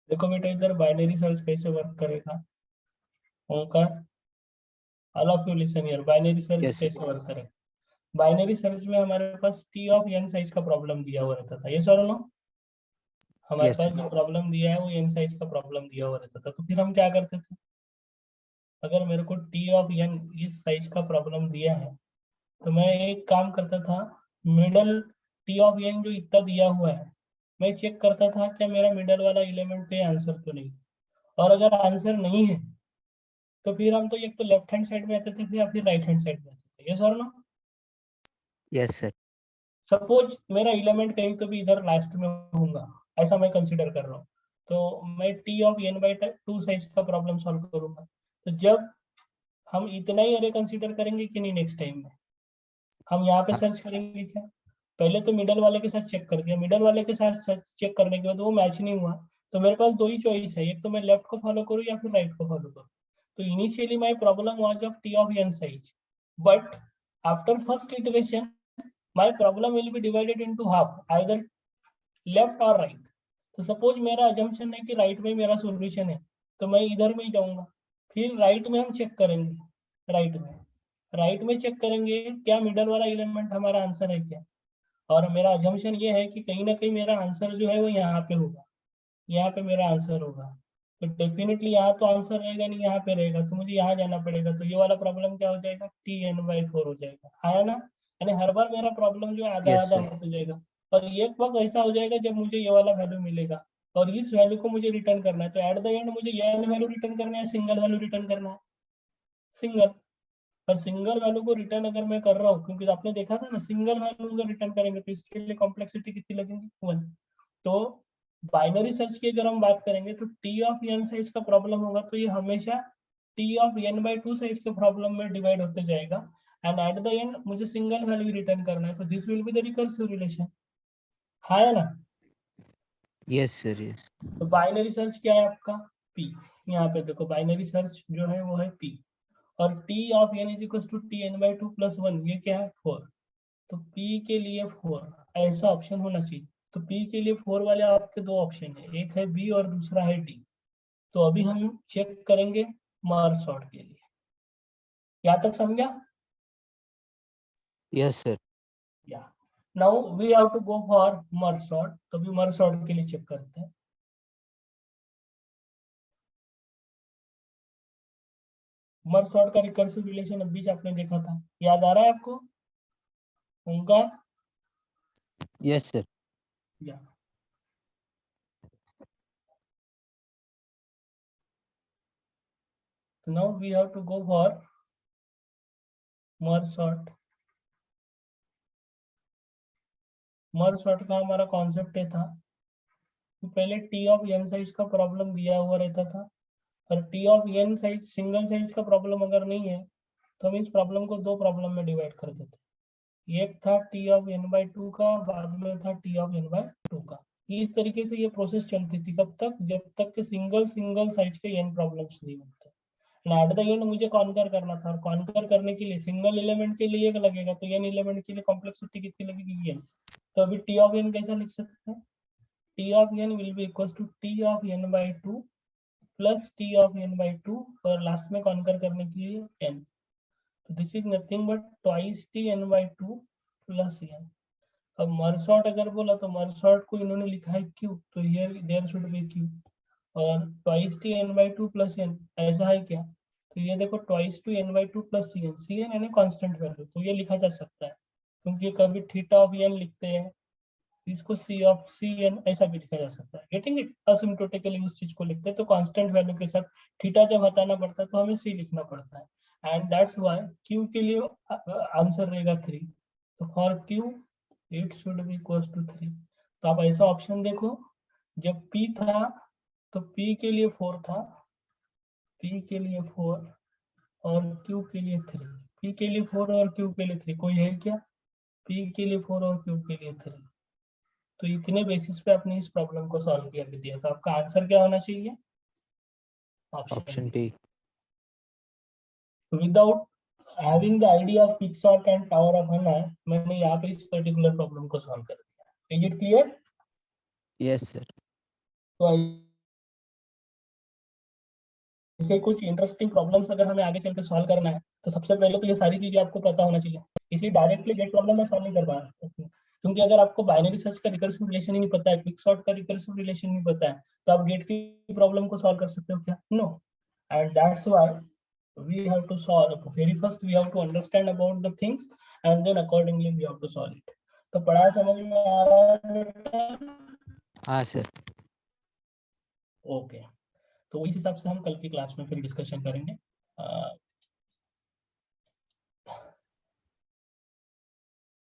देखो बेटा, इधर बाइनरी सर्च कैसे वर्क करेगा। Omkar, all of you listen here, binary search yes कैसे वर्क करेगा। बाइनरी सर्च में हमारे पास टी ऑफ एन साइज का प्रॉब्लम दिया हुआ रहता था, ये सर नो, हमारे यस पास सर। जो प्रॉब्लम दिया है वो एन साइज का प्रॉब्लम दिया हुआ रहता था। तो फिर हम क्या करते थे, अगर मेरे को टी ऑफ एन इस साइज का प्रॉब्लम दिया है, तो मैं एक काम करता था, मिडल टी ऑफ एन जो इतना दिया हुआ है, मैं चेक करता था क्या मेरा मिडल वाला एलिमेंट पे आंसर तो नहीं। और अगर आंसर नहीं है तो फिर हम तो एक तो लेफ्ट हैंड साइड में आते थे या फिर राइट हैंड साइड में आते थे, ये सर ना। Yes sir. सपोज मेरा एलिमेंट कहीं तो भी इधर लास्ट में होगा, ऐसा मैं कंसीडर कर रहा हूँ, तो मैं T of N by 2 size का प्रॉब्लम सॉल्व करूंगा। तो जब हम इतना ही अरे कंसीडर करेंगे कि नहीं, नेक्स्ट टाइम में हम यहाँ पे हाँ। सर्च करेंगे क्या, पहले तो मिडल वाले के साथ चेक कर दिया, मिडल वाले के साथ चेक करने के बाद वो मैच नहीं हुआ, तो मेरे पास दो ही चॉइस है, एक तो मैं लेफ्ट को फॉलो करूँ या फिर राइट को फॉलो करूँ। तो initially my problem was of T of N size, but after first iteration my problem will be divided into half, either left or right. तो सपोज मेरा अजम्पशन है कि राइट में मेरा सॉल्यूशन है, तो मैं इधर में ही जाऊंगा। फिर राइट में हम चेक करेंगे, राइट में चेक करेंगे क्या मिडल वाला एलिमेंट हमारा आंसर है क्या। और मेरा अजम्पशन ये है कि कहीं ना कहीं मेरा आंसर जो है वो यहाँ पे होगा, यहाँ पे मेरा आंसर होगा। तो डेफिनेटली यहाँ तो आंसर रहेगा नहीं, यहाँ पे रहेगा, तो मुझे यहाँ जाना पड़ेगा। तो ये वाला प्रॉब्लम क्या हो जाएगा, Tn/4 हो जाएगा, आया ना। यानी हर बार मेरा प्रॉब्लम जो है आधा यस आधा सर। होता जाएगा। और एक वक्त ऐसा हो जाएगा जब मुझे ये वाला वैल्यू मिलेगा और इस वैल्यू को मुझे रिटर्न करना है, तो एट द एंड मुझे ये वैल्यू रिटर्न करना है, सिंगल वैल्यू रिटर्न करना है, सिंगल। और सिंगल वैल्यू को रिटर्न अगर मैं कर रहा हूँ, क्योंकि आपने देखा था ना, सिंगल वैल्यू अगर रिटर्न करेंगे तो इसके लिए कॉम्प्लेक्सिटी कितनी लगेगी, 1। तो बाइनरी सर्च की अगर हम बात करेंगे तो टी ऑफ एन साइज का प्रॉब्लम होगा तो ये हमेशा T of N by two size के प्रॉब्लम में डिवाइड होते जाएगा, एंड एट द एंड मुझे सिंगल वैल्यू रिटर्न करना है, तो this will be the recursive relation, है ना। Yes, sir. Yes. तो बाइनरी सर्च क्या है आपका, पी। यहाँ पे देखो बाइनरी सर्च जो है वो है पी, और T of N is equal to T N by two plus one, ये क्या है 4। तो P के लिए 4 ऐसा ऑप्शन होना चाहिए। तो P के लिए 4 वाले आपके दो ऑप्शन है, एक है B और दूसरा है D। तो अभी हम चेक करेंगे मर्ज सॉर्ट के लिए। यहाँ तक समझा? Yes, sir. Yeah now we have to go for merge sort. तो अभी मर्ज सॉर्ट के लिए चेक करते हैं। मर्ज सॉर्ट का रिकर्सिव रिलेशन अभी बीच आपने देखा था, याद आ रहा है आपको उनका? Yes, sir. या तो now we have to go for merge sort. Merge sort का हमारा कॉन्सेप्ट ये था कि पहले टी ऑफ एन साइज का प्रॉब्लम दिया हुआ रहता था, और T of N size single size का प्रॉब्लम अगर नहीं है तो हम इस प्रॉब्लम को दो प्रॉब्लम में डिवाइड कर देते। एक था T of N by two का, बाद में था T of N by two का। इस तरीके से ये प्रोसेस चलती थी, कब तक, जब तक कि सिंगल साइज के एन प्रॉब्लम्स नहीं बनते। एट द एंड मुझे कॉन्कर करना था, और कॉन्कर करने के लिए सिंगल एलिमेंट के लिए एक लगेगा, तो एन एलिमेंट के लिए कॉम्प्लेक्सिटी कितनी लगेगी, एन। तो अभी टी ऑफ एन कैसा लिख सकते हैं, T of N will be equal to T of N by two plus T of N by two, और लास्ट में कॉन्कर करने के लिए एन। तो this is nothing but twice T N by two plus n. अब मर्ज सॉर्ट अगर बोला तो मर्ज सॉर्ट को इन्होंने लिखा है क्यू, तो here there should be Q, और twice T N by two plus N ऐसा है क्या, तो ये देखो twice two N by two plus C N यानी कांस्टेंट वैल्यू, तो ये लिखा जा सकता है, क्योंकि कभी थीटा ऑफ एन लिखते हैं, इसको सी ऑफ सी एन ऐसा भी लिखा जा सकता है। गेटिंग इट, असिम्प्टोटिकली उस चीज को लिखते हैं, तो कांस्टेंट वैल्यू के साथ थीटा जब हटाना पड़ता है तो हमें सी लिखना पड़ता है, एंड दैट्स व्हाई क्यू के लिए आंसर रहेगा 3। तो for Q it should be equals to 3। तो आप ऐसा ऑप्शन देखो, जब P था तो P के लिए 4 था, P के लिए 4 और Q के लिए 3। P के लिए 4 और Q के लिए 3 कोई है क्या? P के लिए 4 और Q के लिए 3। तो इतने बेसिस पे आपने इस प्रॉब्लम को सॉल्व किया दिया, तो आपका आंसर क्या होना चाहिए? Option Option B. B. Without having the idea of quicksort and tower of Hanoi, मैंने यहाँ पे इस पर्टिकुलर प्रॉब्लम को सॉल्व कर दिया। Is it clear? Yes, sir. तो इससे कुछ इंटरेस्टिंग प्रॉब्लम्स अगर हमें आगे चल के सॉल्व करना है तो सबसे पहले तो ये सारी चीजें आपको पता होना चाहिए। इसलिए डायरेक्टली गेट प्रॉब्लम में सॉल्व नहीं कर पा रहा, क्योंकि अगर आपको बाइनरी सर्च का रिकर्सिव रिलेशन ही नहीं पता है, क्विकसॉर्ट का रिकर्सिव रिलेशन नहीं पता है, तो आप गेट की प्रॉब्लम को सॉल्व कर सकते हो क्या? No. And that's why we have to solve, very first we have to understand about the things and then accordingly we have to solve it. तो पढ़ा समझ में आ रहा है? हाँ sir. ओके, तो इस हिसाब से हम कल की क्लास में फिर डिस्कशन करेंगे।